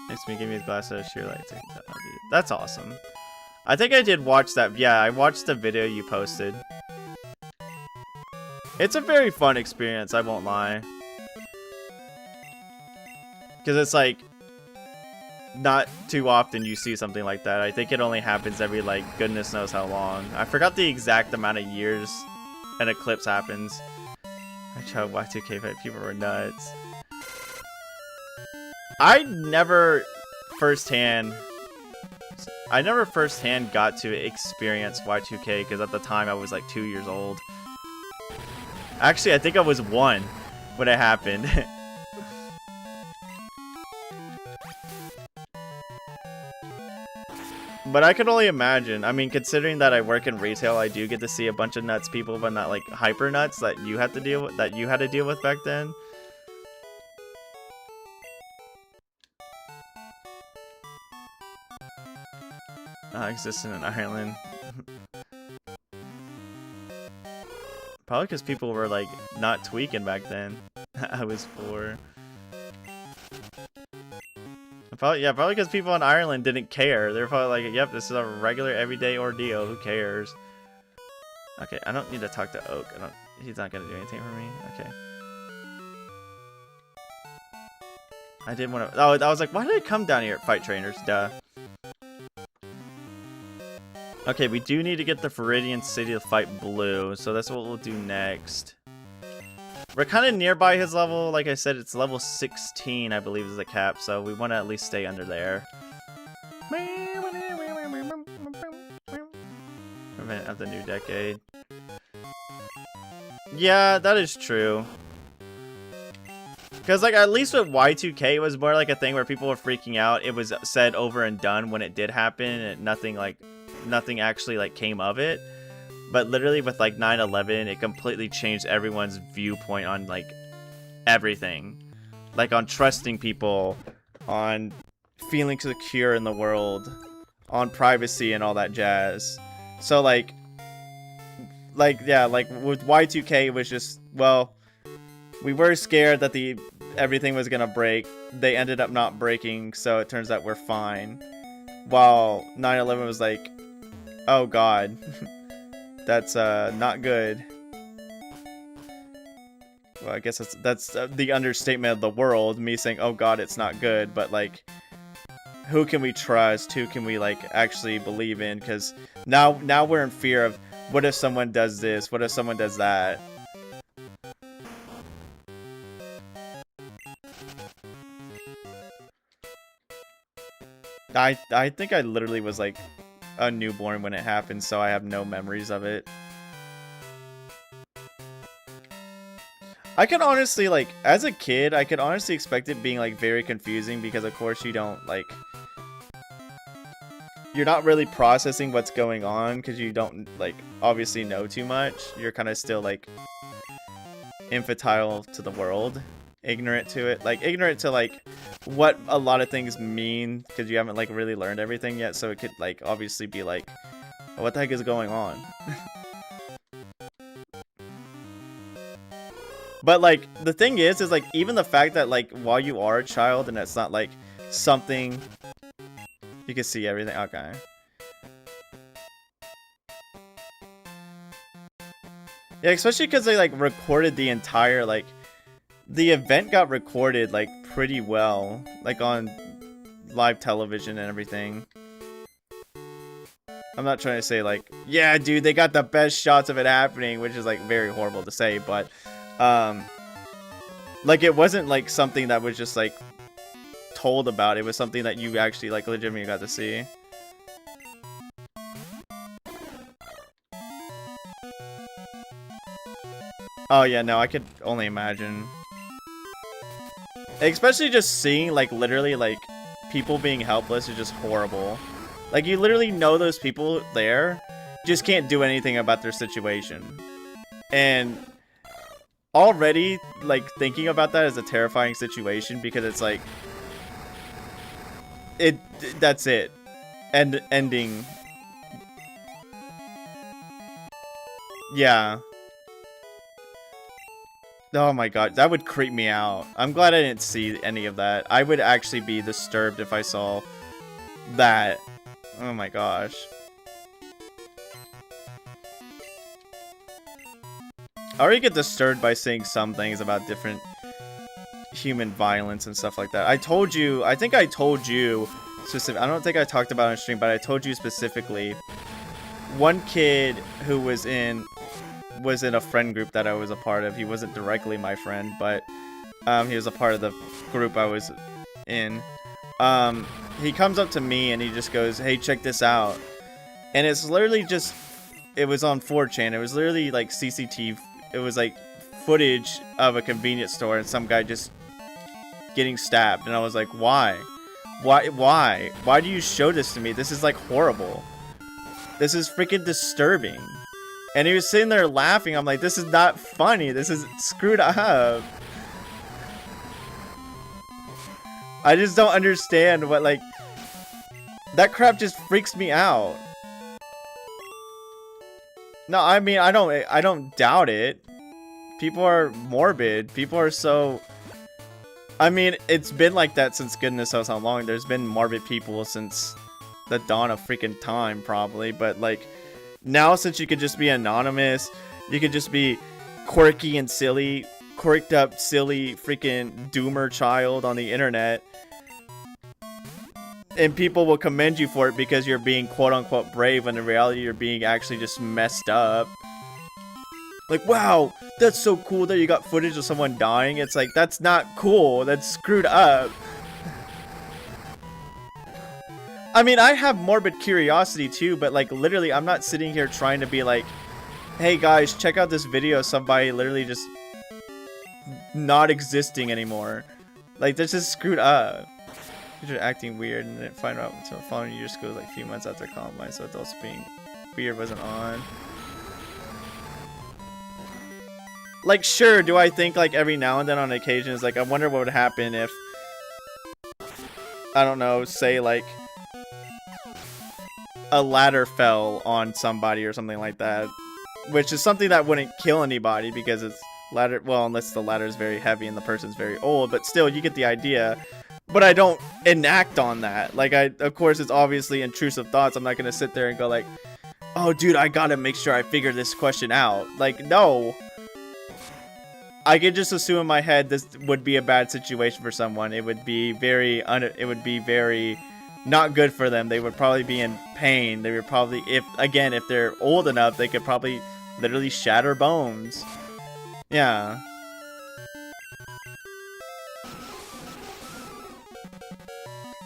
Makes me give me the glass of sheer light. That's awesome. I think I did watch that. Yeah, I watched the video you posted. It's a very fun experience, I won't lie. Because it's like, not too often you see something like that. I think it only happens every, like, goodness knows how long. I forgot the exact amount of years an eclipse happens. I tried Y2K, but people were nuts. I never firsthand got to experience Y2K because at the time I was like 2 years old. Actually, I think I was 1 when it happened. But I could only imagine. I mean, considering that I work in retail, I do get to see a bunch of nuts people, but not like hyper nuts that you had to deal with back then. Existing in Ireland. Probably because people were like not tweaking back then. I was 4. Probably because people in Ireland didn't care. They're probably like, yep, this is a regular everyday ordeal. Who cares? Okay, I don't need to talk to Oak. He's not gonna do anything for me. Okay. I didn't want to. Oh, I was like, why did I come down here at Fight Trainers? Duh. Okay, we do need to get the Viridian City to fight Blue, so that's what we'll do next. We're kind of nearby his level. Like I said, it's level 16, I believe, is the cap, so we want to at least stay under there. Event of the new decade. Yeah, that is true. Because, like, at least with Y2K, it was more like a thing where people were freaking out. It was said over and done when it did happen, and nothing actually, like, came of it. But literally with, like, 9/11, it completely changed everyone's viewpoint on, like, everything. Like, on trusting people, on feeling secure in the world, on privacy and all that jazz. So, yeah, like, with Y2K, it was just, well, we were scared that everything was gonna break. They ended up not breaking, so it turns out we're fine. While 9/11 was like, oh god, that's not good. Well, I guess that's the understatement of the world. Me saying, oh god, it's not good, but like, who can we trust? Who can we like actually believe in? Because now we're in fear of what if someone does this? What if someone does that? I think I literally was like a newborn when it happened, so I have no memories of it. I could honestly, like, as a kid, I could honestly expect it being like very confusing because of course you don't like, you're not really processing what's going on because you don't like obviously know too much. You're kind of still like infantile to the world, ignorant to it, like ignorant to like what a lot of things mean because you haven't like really learned everything yet, so it could like obviously be like, what the heck is going on? But like the thing is like even the fact that like while you are a child and it's not like something you can see everything. Okay. Yeah, especially because they like recorded the entire like the event got recorded like pretty well, like on live television and everything. I'm not trying to say like, yeah, dude, they got the best shots of it happening, which is like very horrible to say, but like it wasn't like something that was just like told about. It was something that you actually like legitimately got to see. Oh yeah, no, I could only imagine. Especially just seeing like literally like people being helpless is just horrible. Like you literally know those people there just can't do anything about their situation. And already like thinking about that is a terrifying situation because it's like that's it. Ending. Yeah. Oh my god, that would creep me out. I'm glad I didn't see any of that. I would actually be disturbed if I saw that. Oh my gosh. I already get disturbed by seeing some things about different human violence and stuff like that. I told you, I think I told you specific. I don't think I talked about it on stream, but I told you specifically. One kid who was in a friend group that I was a part of. He wasn't directly my friend, but he was a part of the group I was in. He comes up to me and he just goes, "Hey, check this out." And it's literally just, it was on 4chan. It was literally like CCTV. It was like footage of a convenience store and some guy just getting stabbed. And I was like, why? Why do you show this to me? This is like horrible. This is freaking disturbing. And he was sitting there laughing. I'm like, this is not funny. This is screwed up. I just don't understand what, like, that crap just freaks me out. No, I mean, I don't doubt it. People are morbid. People are so, I mean, it's been like that since goodness knows how long. There's been morbid people since the dawn of freaking time, probably. But, like, now since you could just be anonymous, you could just be quirky and silly, quirked up, silly, freaking doomer child on the internet. And people will commend you for it because you're being quote-unquote brave, when in reality you're being actually just messed up. Like, wow, that's so cool that you got footage of someone dying. It's like, that's not cool. That's screwed up. I mean, I have morbid curiosity too, but like, literally, I'm not sitting here trying to be like, hey guys, check out this video of somebody literally just not existing anymore. Like, this is screwed up. You're acting weird, and then find out until following year school like a few months after Columbine, so adults being weird wasn't on. Like, sure, do I think like every now and then on occasions, like, I wonder what would happen if, I don't know, say like a ladder fell on somebody or something like that, which is something that wouldn't kill anybody because it's ladder, well, unless the ladder is very heavy and the person's very old, but still, you get the idea. But I don't enact on that. Like, of course, it's obviously intrusive thoughts. I'm not gonna sit there and go like, oh, dude, I gotta make sure I figure this question out. Like, no. I could just assume in my head this would be a bad situation for someone. It would be very not good for them. They would probably be in pain. They would probably, if they're old enough, they could probably literally shatter bones. Yeah.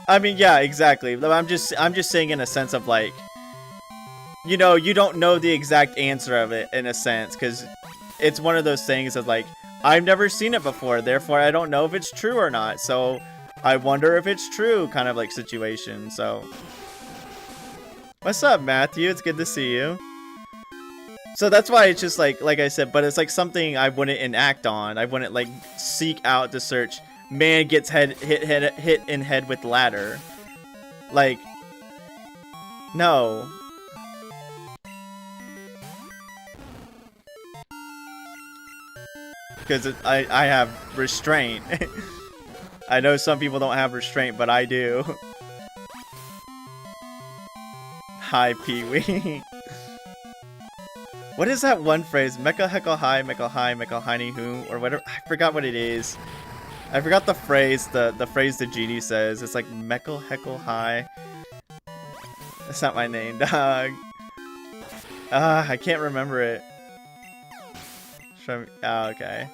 I mean, yeah, exactly. I'm just saying in a sense of like, you know, you don't know the exact answer of it in a sense, because it's one of those things of like, I've never seen it before, therefore I don't know if it's true or not. So I wonder if it's true, kind of like situation. So what's up, Matthew? It's good to see you. So that's why it's just like I said, but it's like something I wouldn't enact on. I wouldn't like seek out to search. Man gets hit in head with ladder. Like, no. Because I have restraint. I know some people don't have restraint, but I do. Hi, Pee-wee. What is that one phrase? Mecha heckle hi, mecha hi, mecha heiny who, or whatever. I forgot what it is. I forgot the phrase, the phrase the genie says. It's like Meckle Heckle High. That's not my name, dog. I can't remember it. Show me. Oh, okay.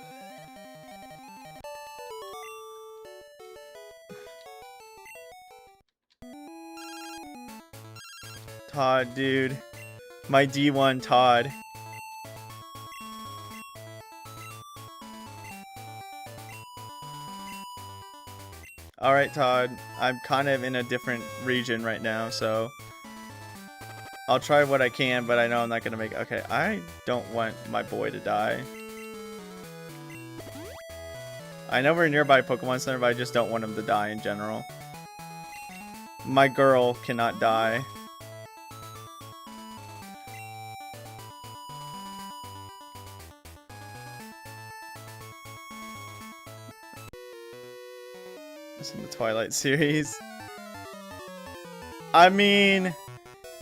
Todd, dude. My D1 Todd. Alright, Todd. I'm kind of in a different region right now, so I'll try what I can, but I know I'm not going to make it. Okay, I don't want my boy to die. I know we're a nearby Pokemon Center, but I just don't want him to die in general. My girl cannot die. In the Twilight series. I mean,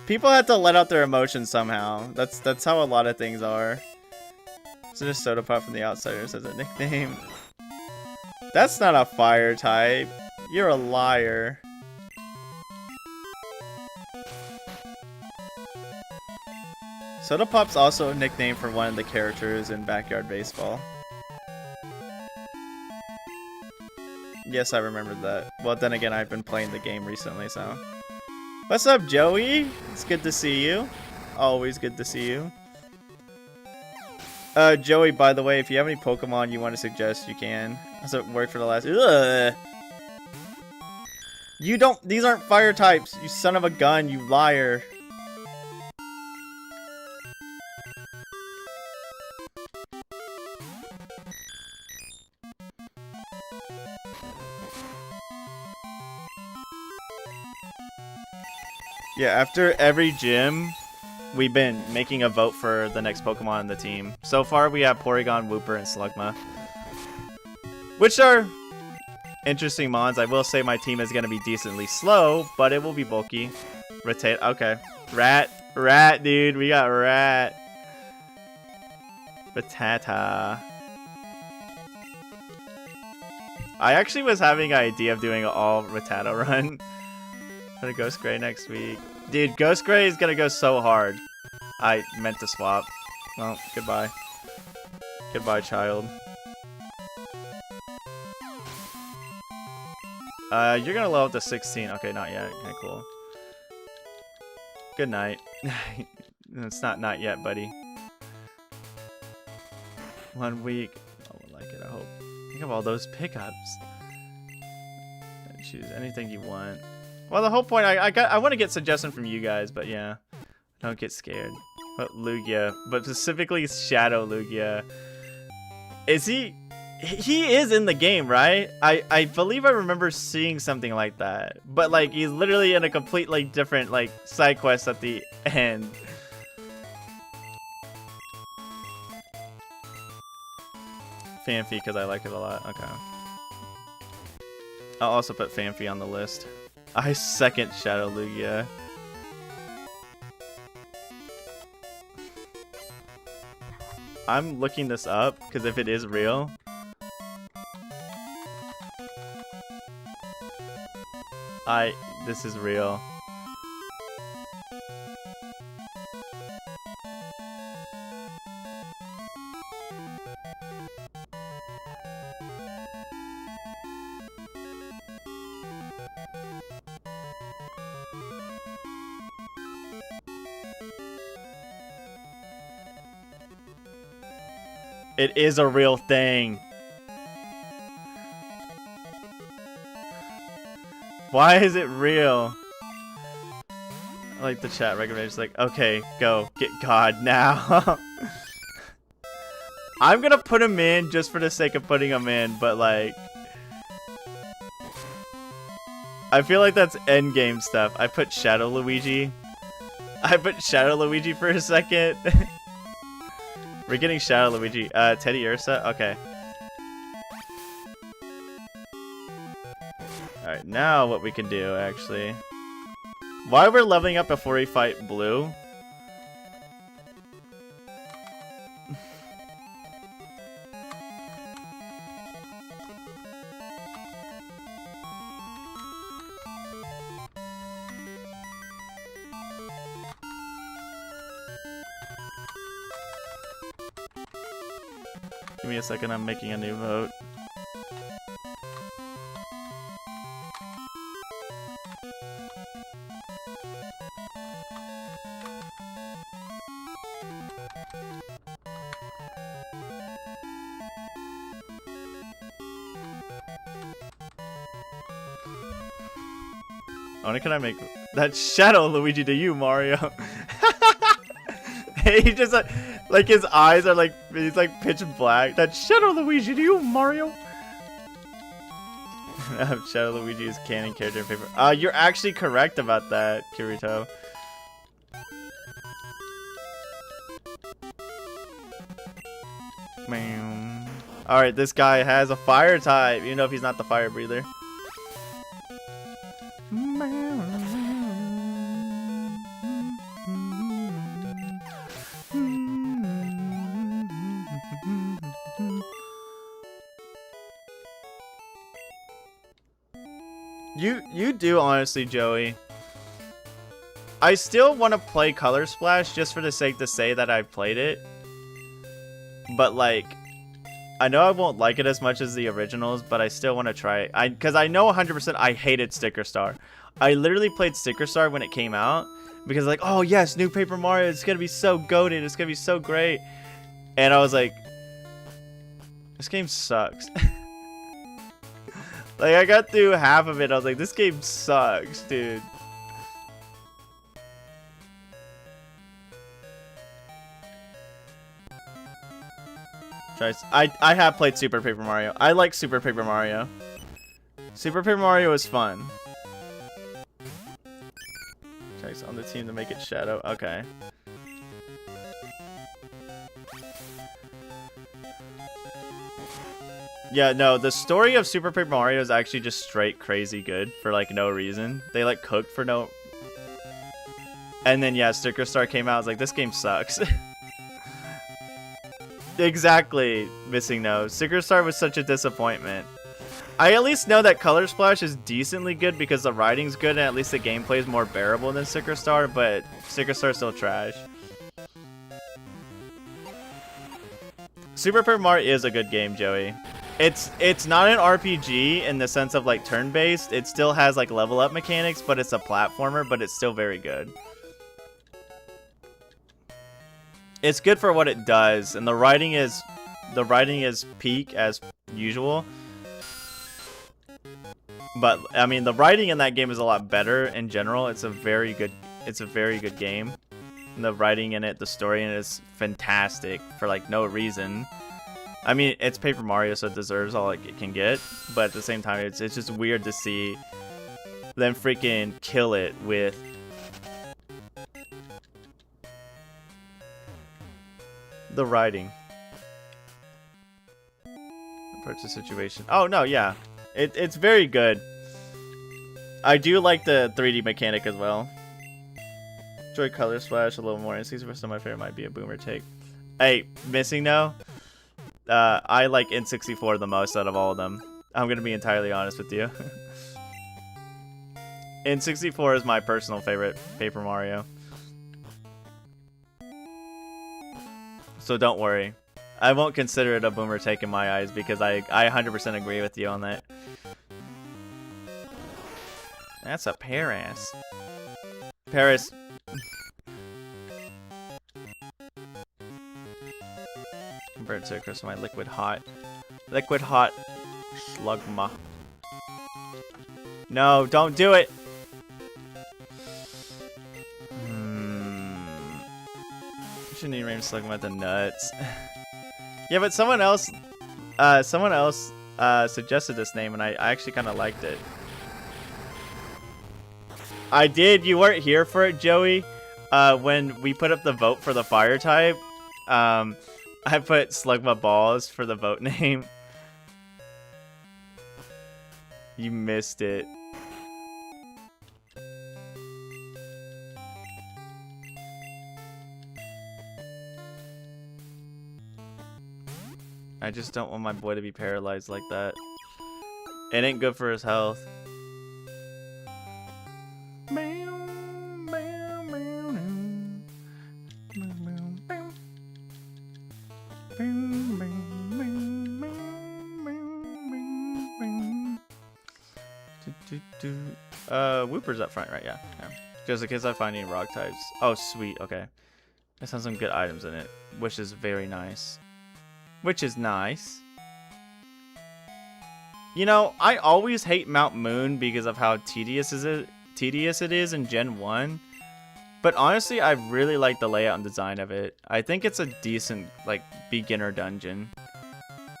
people have to let out their emotions somehow. That's how a lot of things are. So just Soda Pop from the Outsiders as a nickname. That's not a fire type. You're a liar. Soda Pop's also a nickname for one of the characters in Backyard Baseball. Yes, I remembered that. Well, then again, I've been playing the game recently, so. What's up, Joey? It's good to see you. Always good to see you. Joey, by the way, if you have any Pokemon you want to suggest, you can. Does it work for the last? Ugh. You don't. These aren't fire types. You son of a gun. You liar. Yeah, after every gym, we've been making a vote for the next Pokemon in the team. So far, we have Porygon, Wooper, and Slugma. Which are interesting mons. I will say my team is going to be decently slow, but it will be bulky. Rotate. Okay. Rat, dude. We got Rat. Rattata. I actually was having an idea of doing an all Rattata run for the Ghost Gray next week. Dude, Ghost Gray is gonna go so hard. I meant to swap. Well, goodbye. Goodbye, child. You're gonna level up to 16. Okay, not yet. Okay, cool. Good night. It's not yet, buddy. 1 week. I would like it, I hope. Think of all those pickups. Choose anything you want. Well, the whole point, I want to get suggestions from you guys, but yeah. Don't get scared. But Lugia, but specifically Shadow Lugia. Is he is in the game, right? I believe I remember seeing something like that. But like he's literally in a completely different like side quest at the end. Phanpy because I like it a lot. Okay. I'll also put Phanpy on the list. I second Shadow Lugia. I'm looking this up because if it is real, this is real. It is a real thing. Why is it real? I like the chat recommendation. It's like, okay, go. Get God now. I'm gonna put him in just for the sake of putting him in, but like... I feel like that's endgame stuff. I put Shadow Luigi. I put Shadow Luigi for a second. We're getting Shadow Luigi. Teddy Ursa? Okay. Alright, now what we can do, actually. While we're leveling up before we fight Blue. Give me a second, I'm making a new vote. Only can I make that Shadow Luigi to you, Mario? He just like his eyes are like he's like pitch black. That Shadow Luigi to you, Mario. Shadow Luigi is canon character in paper. You're actually correct about that, Kirito. Alright, this guy has a fire type, even though if he's not the fire breather. You do, honestly, Joey. I still want to play Color Splash just for the sake to say that I've played it. But, like, I know I won't like it as much as the originals, but I still want to try it. Because I know 100% I hated Sticker Star. I literally played Sticker Star when it came out. Because, like, oh, yes, new Paper Mario. It's going to be so goated. It's going to be so great. And I was like, this game sucks. Like, I got through half of it. I was like, this game sucks, dude. I have played Super Paper Mario. I like Super Paper Mario. Super Paper Mario is fun. Chase on the team to make it Shadow. Okay. Yeah, no, the story of Super Paper Mario is actually just straight crazy good for like no reason. They like cooked for no... And then yeah, Sticker Star came out. I was like, this game sucks. Exactly, Missing No. Sticker Star was such a disappointment. I at least know that Color Splash is decently good because the writing's good and at least the gameplay is more bearable than Sticker Star, but Sticker Star's still trash. Super Paper Mario is a good game, Joey. It's not an RPG in the sense of like turn-based. It still has like level up mechanics, but it's a platformer, but it's still very good. It's good for what it does, and the writing is peak as usual. But I mean, the writing in that game is a lot better in general. It's a very good game. And the writing in it, the story in it is fantastic for like no reason. I mean, it's Paper Mario, so it deserves all like it can get. But at the same time, it's just weird to see them freaking kill it with the writing. Approach the situation. Oh no, yeah. It's very good. I do like the 3D mechanic as well. Enjoy Color Splash a little more. Instincts for some of my favorite might be a boomer take. Hey, Missing No. I like N64 the most out of all of them. I'm gonna be entirely honest with you. N64 is my personal favorite Paper Mario. So don't worry. I won't consider it a boomer take in my eyes because I 100% agree with you on that. That's a Paris. Paris. Convert to a crystal my liquid hot slugma. No, don't do it. Shouldn't even name slugma the nuts. Yeah, but someone else suggested this name, and I actually kind of liked it. I did. You weren't here for it, Joey. When we put up the vote for the fire type, I put Slugma Balls for the vote name. You missed it. I just don't want my boy to be paralyzed like that. It ain't good for his health. Whooper's up front, right? Yeah. Just in case I find any rock types. Oh, sweet. Okay. This has some good items in it, which is very nice. Which is nice. You know, I always hate Mount Moon because of how tedious it is in Gen 1. But honestly, I really like the layout and design of it. I think it's a decent, like, beginner dungeon.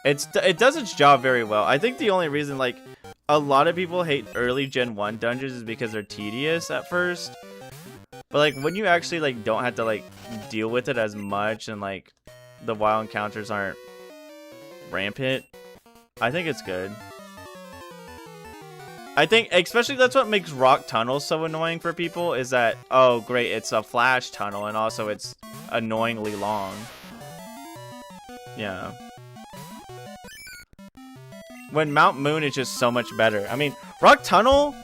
It does its job very well. I think the only reason, like, a lot of people hate early Gen 1 dungeons is because they're tedious at first. But, like, when you actually, like, don't have to, like, deal with it as much and, like, the wild encounters aren't rampant, I think it's good. I think, especially that's what makes Rock Tunnel so annoying for people, is that, oh great, it's a flash tunnel, and also it's annoyingly long. Yeah. When Mount Moon is just so much better. I mean, Rock Tunnel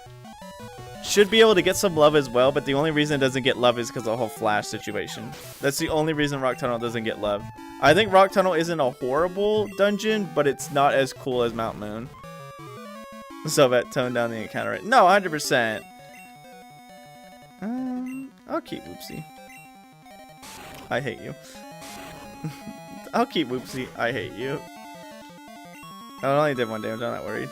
should be able to get some love as well, but the only reason it doesn't get love is because of the whole flash situation. That's the only reason Rock Tunnel doesn't get love. I think Rock Tunnel isn't a horrible dungeon, but it's not as cool as Mount Moon. So that toned down the encounter rate. No, 100%. I'll keep Whoopsie. I hate you. I'll keep Whoopsie. I hate you. I only did 1 damage. I'm not worried.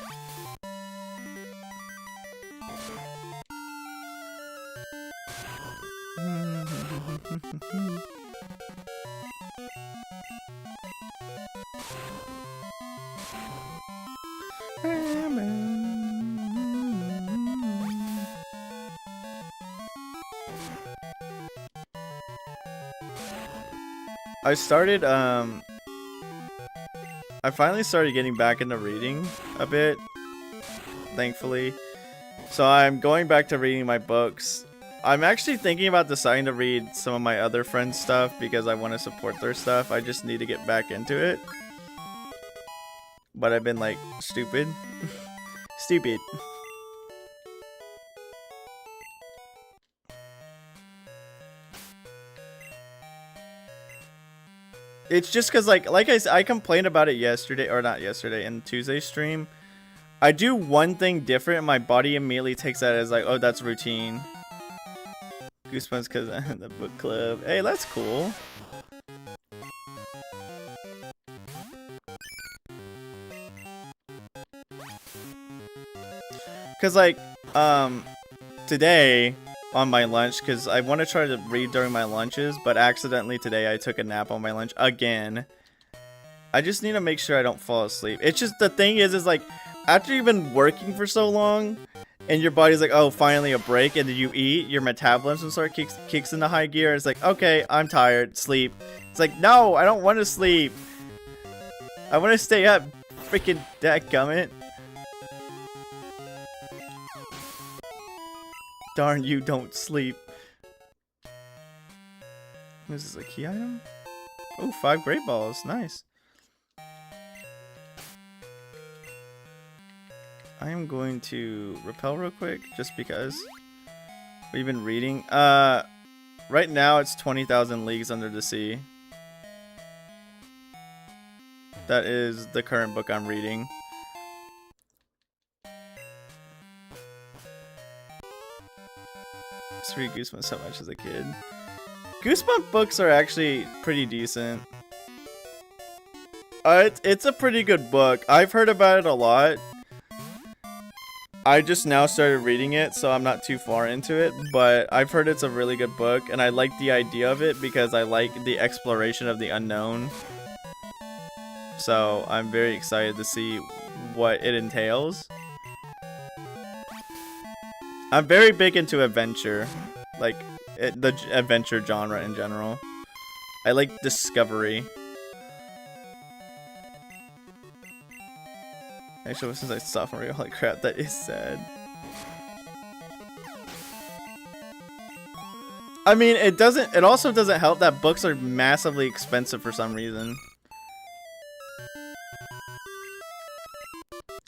I finally started getting back into reading a bit, thankfully. So I'm going back to reading my books. I'm actually thinking about deciding to read some of my other friends' stuff because I want to support their stuff. I just need to get back into it. But I've been like, stupid. Stupid. It's just because like I complained about it yesterday, or not yesterday, in Tuesday's stream. I do one thing different and my body immediately takes that as like, oh, that's routine. Goosebumps because I'm in the book club. Hey, that's cool. Because like, today on my lunch, because I want to try to read during my lunches, but accidentally today I took a nap on my lunch again. I just need to make sure I don't fall asleep. It's just, the thing is like, after you've been working for so long, and your body's like, oh, finally a break, and then you eat, your metabolism sort of kicks into high gear. It's like, okay, I'm tired, sleep. It's like, no, I don't want to sleep. I want to stay up. Freaking dadgummit. Darn you, don't sleep. Is this a key item? Oh, 5 great balls. Nice. I am going to repel real quick, just because we've been reading. Right now it's 20,000 Leagues Under the Sea. That is the current book I'm reading. I used to read Goosebumps so much as a kid. Goosebump books are actually pretty decent. It's a pretty good book. I've heard about it a lot. I just now started reading it, so I'm not too far into it, but I've heard it's a really good book, and I like the idea of it because I like the exploration of the unknown. So I'm very excited to see what it entails. I'm very big into adventure, like the adventure genre in general. I like discovery. Actually, since I sophomore year, holy crap, that is sad. I mean, it also doesn't help that books are massively expensive for some reason.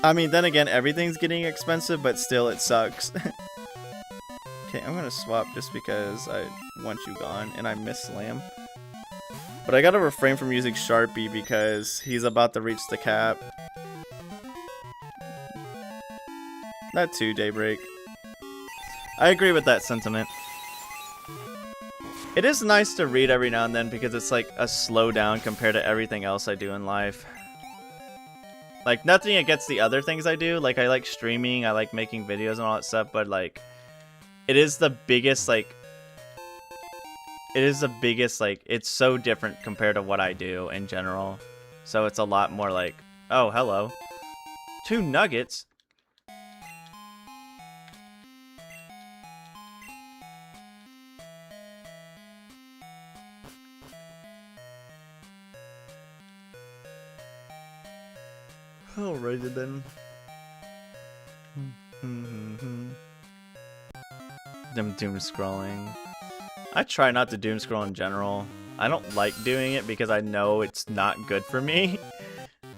I mean, then again, everything's getting expensive, but still, it sucks. Okay, I'm gonna swap just because I want you gone, and I miss Slam. But I gotta refrain from using Sharpie because he's about to reach the cap. That too, Daybreak. I agree with that sentiment. It is nice to read every now and then because it's like a slowdown compared to everything else I do in life. Like, nothing against the other things I do. Like, I like streaming, I like making videos and all that stuff, but like, it is the biggest, like, it's so different compared to what I do in general. So it's a lot more like, oh, hello. 2 nuggets? Alrighty then. Them doom scrolling. I try not to doom scroll in general. I don't like doing it because I know it's not good for me.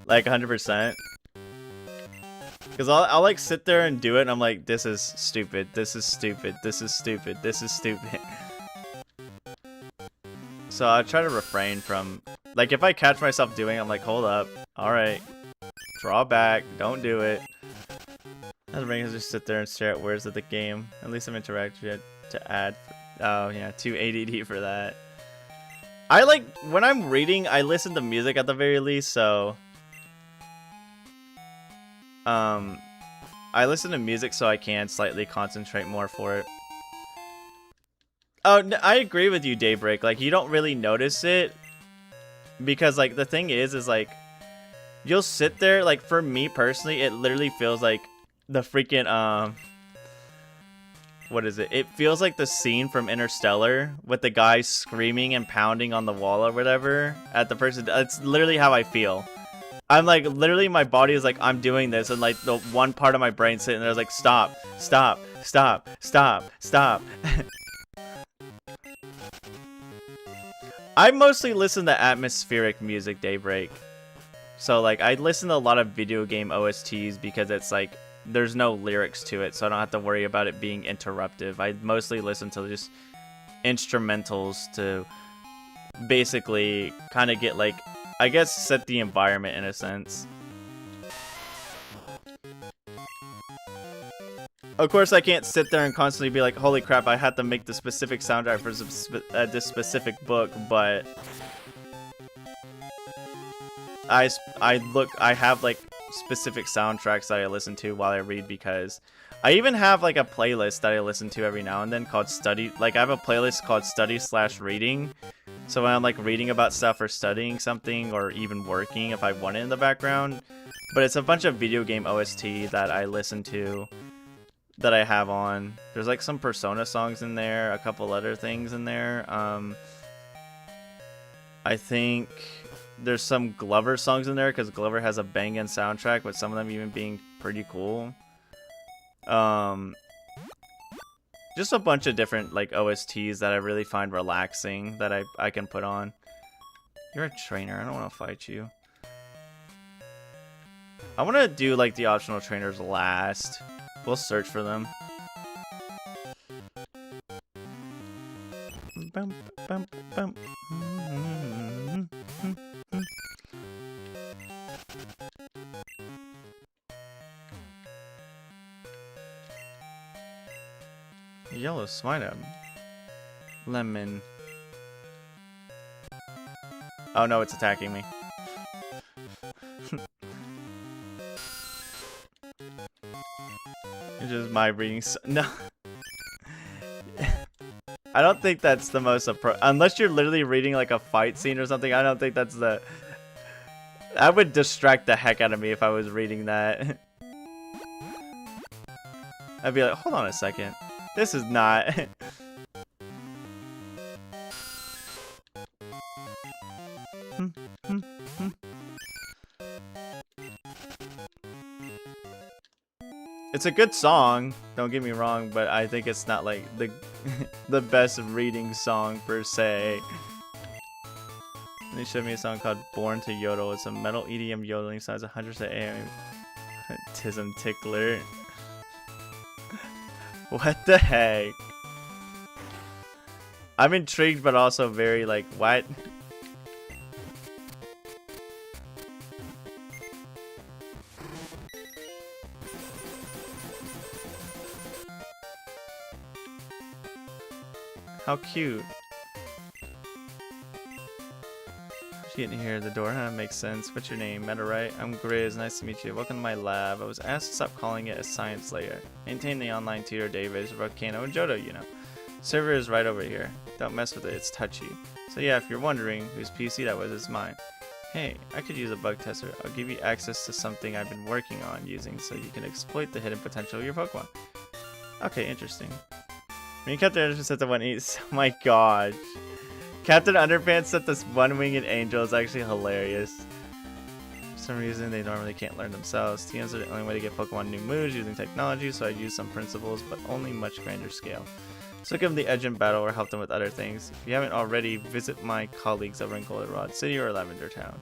Like 100%. Because I'll like sit there and do it and I'm like, this is stupid, this is stupid, this is stupid, this is stupid. So I try to refrain from, like, if I catch myself doing it, I'm like, hold up, alright. Draw back, don't do it. Doesn't bring us just sit there and stare at words of the game. At least I'm interacting to add. Oh yeah, too ADD for that. I like, when I'm reading, I listen to music at the very least, so I listen to music so I can slightly concentrate more for it. Oh, I agree with you, Daybreak. Like, you don't really notice it because, like, the thing is like, you'll sit there, like, for me personally, it literally feels like the freaking, what is it? It feels like the scene from Interstellar with the guy screaming and pounding on the wall or whatever at the person. That's literally how I feel. I'm like, literally my body is like, I'm doing this, and like the one part of my brain sitting there is like, stop, stop, stop, stop, stop. I mostly listen to atmospheric music, Daybreak. So like I listen to a lot of video game OSTs because it's like there's no lyrics to it, so I don't have to worry about it being interruptive. I mostly listen to just instrumentals to basically kind of get like, I guess, set the environment in a sense. Of course, I can't sit there and constantly be like, holy crap, I had to make the specific soundtrack for this specific book, but I have like specific soundtracks that I listen to while I read, because I even have like a playlist that I listen to every now and then called Study. Like I have a playlist called Study/Reading. So when I'm like reading about stuff or studying something or even working, if I want it in the background. But it's a bunch of video game OST that I listen to, that I have on. There's like some Persona songs in there, a couple other things in there. I think there's some Glover songs in there because Glover has a banging soundtrack, with some of them even being pretty cool. Just a bunch of different like OSTs that I really find relaxing that I can put on. You're a trainer. I don't want to fight you. I want to do like the optional trainers last. We'll search for them. Bum, bum, bum. Yellow Swinub. Lemon. Oh no, it's attacking me. It's just my reading. No. I don't think that's the most unless you're literally reading like a fight scene or something. I don't think that's the. That would distract the heck out of me if I was reading that. I'd be like, hold on a second. This is not. It's a good song, don't get me wrong, but I think it's not like the the best reading song per se. And they showed me a song called Born to Yodel. It's a metal EDM yodeling sounds 100 AM. Tism Tickler. What the heck? I'm intrigued, but also very like, what? How cute. She getting here at the door, huh? Makes sense. What's your name? Meta, right? I'm Grizz. Nice to meet you. Welcome to my lab. I was asked to stop calling it a science layer. Maintain the online tutor database for Volcano and Johto, you know. Server is right over here. Don't mess with it, it's touchy. So yeah, if you're wondering whose PC that was, it's mine. Hey, I could use a bug tester. I'll give you access to something I've been working on using so you can exploit the hidden potential of your Pokemon. Okay, interesting. When you Captain Underpants set the one eats, oh my gosh. Captain Underpants set this one-winged angel is actually hilarious. For some reason, they normally can't learn themselves. TMs are the only way to get Pokemon new moves using technology, so I use some principles, but only much grander scale. So give them the edge in battle or help them with other things. If you haven't already, visit my colleagues over in Goldenrod City or Lavender Town.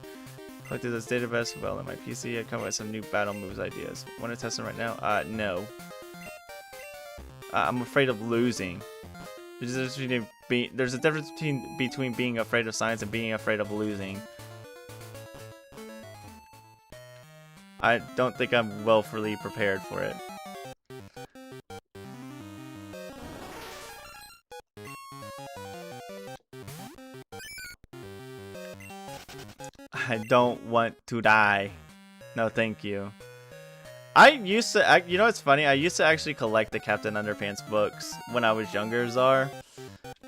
Collected this database well in my PC. I come up with some new battle moves ideas. Want to test them right now? No. I'm afraid of losing. There's a difference between being afraid of science and being afraid of losing. I don't think I'm well fully prepared for it. I don't want to die. No, thank you. I used to, you know what's funny? I used to actually collect the Captain Underpants books when I was younger, Czar.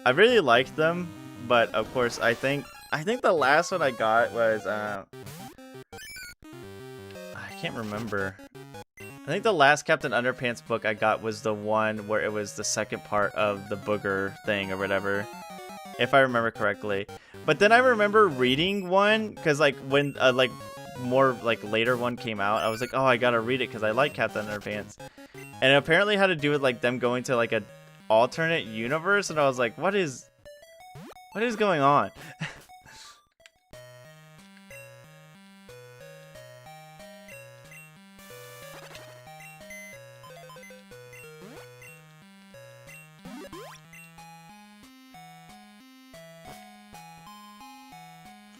I really liked them, but of course, I think the last one I got was, I can't remember. I think the last Captain Underpants book I got was the one where it was the second part of the booger thing or whatever, if I remember correctly. But then I remember reading one, because like when, more like later one came out, I was like, oh, I gotta read it because I like Captain Underpants, and it apparently had to do with like them going to like a alternate universe, and I was like, what is going on?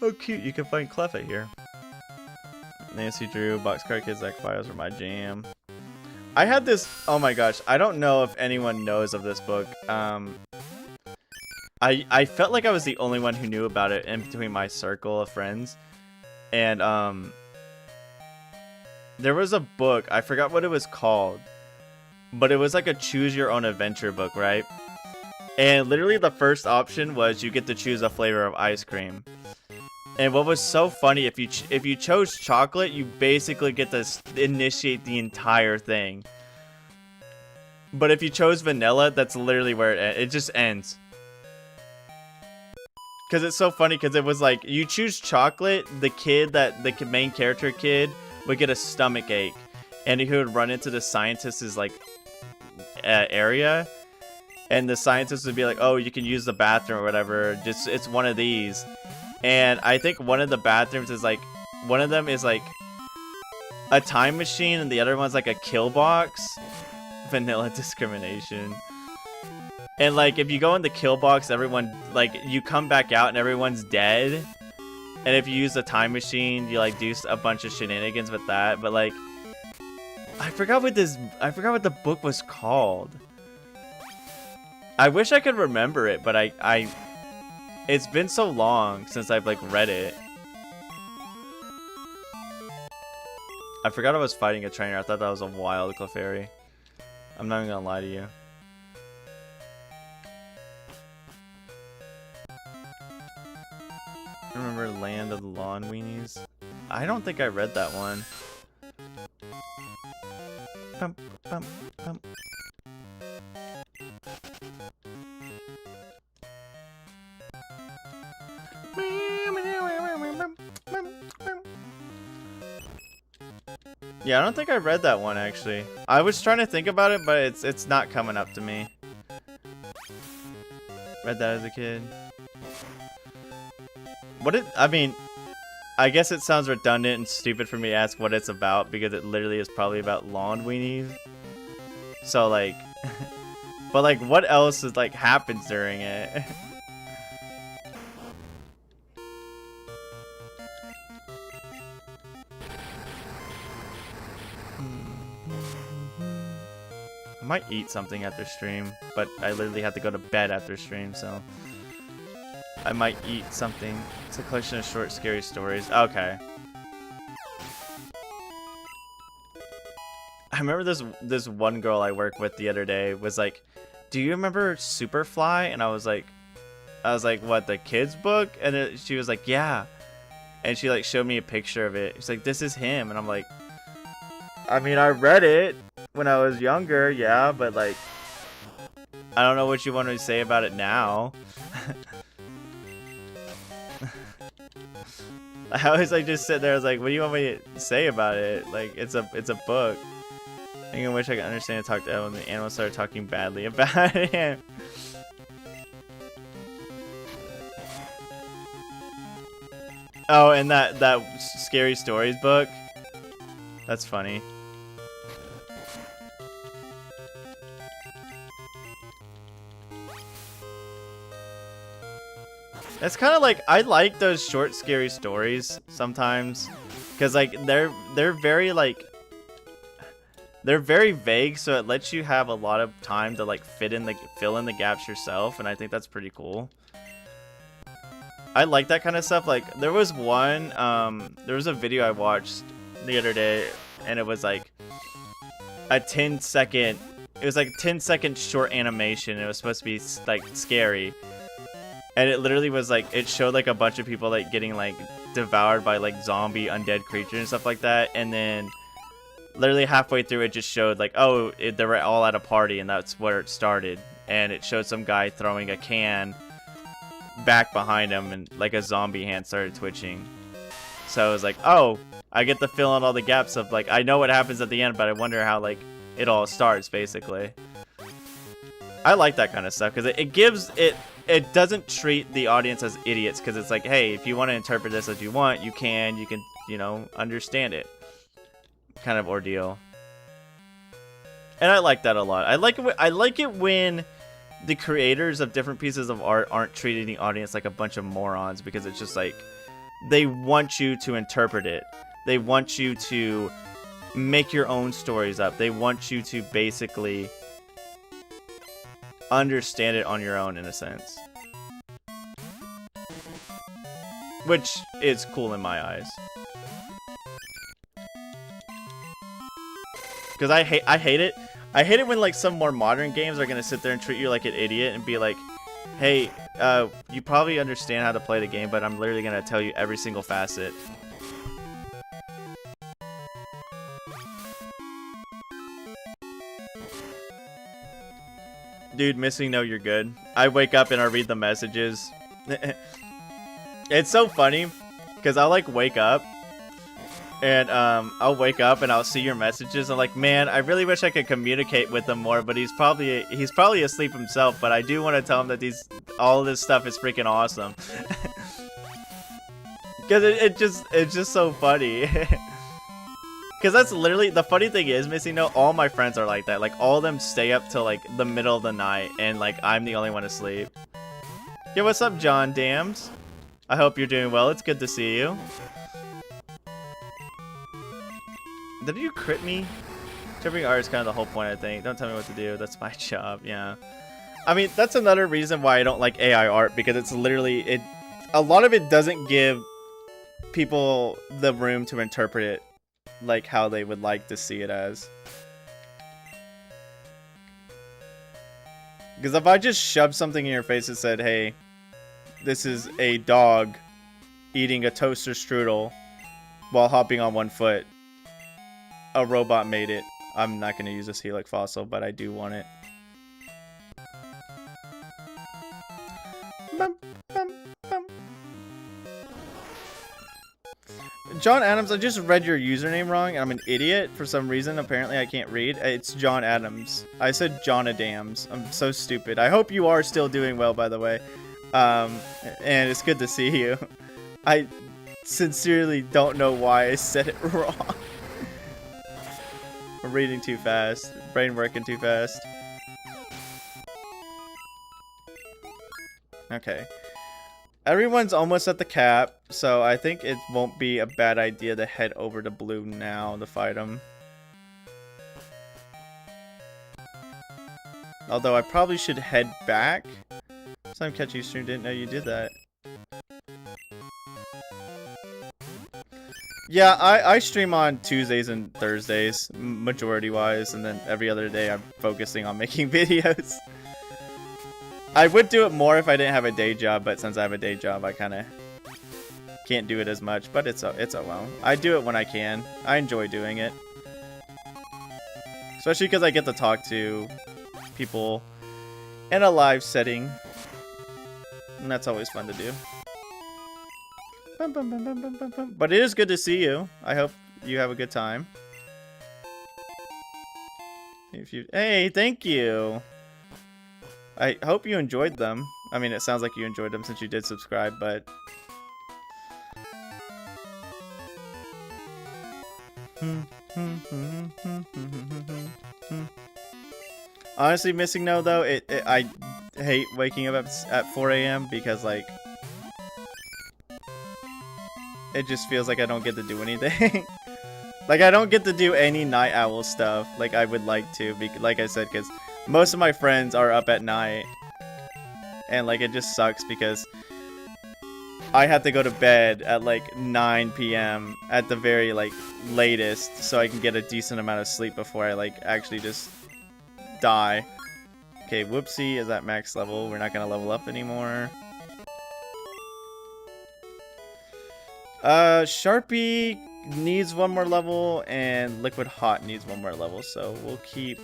Oh, cute. You can find Cleffa here. Nancy Drew, Boxcar Kids, X-Files were my jam. I had this... Oh my gosh. I don't know if anyone knows of this book. I felt like I was the only one who knew about it in between my circle of friends. And, there was a book. I forgot what it was called. But it was like a choose-your-own-adventure book, right? And literally the first option was you get to choose a flavor of ice cream. And what was so funny, if you chose chocolate, you basically get to initiate the entire thing. But if you chose vanilla, that's literally where it just ends. Because it's so funny, because it was like, you choose chocolate, the main character kid would get a stomach ache. And he would run into the scientist's, like, area. And the scientist would be like, oh, you can use the bathroom or whatever. Just, it's one of these. And I think one of the bathrooms is like, one of them is like a time machine and the other one's like a kill box. Vanilla discrimination. And like, if you go in the kill box, everyone, like, you come back out and everyone's dead. And if you use the time machine, you like do a bunch of shenanigans with that. But like, I forgot what the book was called. I wish I could remember it, but it's been so long since I've like read it. I forgot I was fighting a trainer. I thought that was a wild Clefairy. I'm not even gonna lie to you. Remember Land of the Lawn Weenies? I don't think I read that one. Bump, bump, bump. Yeah, I don't think I read that one actually. I was trying to think about it, but it's not coming up to me. Read that as a kid. I mean, I guess it sounds redundant and stupid for me to ask what it's about because it literally is probably about lawn weenies. So like, but like, what else is like happens during it? I might eat something after stream, but I literally have to go to bed after stream, so I might eat something. It's a collection of short, scary stories. Okay. I remember this one girl I worked with the other day was like, "Do you remember Superfly?" And I was like, "What, the kids book?" And she was like, "Yeah." And she like showed me a picture of it. She's like, "This is him." And I'm like, I mean, I read it when I was younger, yeah, but like, I don't know what you want to say about it now. I always like just sit there. I was like, what do you want me to say about it? Like, it's a book. I wish I could understand and talk to Evan. The animals started talking badly about him. Oh, and that scary stories book. That's funny. It's kind of like, I like those short scary stories sometimes, because like they're very like, they're very vague, so it lets you have a lot of time to like fill in the gaps yourself, and I think that's pretty cool. I like that kind of stuff. Like there was a video I watched the other day, and it was like a 10-second, it was like 10-second short animation. It was supposed to be like scary. And it literally was like, it showed like a bunch of people like getting like devoured by like zombie undead creatures and stuff like that. And then literally halfway through it just showed like, oh, they were all at a party and that's where it started. And it showed some guy throwing a can back behind him and like a zombie hand started twitching. So it was like, oh, I get to fill in all the gaps of like, I know what happens at the end, but I wonder how like it all starts basically. I like that kind of stuff because it gives it doesn't treat the audience as idiots, because it's like, hey, if you want to interpret this as you want, you can, you know, understand it kind of ordeal. And I like that a lot. I like it when the creators of different pieces of art aren't treating the audience like a bunch of morons, because it's just like, they want you to interpret it. They want you to make your own stories up. They want you to basically understand it on your own, in a sense. Which is cool in my eyes. Because I hate it. I hate it when like some more modern games are gonna sit there and treat you like an idiot and be like, hey, you probably understand how to play the game, but I'm literally gonna tell you every single facet. Dude, missing no, you're good. I wake up and I read the messages. It's so funny because I'll like wake up and I'll wake up and I'll see your messages. I'm like, man, I really wish I could communicate with him more, but he's probably asleep himself. But I do want to tell him that all this stuff is freaking awesome. Because it's just so funny. Because that's literally, the funny thing is, Missy, no, all my friends are like that. Like, all of them stay up till, like, the middle of the night, and, like, I'm the only one asleep. Yo, what's up, John Dams? I hope you're doing well. It's good to see you. Did you crit me? Tripping art is kind of the whole point, I think. Don't tell me what to do. That's my job, yeah. I mean, that's another reason why I don't like AI art, because it's literally, a lot of it doesn't give people the room to interpret it like how they would like to see it as. Because if I just shoved something in your face that said, hey, this is a dog eating a toaster strudel while hopping on one foot, a robot made it. I'm not going to use this Helix fossil, but I do want it. Bum, bum, bum. John Adams, I just read your username wrong. I'm an idiot for some reason. Apparently I can't read. It's John Adams. I said John Adams. I'm so stupid. I hope you are still doing well, by the way. And it's good to see you. I sincerely don't know why I said it wrong. I'm reading too fast. Brain working too fast. Okay. Everyone's almost at the cap, so I think it won't be a bad idea to head over to blue now to fight him. Although I probably should head back. Some catch you stream, didn't know you did that. Yeah, I stream on Tuesdays and Thursdays, majority-wise, and then every other day I'm focusing on making videos. I would do it more if I didn't have a day job, but since I have a day job, I kind of can't do it as much, but it's oh well. I do it when I can. I enjoy doing it. Especially because I get to talk to people in a live setting. And that's always fun to do. But it is good to see you. I hope you have a good time. Hey, thank you. I hope you enjoyed them. I mean, it sounds like you enjoyed them since you did subscribe, but... Honestly, Missing No, though, I hate waking up at 4 a.m. because, like... It just feels like I don't get to do anything. Like, I don't get to do any night owl stuff like I would like to, like I said, because... Most of my friends are up at night, and like it just sucks because I have to go to bed at like 9 p.m. at the very like latest so I can get a decent amount of sleep before I like actually just die. Okay, Whoopsie is at max level. We're not gonna level up anymore. Sharpie needs one more level and Liquid Hot needs one more level, so we'll keep...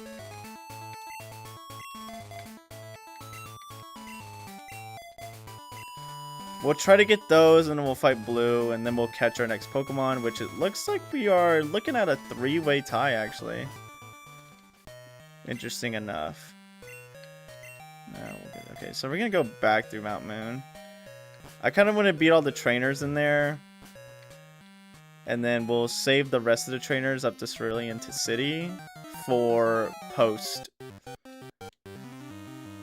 We'll try to get those, and then we'll fight Blue, and then we'll catch our next Pokemon, which it looks like we are looking at a 3-way tie, actually. Interesting enough. Okay, so we're gonna go back through Mount Moon. I kind of want to beat all the trainers in there. And then we'll save the rest of the trainers up to Cerulean City for post.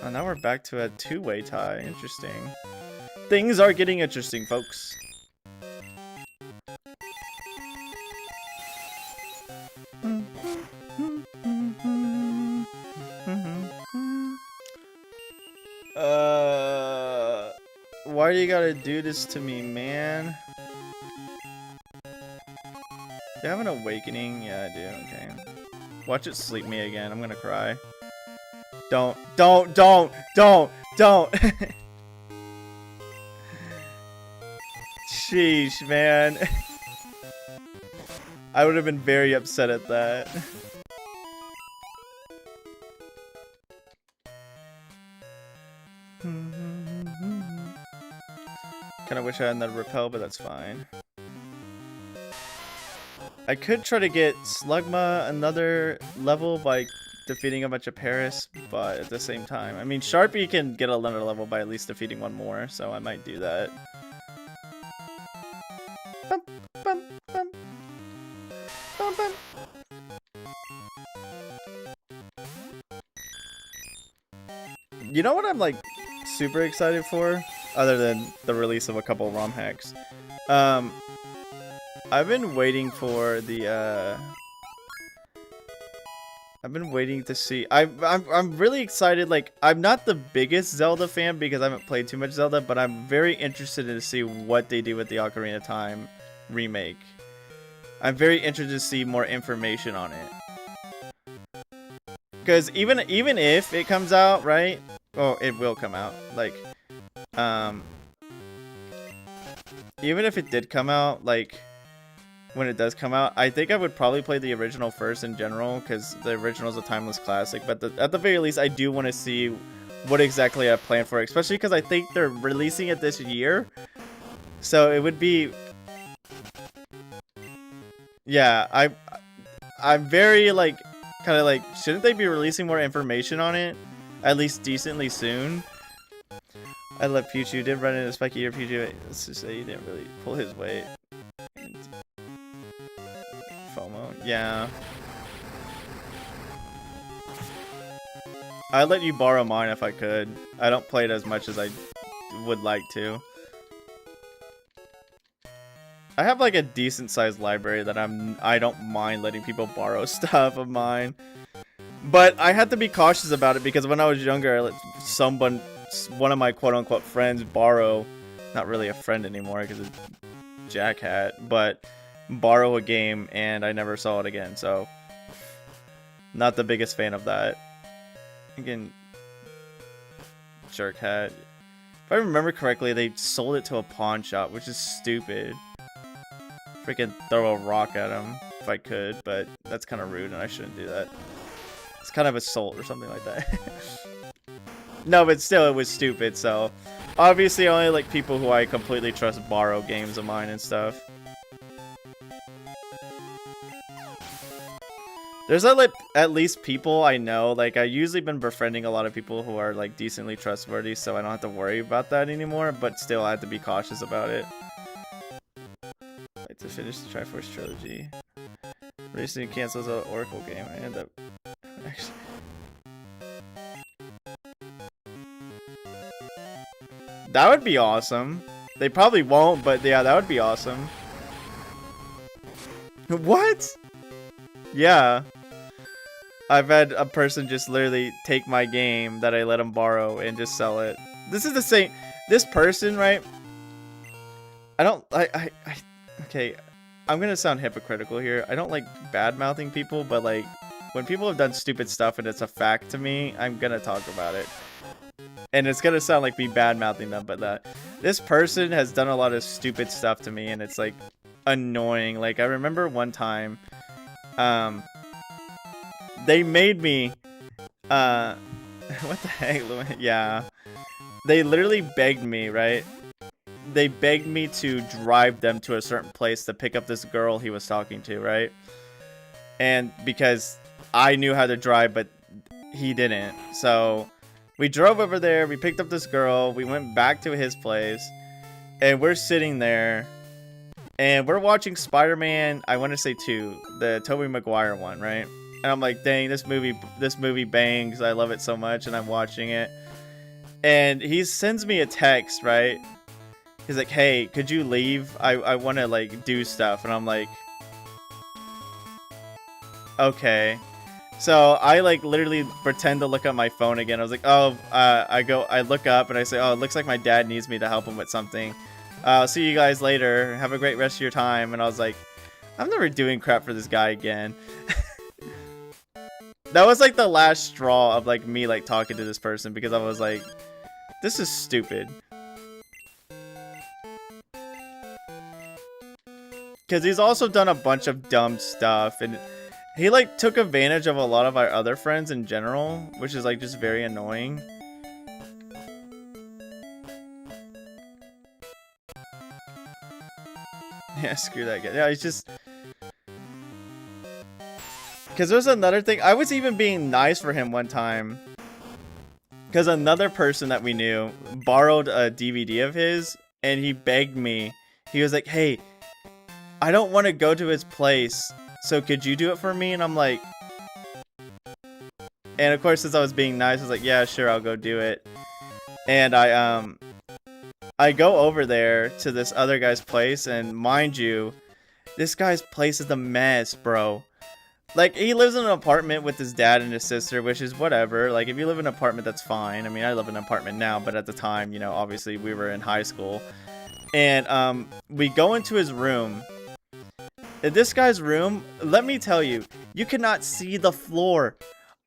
Oh, now we're back to a 2-way tie. Interesting. Things are getting interesting, folks. Why do you gotta do this to me, man? Do you have an awakening? Yeah, I do. Okay. Watch it sleep me again. I'm gonna cry. Don't. Sheesh, man. I would have been very upset at that. Kinda wish I had another repel, but that's fine. I could try to get Slugma another level by defeating a bunch of Paris, but at the same time, I mean, Sharpie can get another level by at least defeating one more, so I might do that. Bum, bum, bum. Bum, bum. You know what I'm like super excited for, other than the release of a couple ROM hacks? I've been waiting for the I've been waiting to see. I'm really excited. Like, I'm not the biggest Zelda fan because I haven't played too much Zelda, but I'm very interested to see what they do with the Ocarina of Time remake. I'm very interested to see more information on it. Because even if it comes out, right? Oh, it will come out. Like, even if it did come out, like, when it does come out, I think I would probably play the original first in general, because the original is a timeless classic. But at the very least, I do want to see what exactly I plan for it, especially because I think they're releasing it this year. So it would be, yeah, I'm very like, kind of like, shouldn't they be releasing more information on it, at least decently soon? I love Pichu. Did run into Spiky or Pichu. Let's just say he didn't really pull his weight. FOMO, yeah. I'd let you borrow mine if I could. I don't play it as much as I would like to. I have like a decent sized library that I don't mind letting people borrow stuff of mine. But I had to be cautious about it because when I was younger, I let one of my quote-unquote friends borrow, not really a friend anymore because it's Jack Hat, but borrow a game and I never saw it again, so not the biggest fan of that. Again, Jerk Hat. If I remember correctly, they sold it to a pawn shop, which is stupid. Freaking throw a rock at him if I could, but that's kind of rude and I shouldn't do that. It's kind of assault or something like that. No, but still, it was stupid, so obviously only like people who I completely trust borrow games of mine and stuff. There's at least people I know, like I usually been befriending a lot of people who are like decently trustworthy, so I don't have to worry about that anymore, but still I have to be cautious about it. I'd like to finish the Triforce trilogy. Recently cancels an Oracle game. I end up actually. That would be awesome. They probably won't, but yeah, that would be awesome. What? Yeah. I've had a person just literally take my game that I let him borrow and just sell it. This is the same. This person, right? Okay. I'm gonna sound hypocritical here. I don't like bad-mouthing people, but like, when people have done stupid stuff and it's a fact to me, I'm gonna talk about it. And it's gonna sound like me bad-mouthing them, but this person has done a lot of stupid stuff to me, and it's like annoying. Like I remember one time, they made me, what the heck? Yeah, they literally begged me, right? They begged me to drive them to a certain place to pick up this girl he was talking to, right? And because I knew how to drive, but he didn't, so we drove over there, we picked up this girl, we went back to his place, and we're sitting there, and we're watching Spider-Man, I want to say 2, the Tobey Maguire one, right? And I'm like, dang, this movie bangs, I love it so much, and I'm watching it. And he sends me a text, right? He's like, hey, could you leave? I want to, like, do stuff. And I'm like, okay. So I like literally pretend to look at my phone again. I was like, oh, I look up and I say, oh, it looks like my dad needs me to help him with something. See you guys later. Have a great rest of your time. And I was like, I'm never doing crap for this guy again. That was like the last straw of like me like talking to this person, because I was like, this is stupid. Because he's also done a bunch of dumb stuff, and he like took advantage of a lot of our other friends in general, which is like just very annoying. Yeah, screw that guy. Yeah, he's just... Because there's another thing. I was even being nice for him one time. Because another person that we knew borrowed a DVD of his, and he begged me. He was like, hey, I don't want to go to his place, so could you do it for me? And I'm like... And of course, since I was being nice, I was like, yeah, sure, I'll go do it. And I go over there to this other guy's place, and mind you, this guy's place is a mess, bro. Like, he lives in an apartment with his dad and his sister, which is whatever. Like, if you live in an apartment, that's fine. I mean, I live in an apartment now, but at the time, you know, obviously we were in high school. And we go into his room. In this guy's room, let me tell you, you cannot see the floor.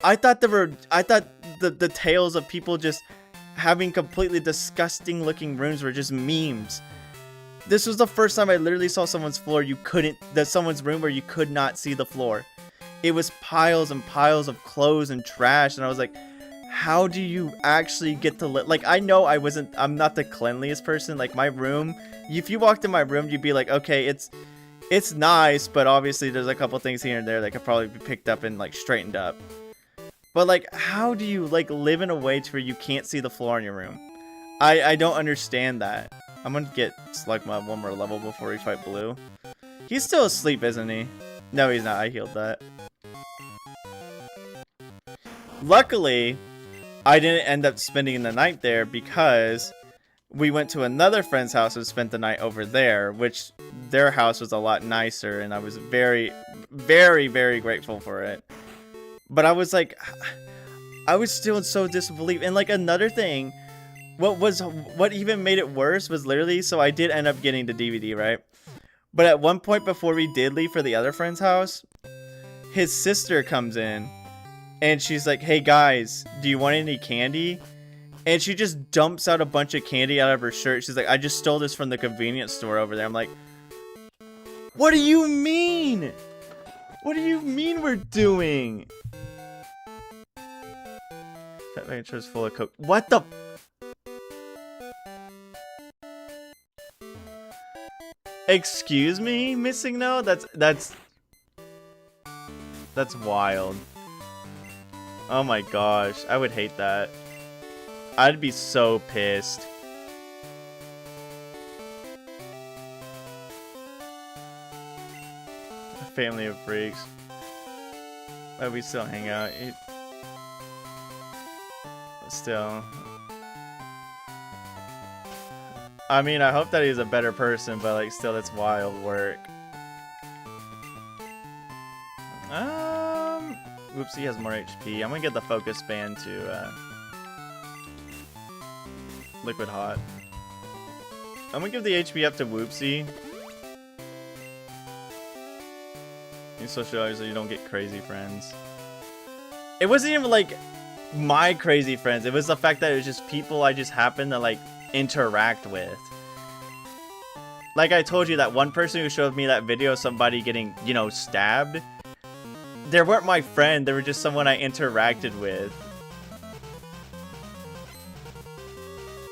I thought the tales of people just having completely disgusting looking rooms were just memes. This was the first time I literally saw someone's someone's room where you could not see the floor. It was piles and piles of clothes and trash, and I was like, how do you actually get to live? Like, I know I'm not the cleanliest person. Like, my room, if you walked in my room, you'd be like, okay, it's nice, but obviously there's a couple things here and there that could probably be picked up and like straightened up. But like, how do you like live in a way to where you can't see the floor in your room? I don't understand that. I'm gonna get Slugma one more level before we fight Blue. He's still asleep, isn't he? No, he's not. I healed that. Luckily, I didn't end up spending the night there, because we went to another friend's house and spent the night over there, which their house was a lot nicer, and I was very, very, very grateful for it. But I was like, I was still in so disbelief. And like, another thing, what even made it worse was literally, so I did end up getting the DVD, right? But at one point before we did leave for the other friend's house, his sister comes in and she's like, hey guys, do you want any candy? And she just dumps out a bunch of candy out of her shirt. She's like, I just stole this from the convenience store over there. I'm like, what do you mean? What do you mean we're doing? That making sure it's full of Coke. What the? Excuse me, Missing No? That's wild. Oh my gosh, I would hate that. I'd be so pissed. A family of freaks. Why we still hang out? Still. I mean, I hope that he's a better person, but like, still, that's wild work. Whoopsie has more HP. I'm gonna get the focus band to Liquid Hot. I'm gonna give the HP up to Whoopsie. You socialize so you don't get crazy friends. It wasn't even like my crazy friends. It was the fact that it was just people I just happened to like interact with. Like I told you, that one person who showed me that video of somebody getting, you know, stabbed. They weren't my friend, they were just someone I interacted with.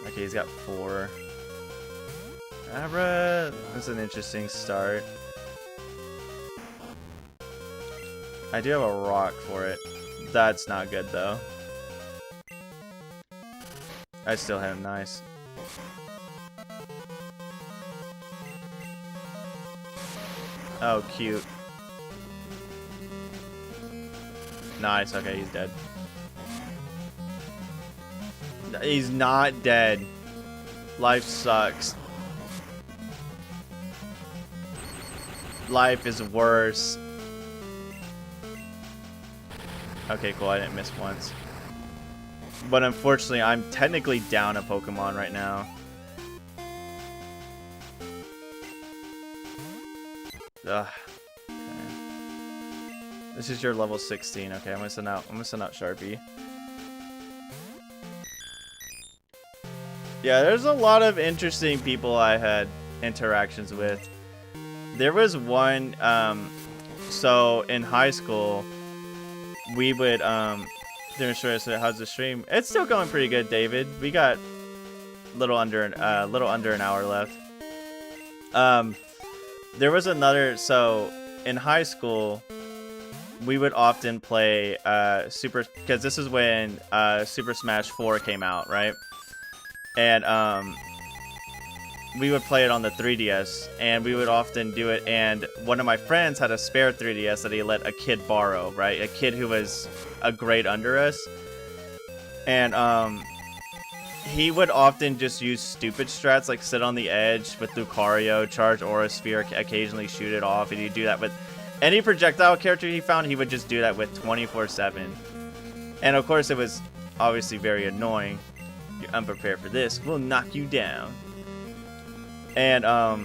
Okay, he's got 4. Abra, that's an interesting start. I do have a rock for it. That's not good though. I still have him, nice. Oh, cute. Nice, okay, he's dead. He's not dead. Life sucks. Life is worse. Okay, cool. I didn't miss once. But unfortunately, I'm technically down a Pokemon right now. Ugh. Okay. This is your level 16. Okay, I'm missing out. I'm missing out Sharpie. Yeah, there's a lot of interesting people I had interactions with. There was one, so in high school, we would, demonstrate, so how's the stream? It's still going pretty good, David. We got little under an hour left. There was another, so in high school, we would often play, because this is when, Super Smash 4 came out, right? And we would play it on the 3DS, and we would often do it, and one of my friends had a spare 3DS that he let a kid borrow, right? A kid who was a grade under us. And he would often just use stupid strats, like sit on the edge with Lucario, charge Aura Sphere, occasionally shoot it off, and he'd do that with any projectile character he found. He would just do that with 24/7. And of course it was obviously very annoying. You're unprepared for this, we'll knock you down. And I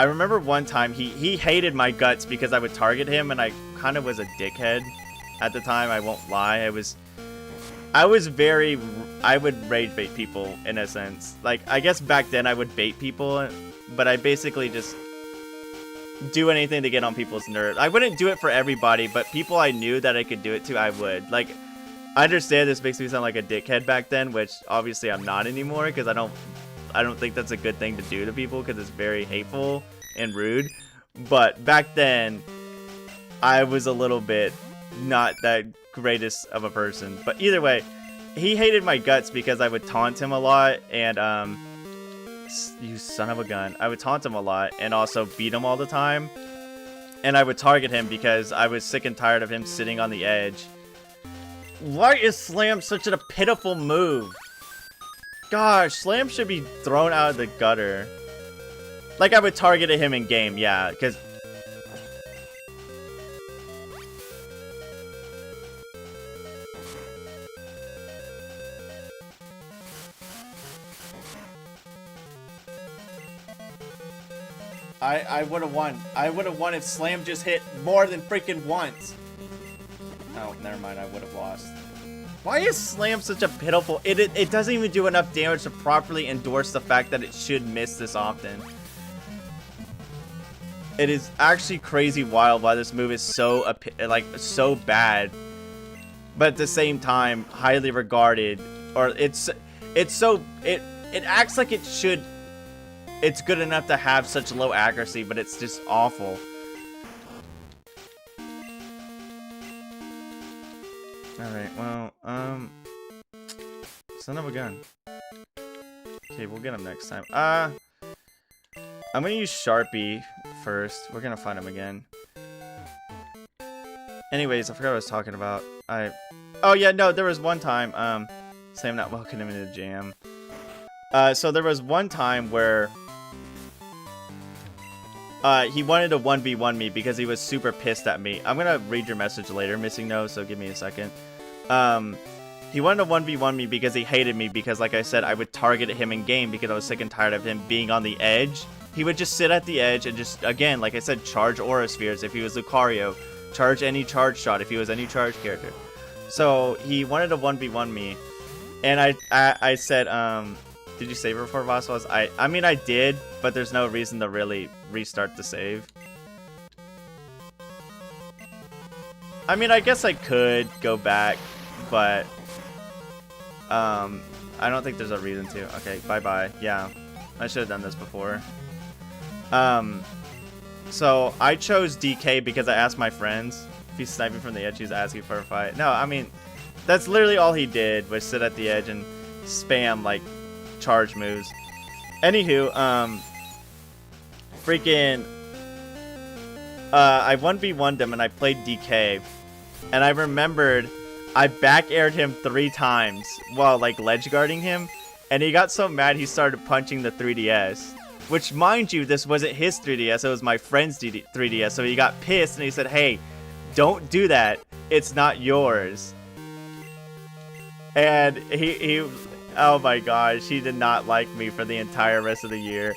remember one time he hated my guts because I would target him, and I kind of was a dickhead at the time. I won't lie. I would rage bait people in a sense. Like, I guess back then I would bait people, but I basically just do anything to get on people's nerves. I wouldn't do it for everybody, but people I knew that I could do it to, I would. Like, I understand this makes me sound like a dickhead back then, which obviously I'm not anymore, because I don't think that's a good thing to do to people, because it's very hateful and rude. But back then, I was a little bit not that greatest of a person. But either way, he hated my guts because I would taunt him a lot, and you son of a gun. I would taunt him a lot and also beat him all the time. And I would target him because I was sick and tired of him sitting on the edge. Why is Slam such a pitiful move? Gosh, Slam should be thrown out of the gutter. Like, I would target him in game, yeah, because I would have won. I would have won if Slam just hit more than freaking once. Oh, never mind. I would have lost. Why is Slam such a pitiful... It doesn't even do enough damage to properly endorse the fact that it should miss this often. It is actually crazy wild why this move is so, so bad. But at the same time, highly regarded. Or it acts like it should... It's good enough to have such low accuracy, but it's just awful. Alright, well, son of a gun. Okay, we'll get him next time. I'm gonna use Sharpie first. We're gonna find him again. Anyways, I forgot what I was talking about. Oh yeah, no, there was one time, Sam not welcoming him into the jam. So there was one time where he wanted to 1v1 me because he was super pissed at me. I'm gonna read your message later, Missing No, so give me a second. He wanted to 1v1 me because he hated me because, like I said, I would target him in game because I was sick and tired of him being on the edge. He would just sit at the edge and just, again, like I said, charge Aura Spheres if he was Lucario, charge any charge shot if he was any charge character. So he wanted to 1v1 me, and I said, did you save it before boss was? I mean, I did, but there's no reason to really restart the save. I mean, I guess I could go back, but I don't think there's a reason to. Okay, bye-bye. Yeah, I should have done this before. So I chose DK because I asked my friends if he's sniping from the edge, he's asking for a fight. No, I mean, that's literally all he did was sit at the edge and spam, like, charge moves. Anywho, freaking, I 1v1'd him and I played DK, and I remembered I back aired him 3 times while, like, ledge guarding him, and he got so mad he started punching the 3DS. Which, mind you, this wasn't his 3DS, it was my friend's 3DS, so he got pissed and he said, hey, don't do that. It's not yours. And he oh my gosh, he did not like me for the entire rest of the year.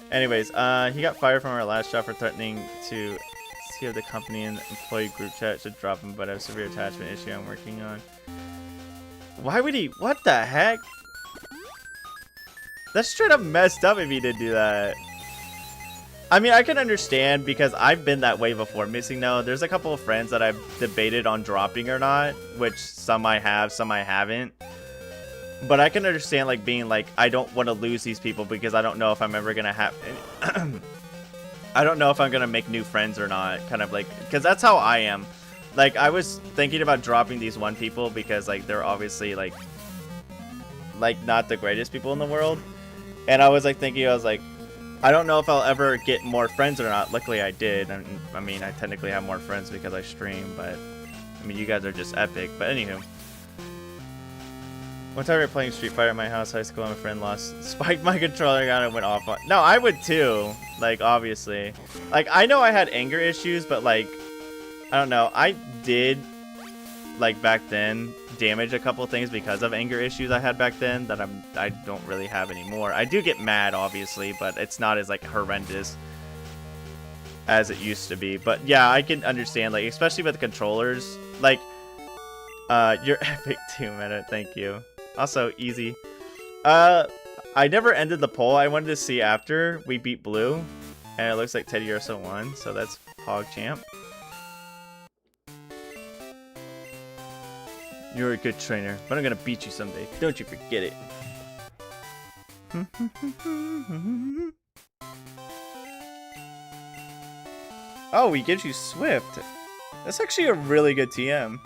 Anyways, he got fired from our last job for threatening to see if the company and employee group chat should drop him, but I have a severe attachment issue I'm working on. Why would he? What the heck? That's straight up messed up if he did do that. I mean, I can understand because I've been that way before. Missing no, there's a couple of friends that I've debated on dropping or not, which some I have, some I haven't. But I can understand like being like, I don't want to lose these people because I don't know if I'm ever gonna have. I don't know if I'm gonna make new friends or not. Kind of like, because that's how I am. Like I was thinking about dropping these one people because like they're obviously like not the greatest people in the world, and I was like thinking, I was like, I don't know if I'll ever get more friends or not. Luckily I did. I mean, I technically have more friends because I stream, but I mean, you guys are just epic. But anywho. One time we were playing Street Fighter at my house, high school, and my friend spiked my controller gun and went off on. No, I would too. Like, obviously. Like, I know I had anger issues, but like, I don't know. I did, like, back then, damage a couple things because of anger issues I had back then that I don't really have anymore. I do get mad, obviously, but it's not as, like, horrendous as it used to be. But yeah, I can understand, like, especially with the controllers. Like, you're epic too, Meta. Thank you. Also, easy. I never ended the poll. I wanted to see after we beat Blue. And it looks like Teddiursa won. So that's PogChamp. You're a good trainer. But I'm going to beat you someday. Don't you forget it. Oh, he gives you Swift. That's actually a really good TM.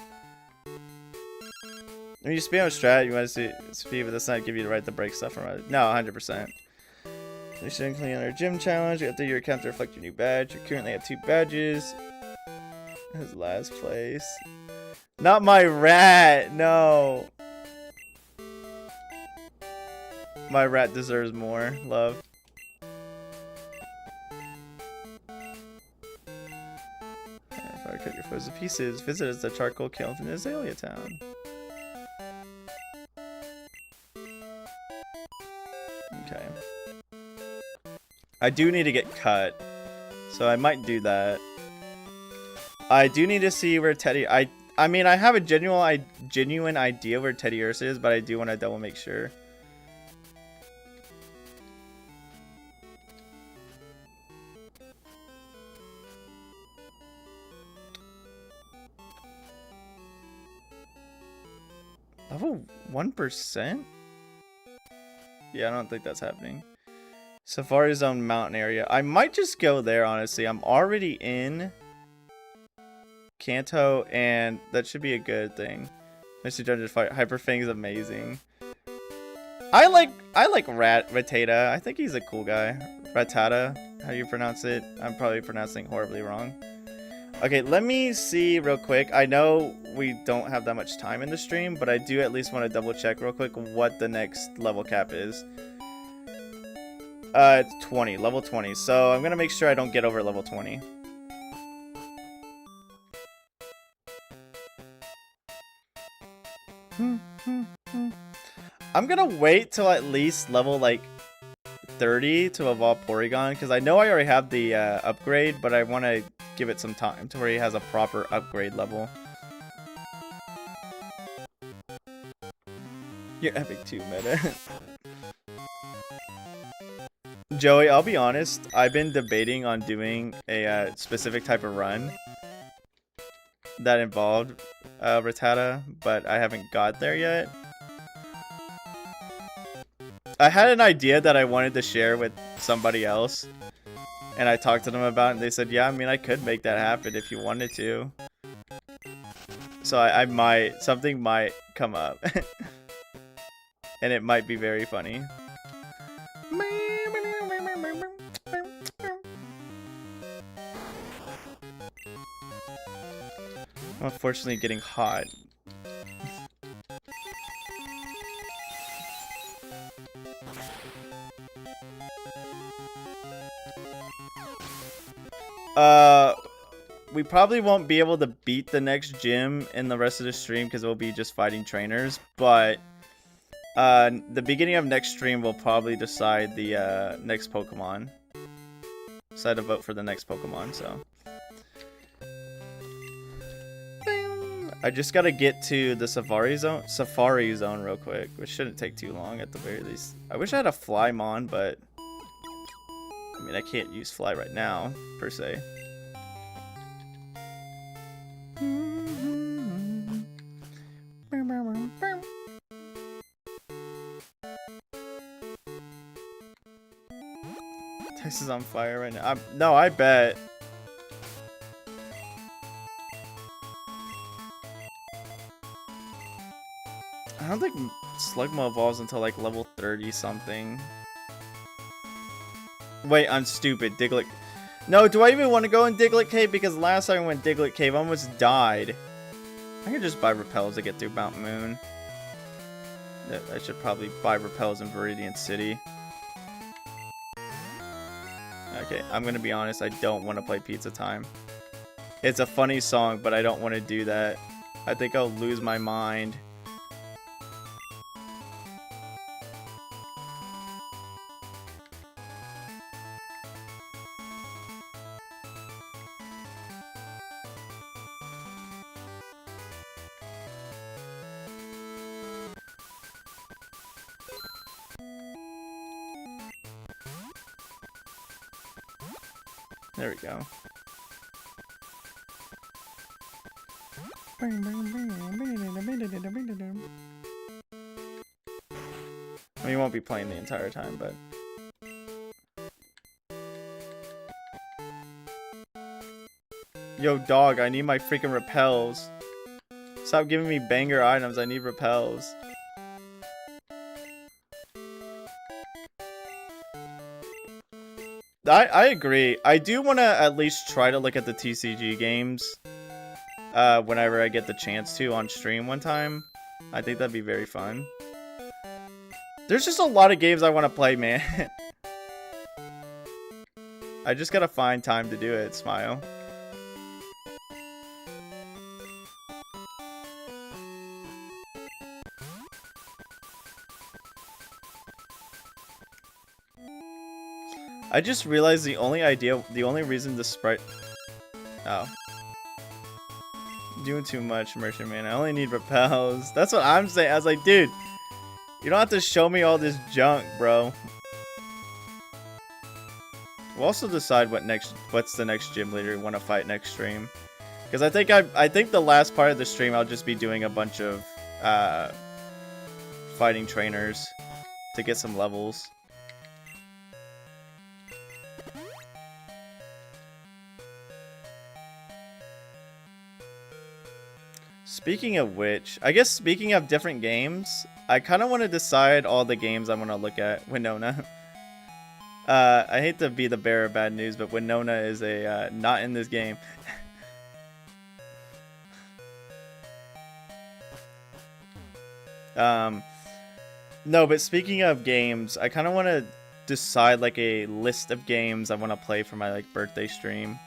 When you spam a strat, you want to see speed, but that's not give you the right to break stuff from it. No, 100%. You should clean our gym challenge. After your account to reflect your new badge. You currently have 2 badges. His last place. Not my rat, no. My rat deserves more love. If I cut your foes to pieces, visit us at Charcoal Kiln in Azalea Town. Okay. I do need to get cut, so I might do that. I do need to see where Teddy. I mean, I have a genuine idea where Teddiursa is, but I do want to double make sure. Level 1%? Yeah, I don't think that's happening. Safari Zone Mountain area. I might just go there, honestly. I'm already in Kanto, and that should be a good thing. Mr. Dungeon Fight. Hyperfang is amazing. I like Rattata. I think he's a cool guy. Rattata, how do you pronounce it? I'm probably pronouncing horribly wrong. Okay, let me see real quick. I know we don't have that much time in the stream, but I do at least want to double check real quick what the next level cap is. It's 20, level 20. So I'm gonna make sure I don't get over level 20. I'm gonna wait till at least level like 30 to evolve Porygon, because I know I already have the upgrade, but I want to give it some time to where he has a proper upgrade level. You're epic too, Meta. Joey, I'll be honest, I've been debating on doing a specific type of run that involved Rattata, but I haven't got there yet. I had an idea that I wanted to share with somebody else, and I talked to them about it, and they said, yeah, I mean, I could make that happen if you wanted to. So I might, something might come up. And it might be very funny. I'm unfortunately getting hot. We probably won't be able to beat the next gym in the rest of the stream because we'll be just fighting trainers, but the beginning of next stream will probably decide the next Pokemon. Decide to vote for the next Pokemon, so. I just gotta get to the Safari Zone real quick, which shouldn't take too long at the very least. I wish I had a Flymon, but I mean I can't use Fly right now, per se. This is on fire right now. No, I bet. I don't think Slugma evolves until like level 30 something. Wait, I'm stupid. Diglett. No, do I even want to go in Diglett Cave? Because last time I went Diglett Cave, I almost died. I could just buy repels to get through Mount Moon. I should probably buy repels in Viridian City. Okay, I'm gonna be honest, I don't want to play Pizza Time. It's a funny song, but I don't want to do that. I think I'll lose my mind. There we go. We won't be playing the entire time, but... Yo, dog, I need my freaking repels. Stop giving me banger items, I need repels. I agree. I do want to at least try to look at the TCG games whenever I get the chance to on stream one time. I think that'd be very fun. There's just a lot of games I want to play, man. I just gotta find time to do it, Smile. I just realized the only reason the sprite... Oh. Doing too much, Merchant Man. I only need repels. That's what I'm saying. I was like, dude, you don't have to show me all this junk, bro. We'll also decide what's the next gym leader we want to fight next stream. Because I think the last part of the stream I'll just be doing a bunch of fighting trainers to get some levels. Speaking of which, I guess speaking of different games, I kind of want to decide all the games I want to look at. Winona. I hate to be the bearer of bad news, but Winona is not in this game. No, but speaking of games, I kind of want to decide like a list of games I want to play for my like birthday stream.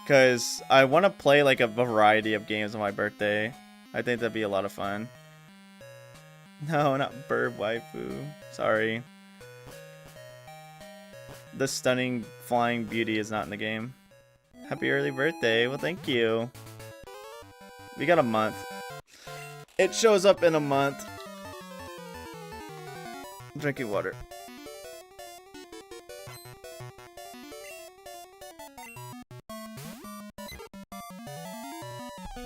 Because I want to play like a variety of games on my birthday. I think that'd be a lot of fun. No, not Bird Waifu. Sorry. The stunning flying beauty is not in the game. Happy early birthday. Well, thank you. We got a month. It shows up in a month. I'm drinking water.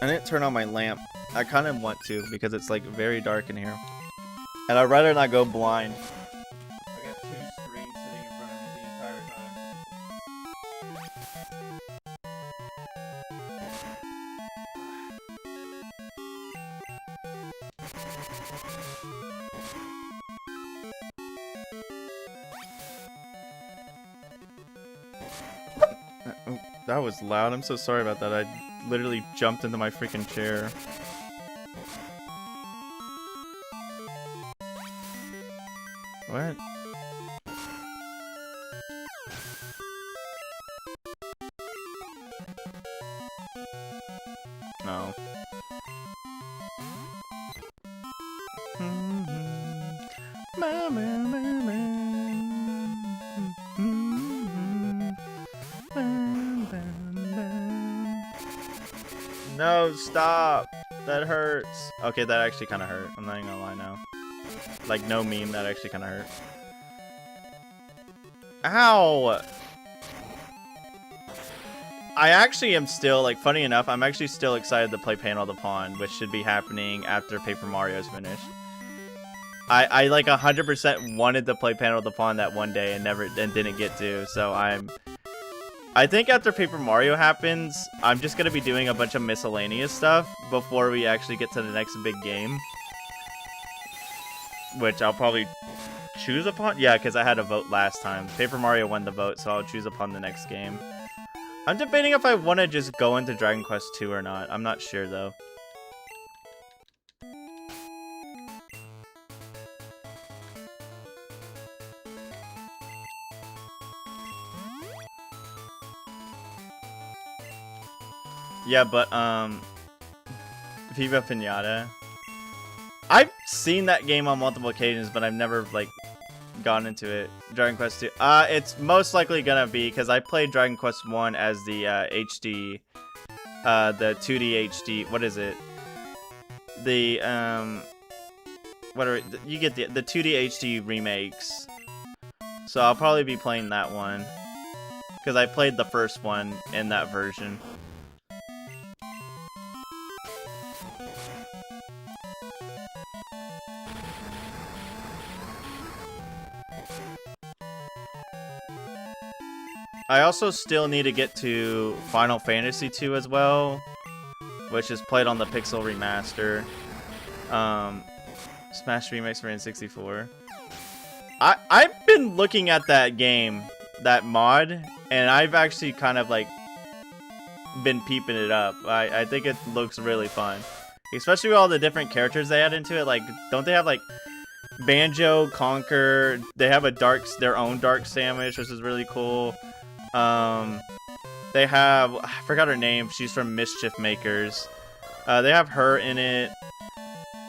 I didn't turn on my lamp. I kind of want to because it's like very dark in here. And I'd rather not go blind. I got 2 screens sitting in front of me the entire time. Oh, that was loud. I'm so sorry about that. I literally jumped into my freaking chair. What? know. No, stop. That hurts. Okay, that actually kind of hurt. I'm not even gonna lie now. Like, no meme, that actually kind of hurt. Ow! I actually am still, like, funny enough, I'm actually still excited to play Panel the Pawn, which should be happening after Paper Mario's finished. I like 100% wanted to play Panel the Pawn that one day and didn't get to, so I think after Paper Mario happens, I'm just gonna be doing a bunch of miscellaneous stuff before we actually get to the next big game. Which I'll probably choose upon. Yeah, because I had a vote last time. Paper Mario won the vote, so I'll choose upon the next game. I'm debating if I want to just go into Dragon Quest II or not. I'm not sure, though. Yeah, but, Viva Pinata. I've seen that game on multiple occasions, but I've never, like, gone into it. Dragon Quest 2. It's most likely gonna be, because I played Dragon Quest 1 as the, HD, the 2D HD, what is it? The, you get the 2D HD remakes. So I'll probably be playing that one. Because I played the first one in that version. I also still need to get to Final Fantasy 2 as well, which is played on the Pixel Remaster. Smash Remix for N64. I've been looking at that game, that mod, and I've actually kind of like been peeping it up. I think it looks really fun, especially with all the different characters they add into it. Like, don't they have like Banjo, Conker? They have their own Dark Sandwich, which is really cool. They have, I forgot her name, she's from Mischief Makers. They have her in it.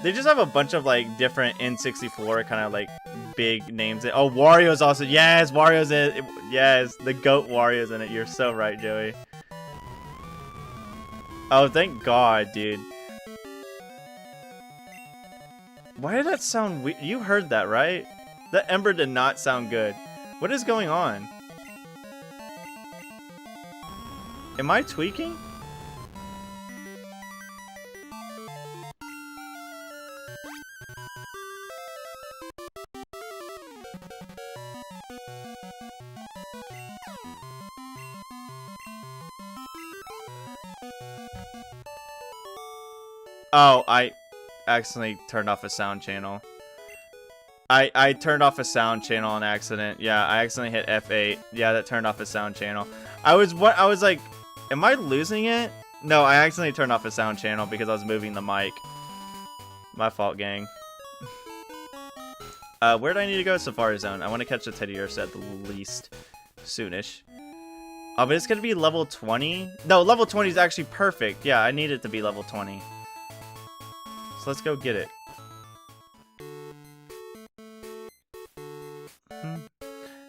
They just have a bunch of like different N64 kind of like big names. Oh, Wario's also, yes, Wario's in it. Yes, the GOAT Wario's in it. You're so right, Joey. Oh, thank God, dude. Why did that sound weird? You heard that, right? That Ember did not sound good. What is going on? Am I tweaking? Oh, I accidentally turned off a sound channel. I turned off a sound channel on accident. Yeah, I accidentally hit F8. Yeah, that turned off a sound channel. I was like, am I losing it? No, I accidentally turned off a sound channel because I was moving the mic. My fault, gang. Where do I need to go? Safari Zone. I want to catch the Teddy Ursa at the least. Soonish. Oh, but it's going to be level 20? No, level 20 is actually perfect. Yeah, I need it to be level 20. So let's go get it.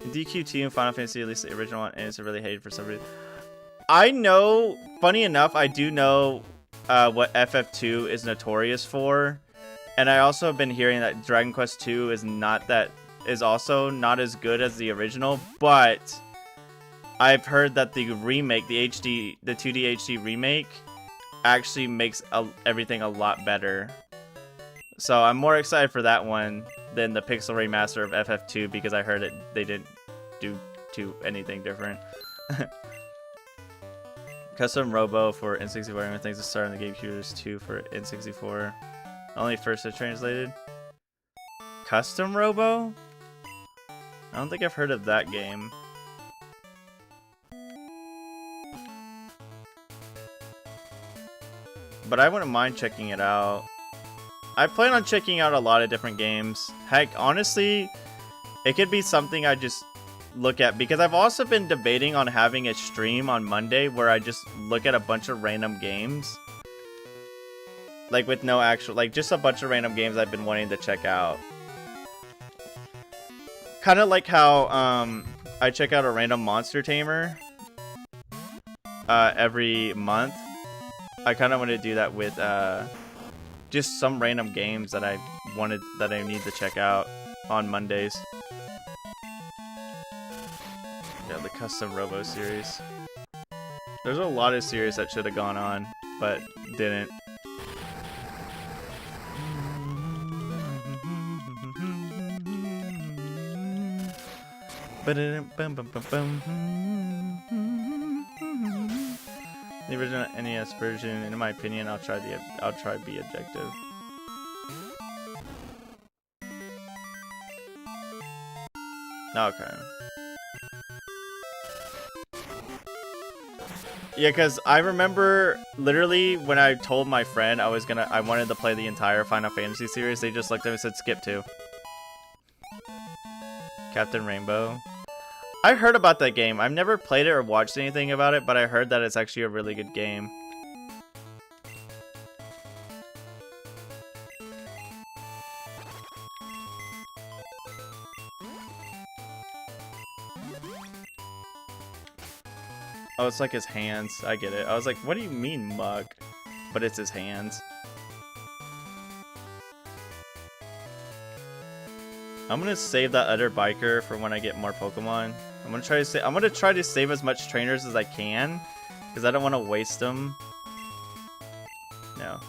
DQ2 and Final Fantasy, at least the original one, and it's really hated for some reason. I know, funny enough, I do know what FF2 is notorious for, and I also have been hearing that Dragon Quest 2 is also not as good as the original, but I've heard that the remake, the 2D HD remake, actually makes everything a lot better. So I'm more excited for that one than the Pixel Remaster of FF2 because I heard they didn't do anything different. Custom Robo for N64. Everyone thinks it's starting the GameCube. There's 2 for N64. Only first is translated. Custom Robo? I don't think I've heard of that game. But I wouldn't mind checking it out. I plan on checking out a lot of different games. Heck, honestly, it could be something I just look at, because I've also been debating on having a stream on Monday where I just look at a bunch of random games Like with no actual, like just a bunch of random games I've been wanting to check out. Kind of like how I check out a random monster tamer every month. I kind of want to do that with just some random games that I need to check out on Mondays. Yeah, the custom Robo series. There's a lot of series that should have gone on, but didn't. The original NES version, in my opinion, I'll try be objective. Okay. Yeah, because I remember literally when I told my friend I wanted to play the entire Final Fantasy series, they just looked at me and said skip to. Captain Rainbow. I heard about that game. I've never played it or watched anything about it, but I heard that it's actually a really good game. Oh, it's like his hands. I get it. I was like, what do you mean, mug? But it's his hands. I'm gonna save that other biker for when I get more Pokemon. I'm gonna try to save as much trainers as I can, because I don't want to waste them. No.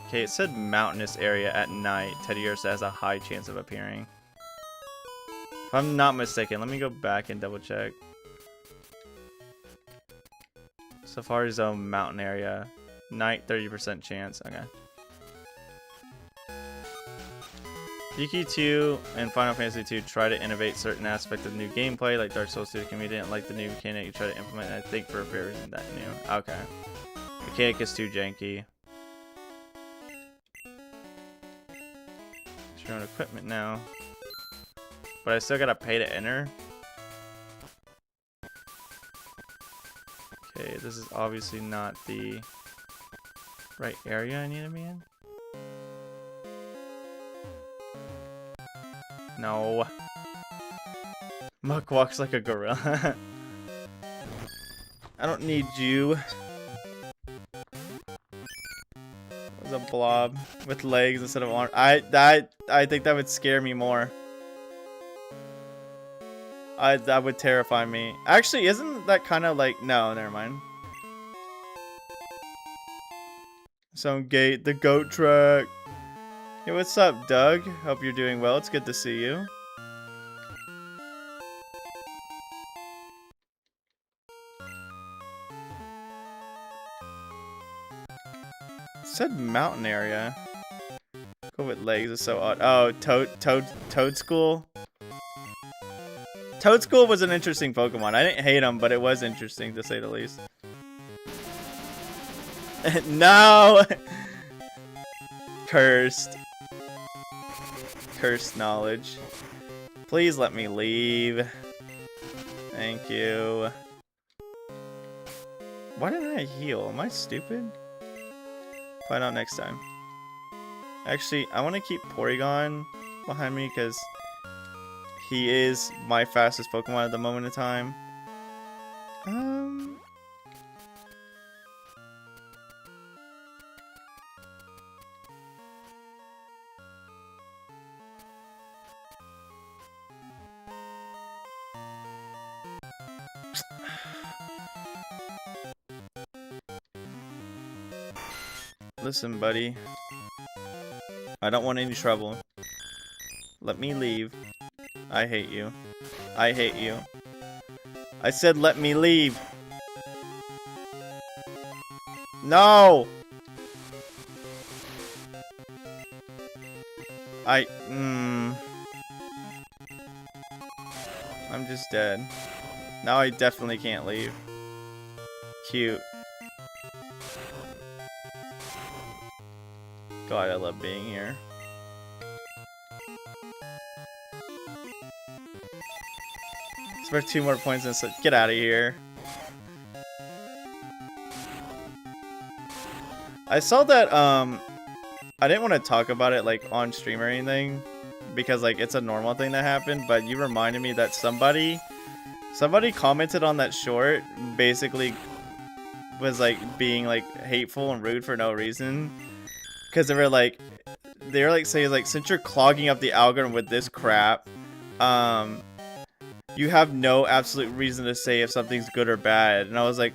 Okay, it said mountainous area at night. Teddiursa has a high chance of appearing. If I'm not mistaken, let me go back and double check. Safari Zone mountain area. Night 30% chance. Okay. Yuki 2 and Final Fantasy 2 try to innovate certain aspects of new gameplay, like Dark Souls 2 community didn't like the new mechanic you try to implement, I think, for a version that new. Okay. Mechanic is too janky. It's your own equipment now. But I still gotta pay to enter. Okay, this is obviously not the right area I need to be in. No. Muck walks like a gorilla. I don't need you. There's a blob with legs instead of arms. I think that would scare me more. That would terrify me. Actually, isn't that kind of like... No, never mind. Some gate, the goat truck. Hey, what's up, Doug? Hope you're doing well. It's good to see you. It said mountain area. Go with legs is so odd. Oh, Toadschool. Toadschool was an interesting Pokemon. I didn't hate him, but it was interesting to say the least. No! Cursed. Cursed knowledge. Please let me leave. Thank you. Why didn't I heal? Am I stupid? Find out next time. Actually, I want to keep Porygon behind me because he is my fastest Pokemon at the moment in time. Listen, buddy. I don't want any trouble. Let me leave. I hate you. I hate you. I said let me leave. No! I'm just dead. Now I definitely can't leave. Cute. God, I love being here. It's for 2 more points and so get out of here. I saw that I didn't want to talk about it like on stream or anything because like it's a normal thing that happened, but you reminded me that somebody commented on that short, basically was like being like hateful and rude for no reason, because they were like saying like, since you're clogging up the algorithm with this crap, you have no absolute reason to say if something's good or bad. And I was like,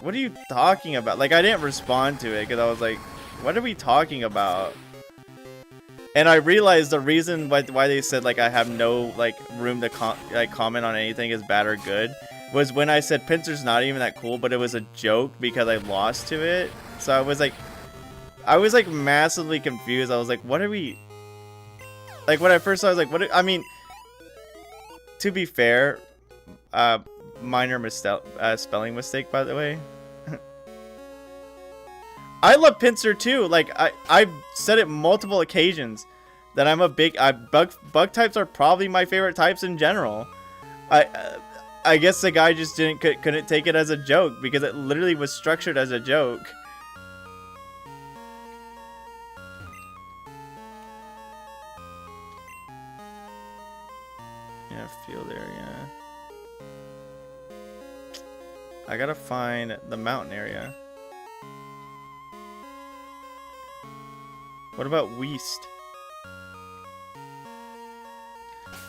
what are you talking about? Like, I didn't respond to it because I was like, what are we talking about? And I realized the reason why they said like I have no like room to comment on anything is bad or good was when I said Pinsir's not even that cool, but it was a joke because I lost to it. So I was like massively confused. I was like, what are we, like, when I first saw it, I was like, I mean, to be fair, minor spelling mistake, by the way. I love Pinsir too. Like, I've said it multiple occasions that I'm a big bug types are probably my favorite types in general. I guess the guy just couldn't take it as a joke because it literally was structured as a joke. Yeah, field area. I gotta find the mountain area. What about Weast?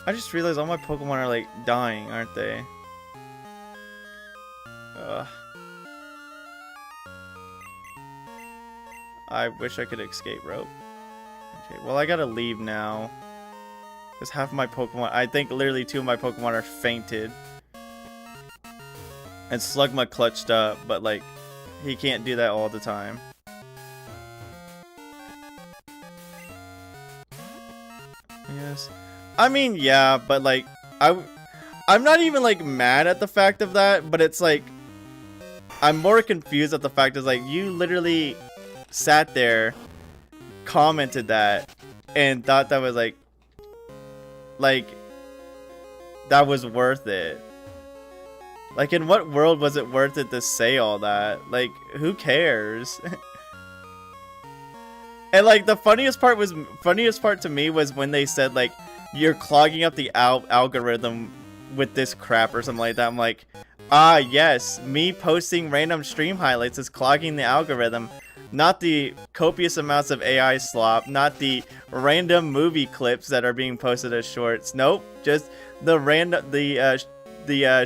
I just realized all my Pokemon are like dying, aren't they? Ugh. I wish I could escape rope. Okay, well I gotta leave now. Because half of my Pokemon, I think literally 2 of my Pokemon are fainted. And Slugma clutched up, but like, he can't do that all the time. Yes. I mean, yeah, but like, I'm not even like mad at the fact of that, but it's like, I'm more confused at the fact is like, you literally sat there, commented that, and thought that was like, that was worth it. Like, in what world was it worth it to say all that? Like, who cares? And like, the funniest part to me was when they said like, you're clogging up the algorithm with this crap or something like that. I'm like, ah, yes, me posting random stream highlights is clogging the algorithm, not the copious amounts of AI slop, not the random movie clips that are being posted as shorts. Nope, just the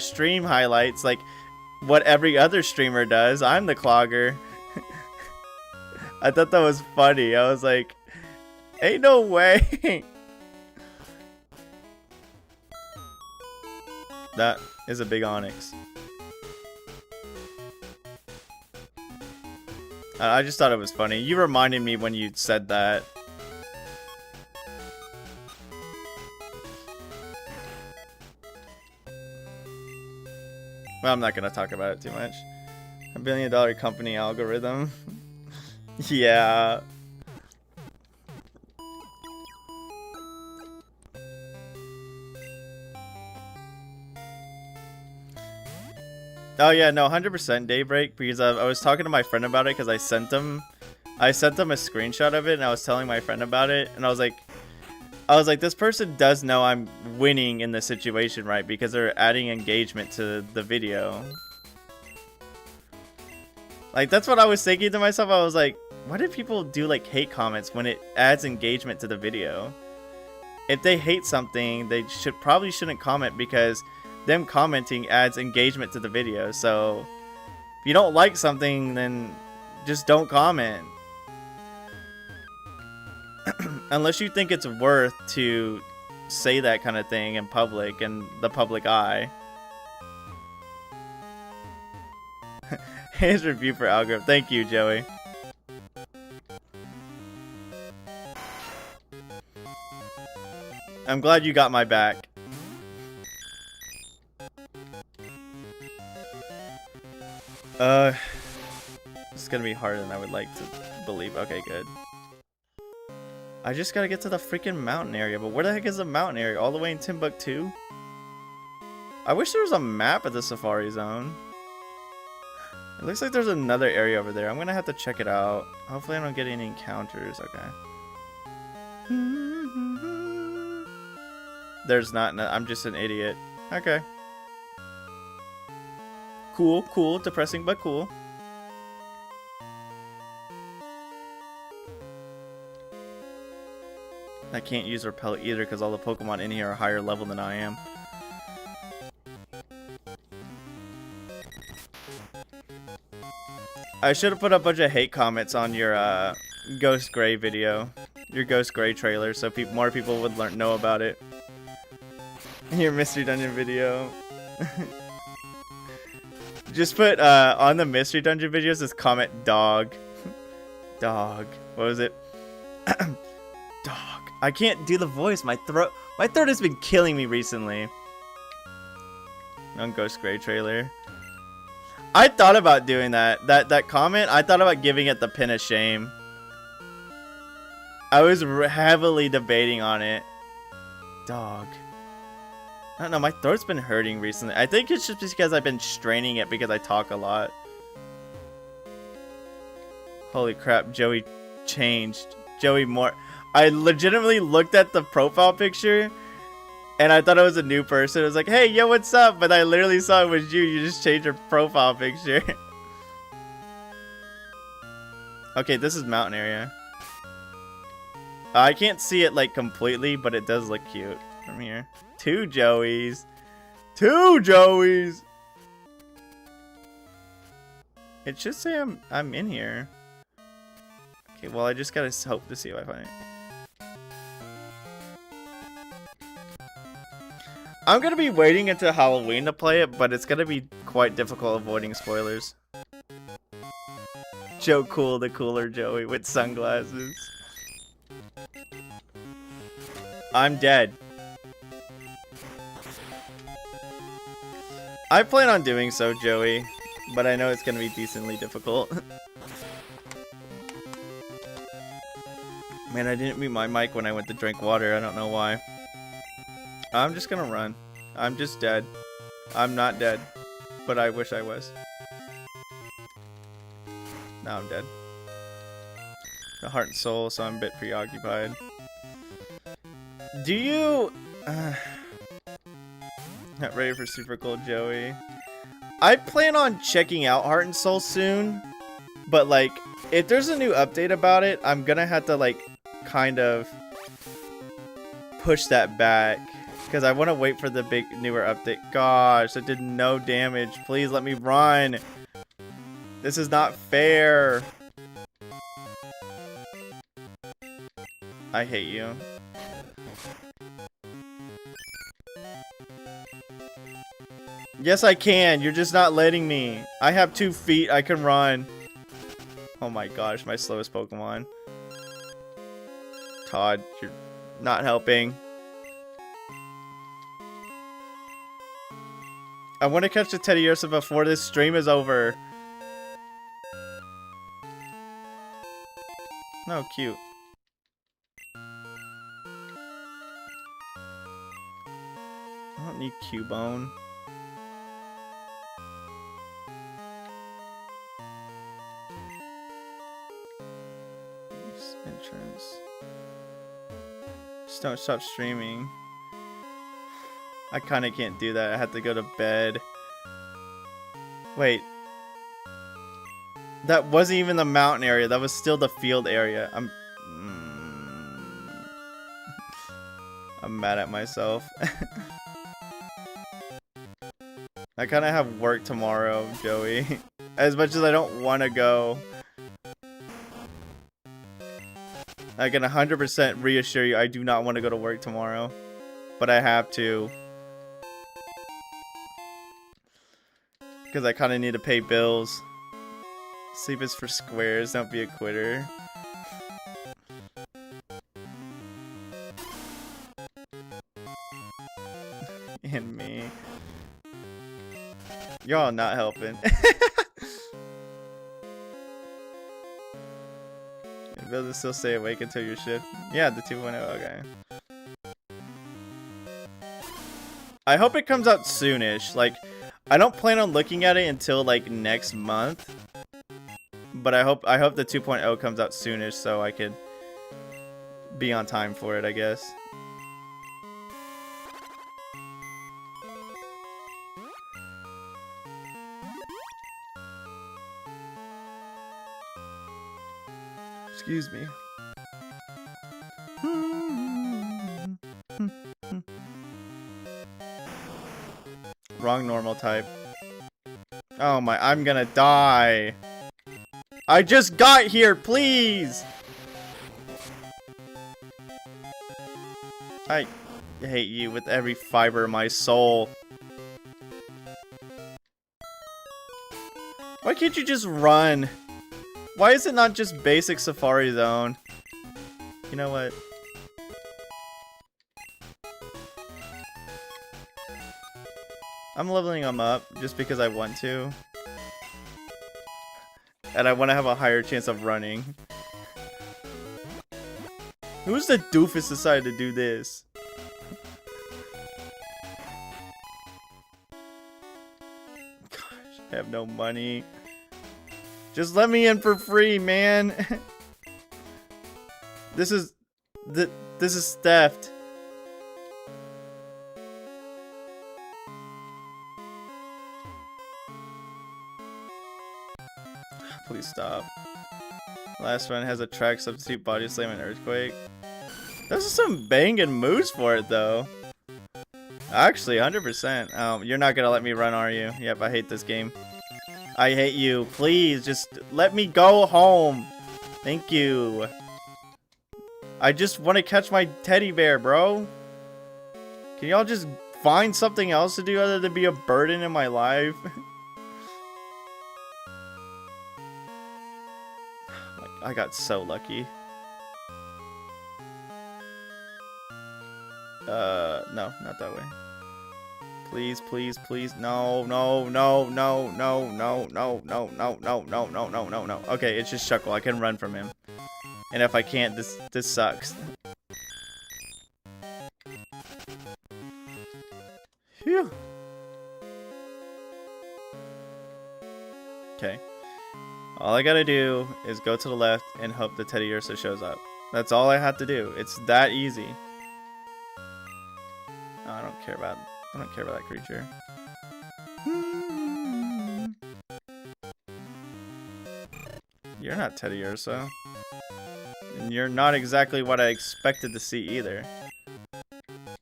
stream highlights, like what every other streamer does. I'm the clogger. I thought that was funny. I was like, ain't no way. That is a big Onyx. I just thought it was funny. You reminded me when you said that. Well, I'm not gonna talk about it too much. $1 billion company algorithm. Yeah. Oh yeah, no, 100% Daybreak, because I was talking to my friend about it because I sent him a screenshot of it and I was telling my friend about it and I was like, this person does know I'm winning in this situation, right? Because they're adding engagement to the video. Like, that's what I was thinking to myself. I was like, why do people do like hate comments when it adds engagement to the video? If they hate something, they probably shouldn't comment because them commenting adds engagement to the video. So if you don't like something, then just don't comment. Unless you think it's worth to say that kind of thing in public, in the public eye. His review for algorithm. Thank you, Joey. I'm glad you got my back. It's gonna be harder than I would like to believe. Okay, good. I just gotta get to the freaking mountain area, but where the heck is the mountain area? All the way in Timbuktu? I wish there was a map of the Safari Zone. It looks like there's another area over there. I'm gonna have to check it out. Hopefully I don't get any encounters. Okay. There's not. I'm just an idiot. Okay. Cool, cool. Depressing, but cool. I can't use Repel either because all the Pokemon in here are higher level than I am. I should have put a bunch of hate comments on your Ghost Gray video. Your Ghost Gray trailer so more people would know about it. Your Mystery Dungeon video. Just put on the Mystery Dungeon videos, just comment dog. Dog. What was it? Dog. I can't do the voice. My throat has been killing me recently. On Ghost Gray trailer. I thought about doing that. That comment, I thought about giving it the pin of shame. I was heavily debating on it. Dog. I don't know, my throat's been hurting recently. I think it's just because I've been straining it because I talk a lot. Holy crap, Joey changed. Joey more. I legitimately looked at the profile picture and I thought it was a new person. I was like, hey, yo, what's up? But I literally saw it was you. You just changed your profile picture. Okay, this is mountain area. I can't see it like completely, but it does look cute from here. 2 Joeys. 2 Joeys. It should say I'm in here. Okay, well I just gotta hope to see if I find it. I'm gonna be waiting until Halloween to play it, but it's gonna be quite difficult avoiding spoilers. Joe Cool, the cooler Joey with sunglasses. I'm dead. I plan on doing so, Joey, but I know it's gonna be decently difficult. Man, I didn't mute my mic when I went to drink water. I don't know why. I'm just gonna run. I'm just dead. I'm not dead, but I wish I was. Now I'm dead. The heart and soul, so I'm a bit preoccupied. Do you... Not ready for super cold Joey. I plan on checking out Heart and Soul soon, but like, if there's a new update about it, I'm gonna have to like, kind of push that back. Because I want to wait for the big newer update. Gosh, that did no damage. Please let me run. This is not fair. I hate you. Yes, I can. You're just not letting me. I have 2 feet. I can run. Oh my gosh, my slowest Pokemon. Todd, you're not helping. I want to catch the Teddiursa before this stream is over. No, cute. I don't need Cubone. Entrance. Just don't stop streaming. I kind of can't do that. I have to go to bed. Wait. That wasn't even the mountain area. That was still the field area. I'm mad at myself. I kind of have work tomorrow, Joey. As much as I don't want to go. I can 100% reassure you I do not want to go to work tomorrow. But I have to. Because I kind of need to pay bills. Sleep is for squares, don't be a quitter. And me. Y'all not helping. Able to still stay awake until your shift. Yeah, the 2.0, okay. I hope it comes out soonish. Like, I don't plan on looking at it until like next month. But I hope the 2.0 comes out soonish so I could be on time for it, I guess. Excuse me. Wrong normal type. Oh my, I'm gonna die. I just got here, please! I hate you with every fiber of my soul. Why can't you just run? Why is it not just basic Safari Zone? You know what? I'm leveling them up just because I want to. And I want to have a higher chance of running. Who's the doofus decided to do this? Gosh, I have no money. Just let me in for free, man. This is theft. Please stop. Last one has a track substitute, body slam, and earthquake. Those are some banging moves for it, though. Actually, 100%. You're not gonna let me run, are you? Yep, I hate this game. I hate you. Please, just let me go home. Thank you. I just want to catch my teddy bear, bro. Can y'all just find something else to do other than be a burden in my life? I got so lucky. No, not that way. Please, please, please. No, no, no, no, no, no, no, no, no, no, no, no, no, no, no. Okay, it's just Shuckle. I can run from him. And if I can't, this sucks. Phew. Okay. All I gotta do is go to the left and hope the Teddiursa shows up. That's all I have to do. It's that easy. Oh, I don't care about that creature. You're not Teddiursa. And you're not exactly what I expected to see either.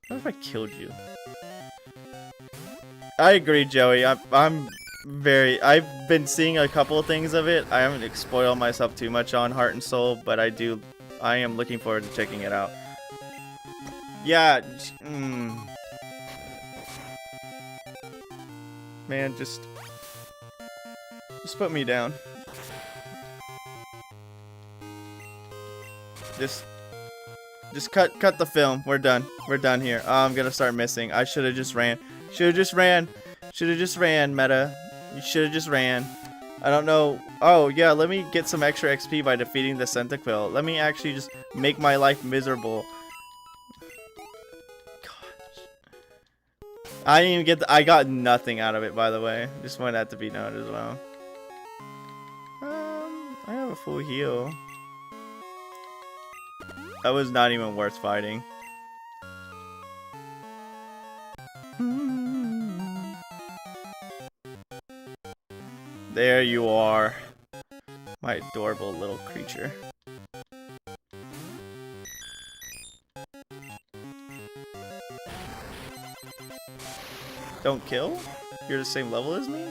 What if I killed you? I agree, Joey. I've been seeing a couple of things of it. I haven't spoiled myself too much on Heart and Soul, but I am looking forward to checking it out. Yeah, man, just put me down. Just cut the film. We're done. We're done here. Oh, I'm gonna start missing. I should have just ran. Should have just ran. Should have just ran, Meta. You should have just ran. I don't know. Oh, yeah, let me get some extra XP by defeating the Centiquil. Let me actually just make my life miserable. Gosh. I didn't even get I got nothing out of it, by the way. Just want that to be known as well. I have a full heal. That was not even worth fighting. There you are, my adorable little creature. Don't kill? You're the same level as me?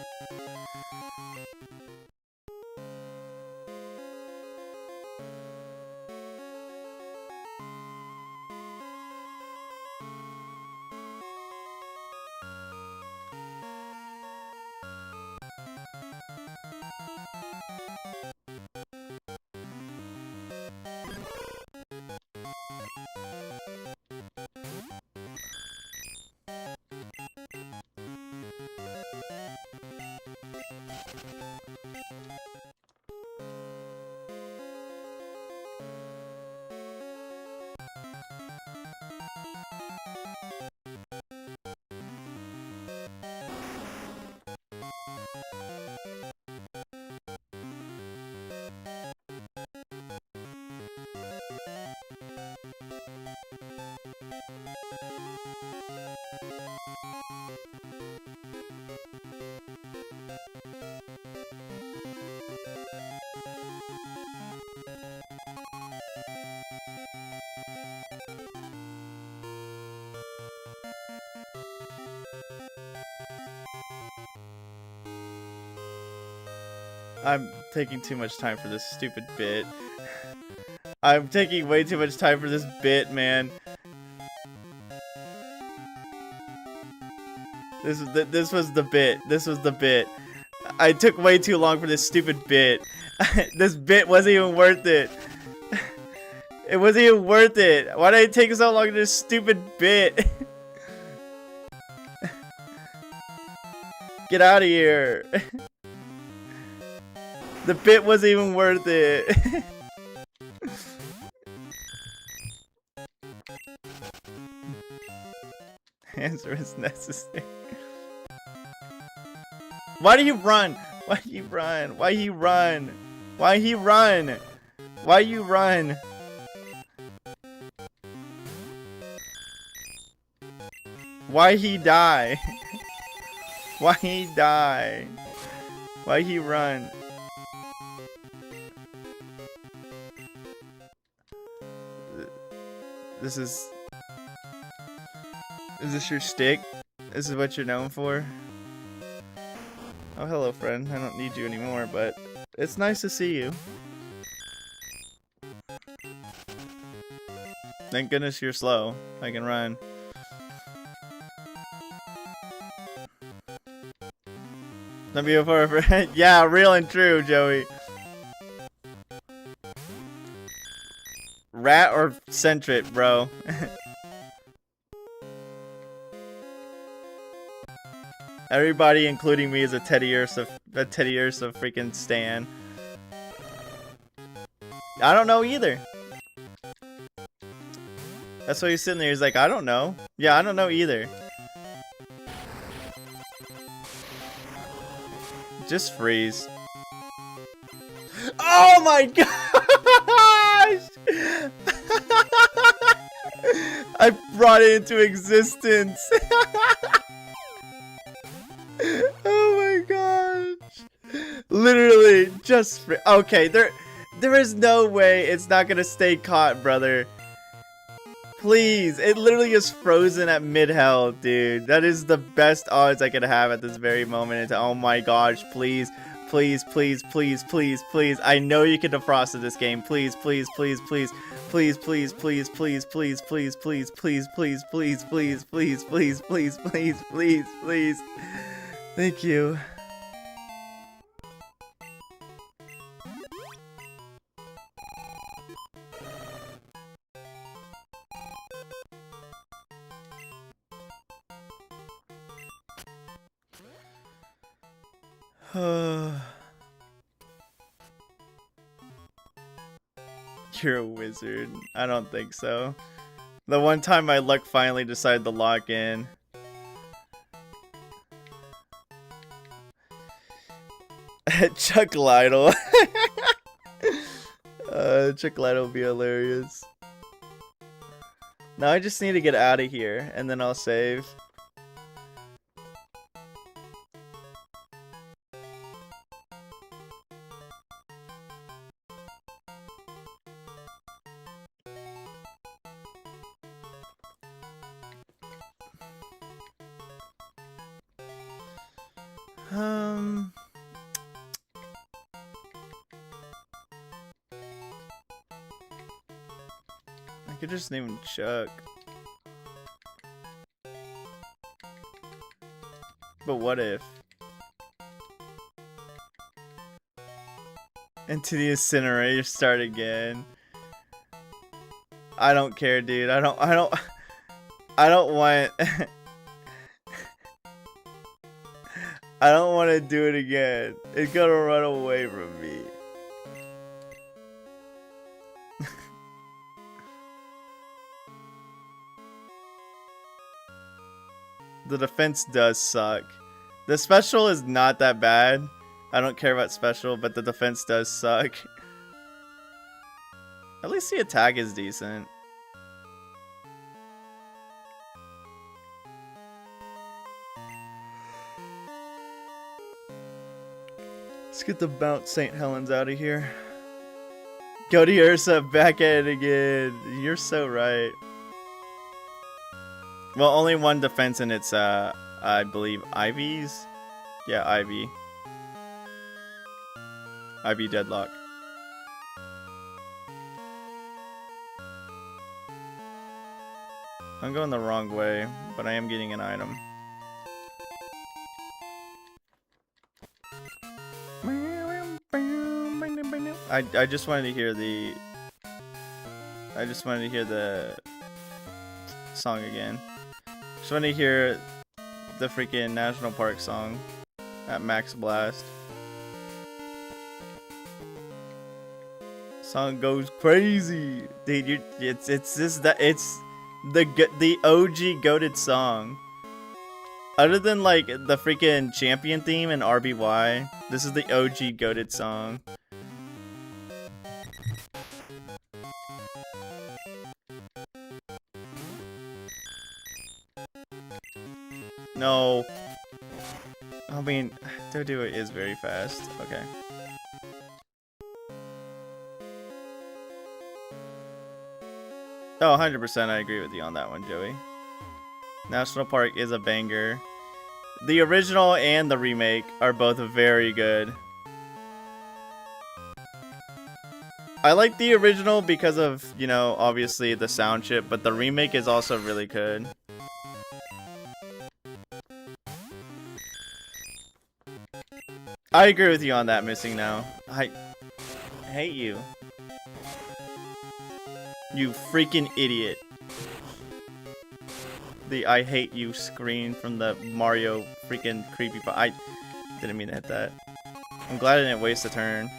I'm taking too much time for this stupid bit. I'm taking way too much time for this bit, man. This was the bit. This was the bit. I took way too long for this stupid bit. This bit wasn't even worth it. It wasn't even worth it. Why did it take so long to this stupid bit? Get out of here. The bit wasn't even worth it. Answer is necessary. Why do you run? Why do you run? Why he run? Why he run? Why you run? Why he die? Why he die? Why he run? This is this your stick? This is what you're known for? Oh, hello, friend. I don't need you anymore, but it's nice to see you. Thank goodness you're slow. I can run. Let me go for a friend. Yeah, real and true, Joey. Rat or Centrit, bro? Everybody, including me, is a Teddy Ursa freaking stan. I don't know either. That's why he's sitting there. He's like, I don't know. Yeah, I don't know either. Just freeze. Oh my gosh! I brought it into existence. Oh my gosh! Literally, just okay. There is no way it's not gonna stay caught, brother. Please, it literally is frozen at mid-health, dude. That is the best odds I could have at this very moment. Oh my gosh, please. Please, please, please, please, please. I know you can defrost in this game. Please, please, please, please. Please, please, please, please, please, please, please, please, please, please, please, please, please, please, please, please, please. Thank you. You're a wizard. I don't think so. The one time my luck finally decided to lock in. Chuck Lytle. Chuck Lytle would be hilarious. Now I just need to get out of here and then I'll save. I could just name him Chuck. But what if? Into the incinerator, start again. I don't care, dude. I don't want I don't want to do it again. It's gonna run away from me. The defense does suck. The special is not that bad. I don't care about special, but the defense does suck. At least the attack is decent. Let's get the Mount St. Helens out of here. Cody Ursa back at it again. You're so right. Well, only one defense, and it's I believe Ivy's. Yeah, Ivy. Ivy Deadlock. I'm going the wrong way, but I am getting an item. I just wanted to hear the song again. Just wanted to hear the freaking National Park song at Max Blast. Song goes crazy, dude. It's the OG goated song. Other than like the freaking champion theme and RBY, this is the OG goated song. No. I mean, Dodo is very fast. Okay. Oh, 100% I agree with you on that one, Joey. National Park is a banger. The original and the remake are both very good. I like the original because of, you know, obviously the sound chip, but the remake is also really good. I agree with you on that, Missing Now. I hate you. You freaking idiot. The I hate you screen from the Mario freaking creepy. I didn't mean to hit that. I'm glad I didn't waste a turn.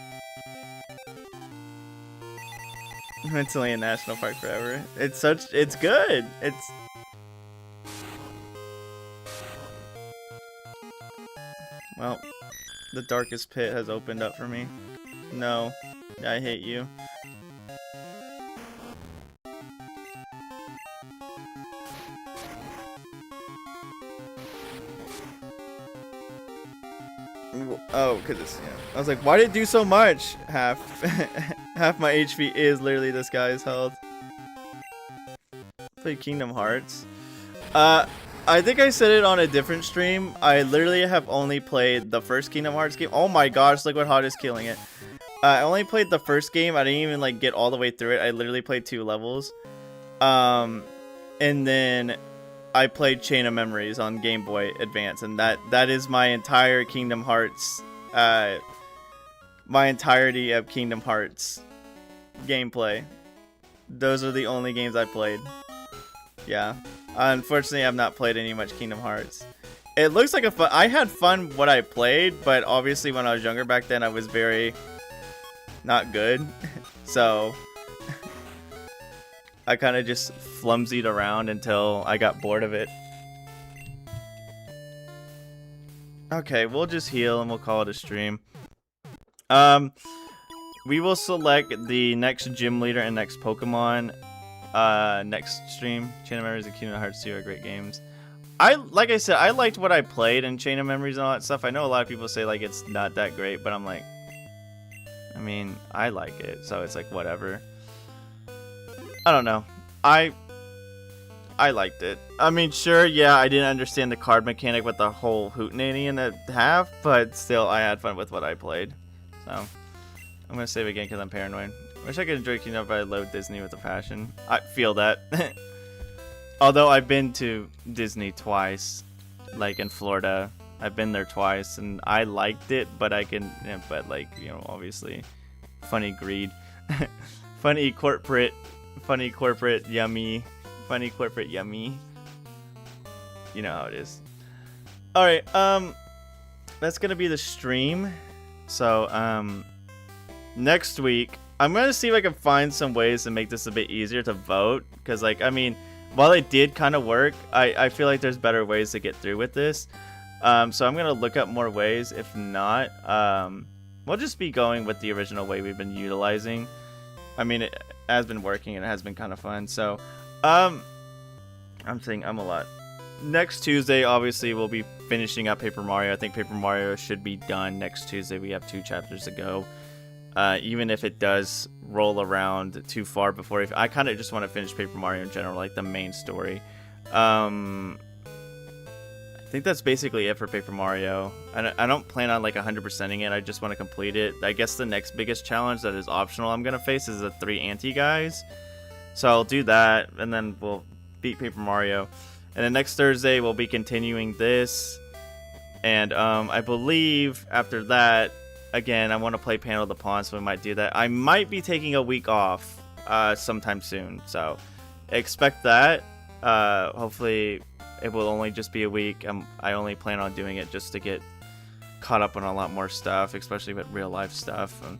Mentally in National Park forever. It's good. Well, the darkest pit has opened up for me. No, I hate you. Oh, because it's, yeah. I was like, why did it do so much? Half my HP is literally this guy's health. Play Kingdom Hearts. I think I said it on a different stream. I literally have only played the first Kingdom Hearts game. Oh my gosh, look what Hot is killing it. I only played the first game. I didn't even like get all the way through it. I literally played 2 levels. And then I played Chain of Memories on Game Boy Advance, and that is my entire Kingdom Hearts, my entirety of Kingdom Hearts gameplay. Those are the only games I played. Yeah. Unfortunately, I've not played any much Kingdom Hearts. It looks like I had fun what I played, but obviously when I was younger back then, I was very not good. So I kind of just flumsied around until I got bored of it. Okay, we'll just heal and we'll call it a stream. We will select the next gym leader and next Pokemon next stream. Chain of Memories and Kingdom Hearts 2 are great games. Like I said, I liked what I played in Chain of Memories and all that stuff. I know a lot of people say like it's not that great, but I'm like, I mean, I like it, so it's like whatever. I don't know. I liked it. I mean, sure, yeah, I didn't understand the card mechanic with the whole hootenanny in the half, but still, I had fun with what I played. So, I'm gonna save again because I'm paranoid. Wish I could enjoy Kingdom, but I love Disney with a passion. I feel that. Although I've been to Disney twice, like in Florida. I've been there twice, and I liked it, but but like, you know, obviously, funny greed. funny corporate yummy. Funny corporate yummy. You know how it is. Alright, that's gonna be the stream. So, next week, I'm gonna see if I can find some ways to make this a bit easier to vote. Because, like, I mean, while it did kind of work, I feel like there's better ways to get through with this. So I'm gonna look up more ways. If not, we'll just be going with the original way we've been utilizing. I mean, it has been working and it has been kind of fun. So, I'm saying I'm a lot. Next Tuesday, obviously, we'll be finishing up Paper Mario. I think Paper Mario should be done next Tuesday. We have 2 chapters to go. even if it does roll around too far before I kind of just want to finish Paper Mario in general, like the main story. I think that's basically it for Paper Mario. I don't plan on like 100%ing it. I just want to complete it. I guess the next biggest challenge that is optional I'm gonna face is the 3 anti-guys. So I'll do that, and then we'll beat Paper Mario. And then next Thursday we'll be continuing this. And I believe after that, again, I want to play Panel of the Pawn, so we might do that. I might be taking a week off sometime soon, so expect that. Hopefully it will only just be a week. I only plan on doing it just to get caught up on a lot more stuff, especially with real life stuff. I'm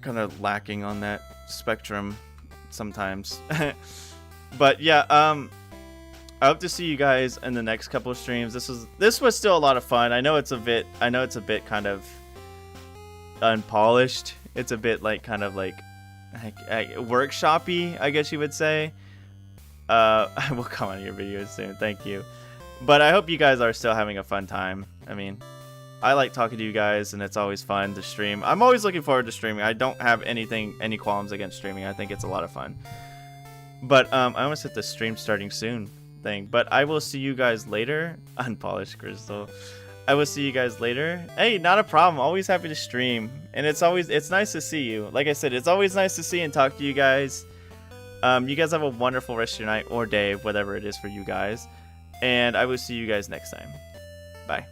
kind of lacking on that spectrum sometimes. But yeah, I hope to see you guys in the next couple of streams. This was still a lot of fun. I know it's a bit kind of unpolished. It's a bit like kind of like workshop-y, I guess you would say. I will comment on your videos soon. Thank you. But I hope you guys are still having a fun time. I mean, I like talking to you guys, and it's always fun to stream. I'm always looking forward to streaming. I don't have any qualms against streaming. I think it's a lot of fun. But I almost hit the stream starting soon thing. But I will see you guys later. Unpolished Crystal. I will see you guys later. Hey, not a problem. Always happy to stream. And it's nice to see you. Like I said, it's always nice to see and talk to you guys. You guys have a wonderful rest of your night or day, whatever it is for you guys. And I will see you guys next time. Bye.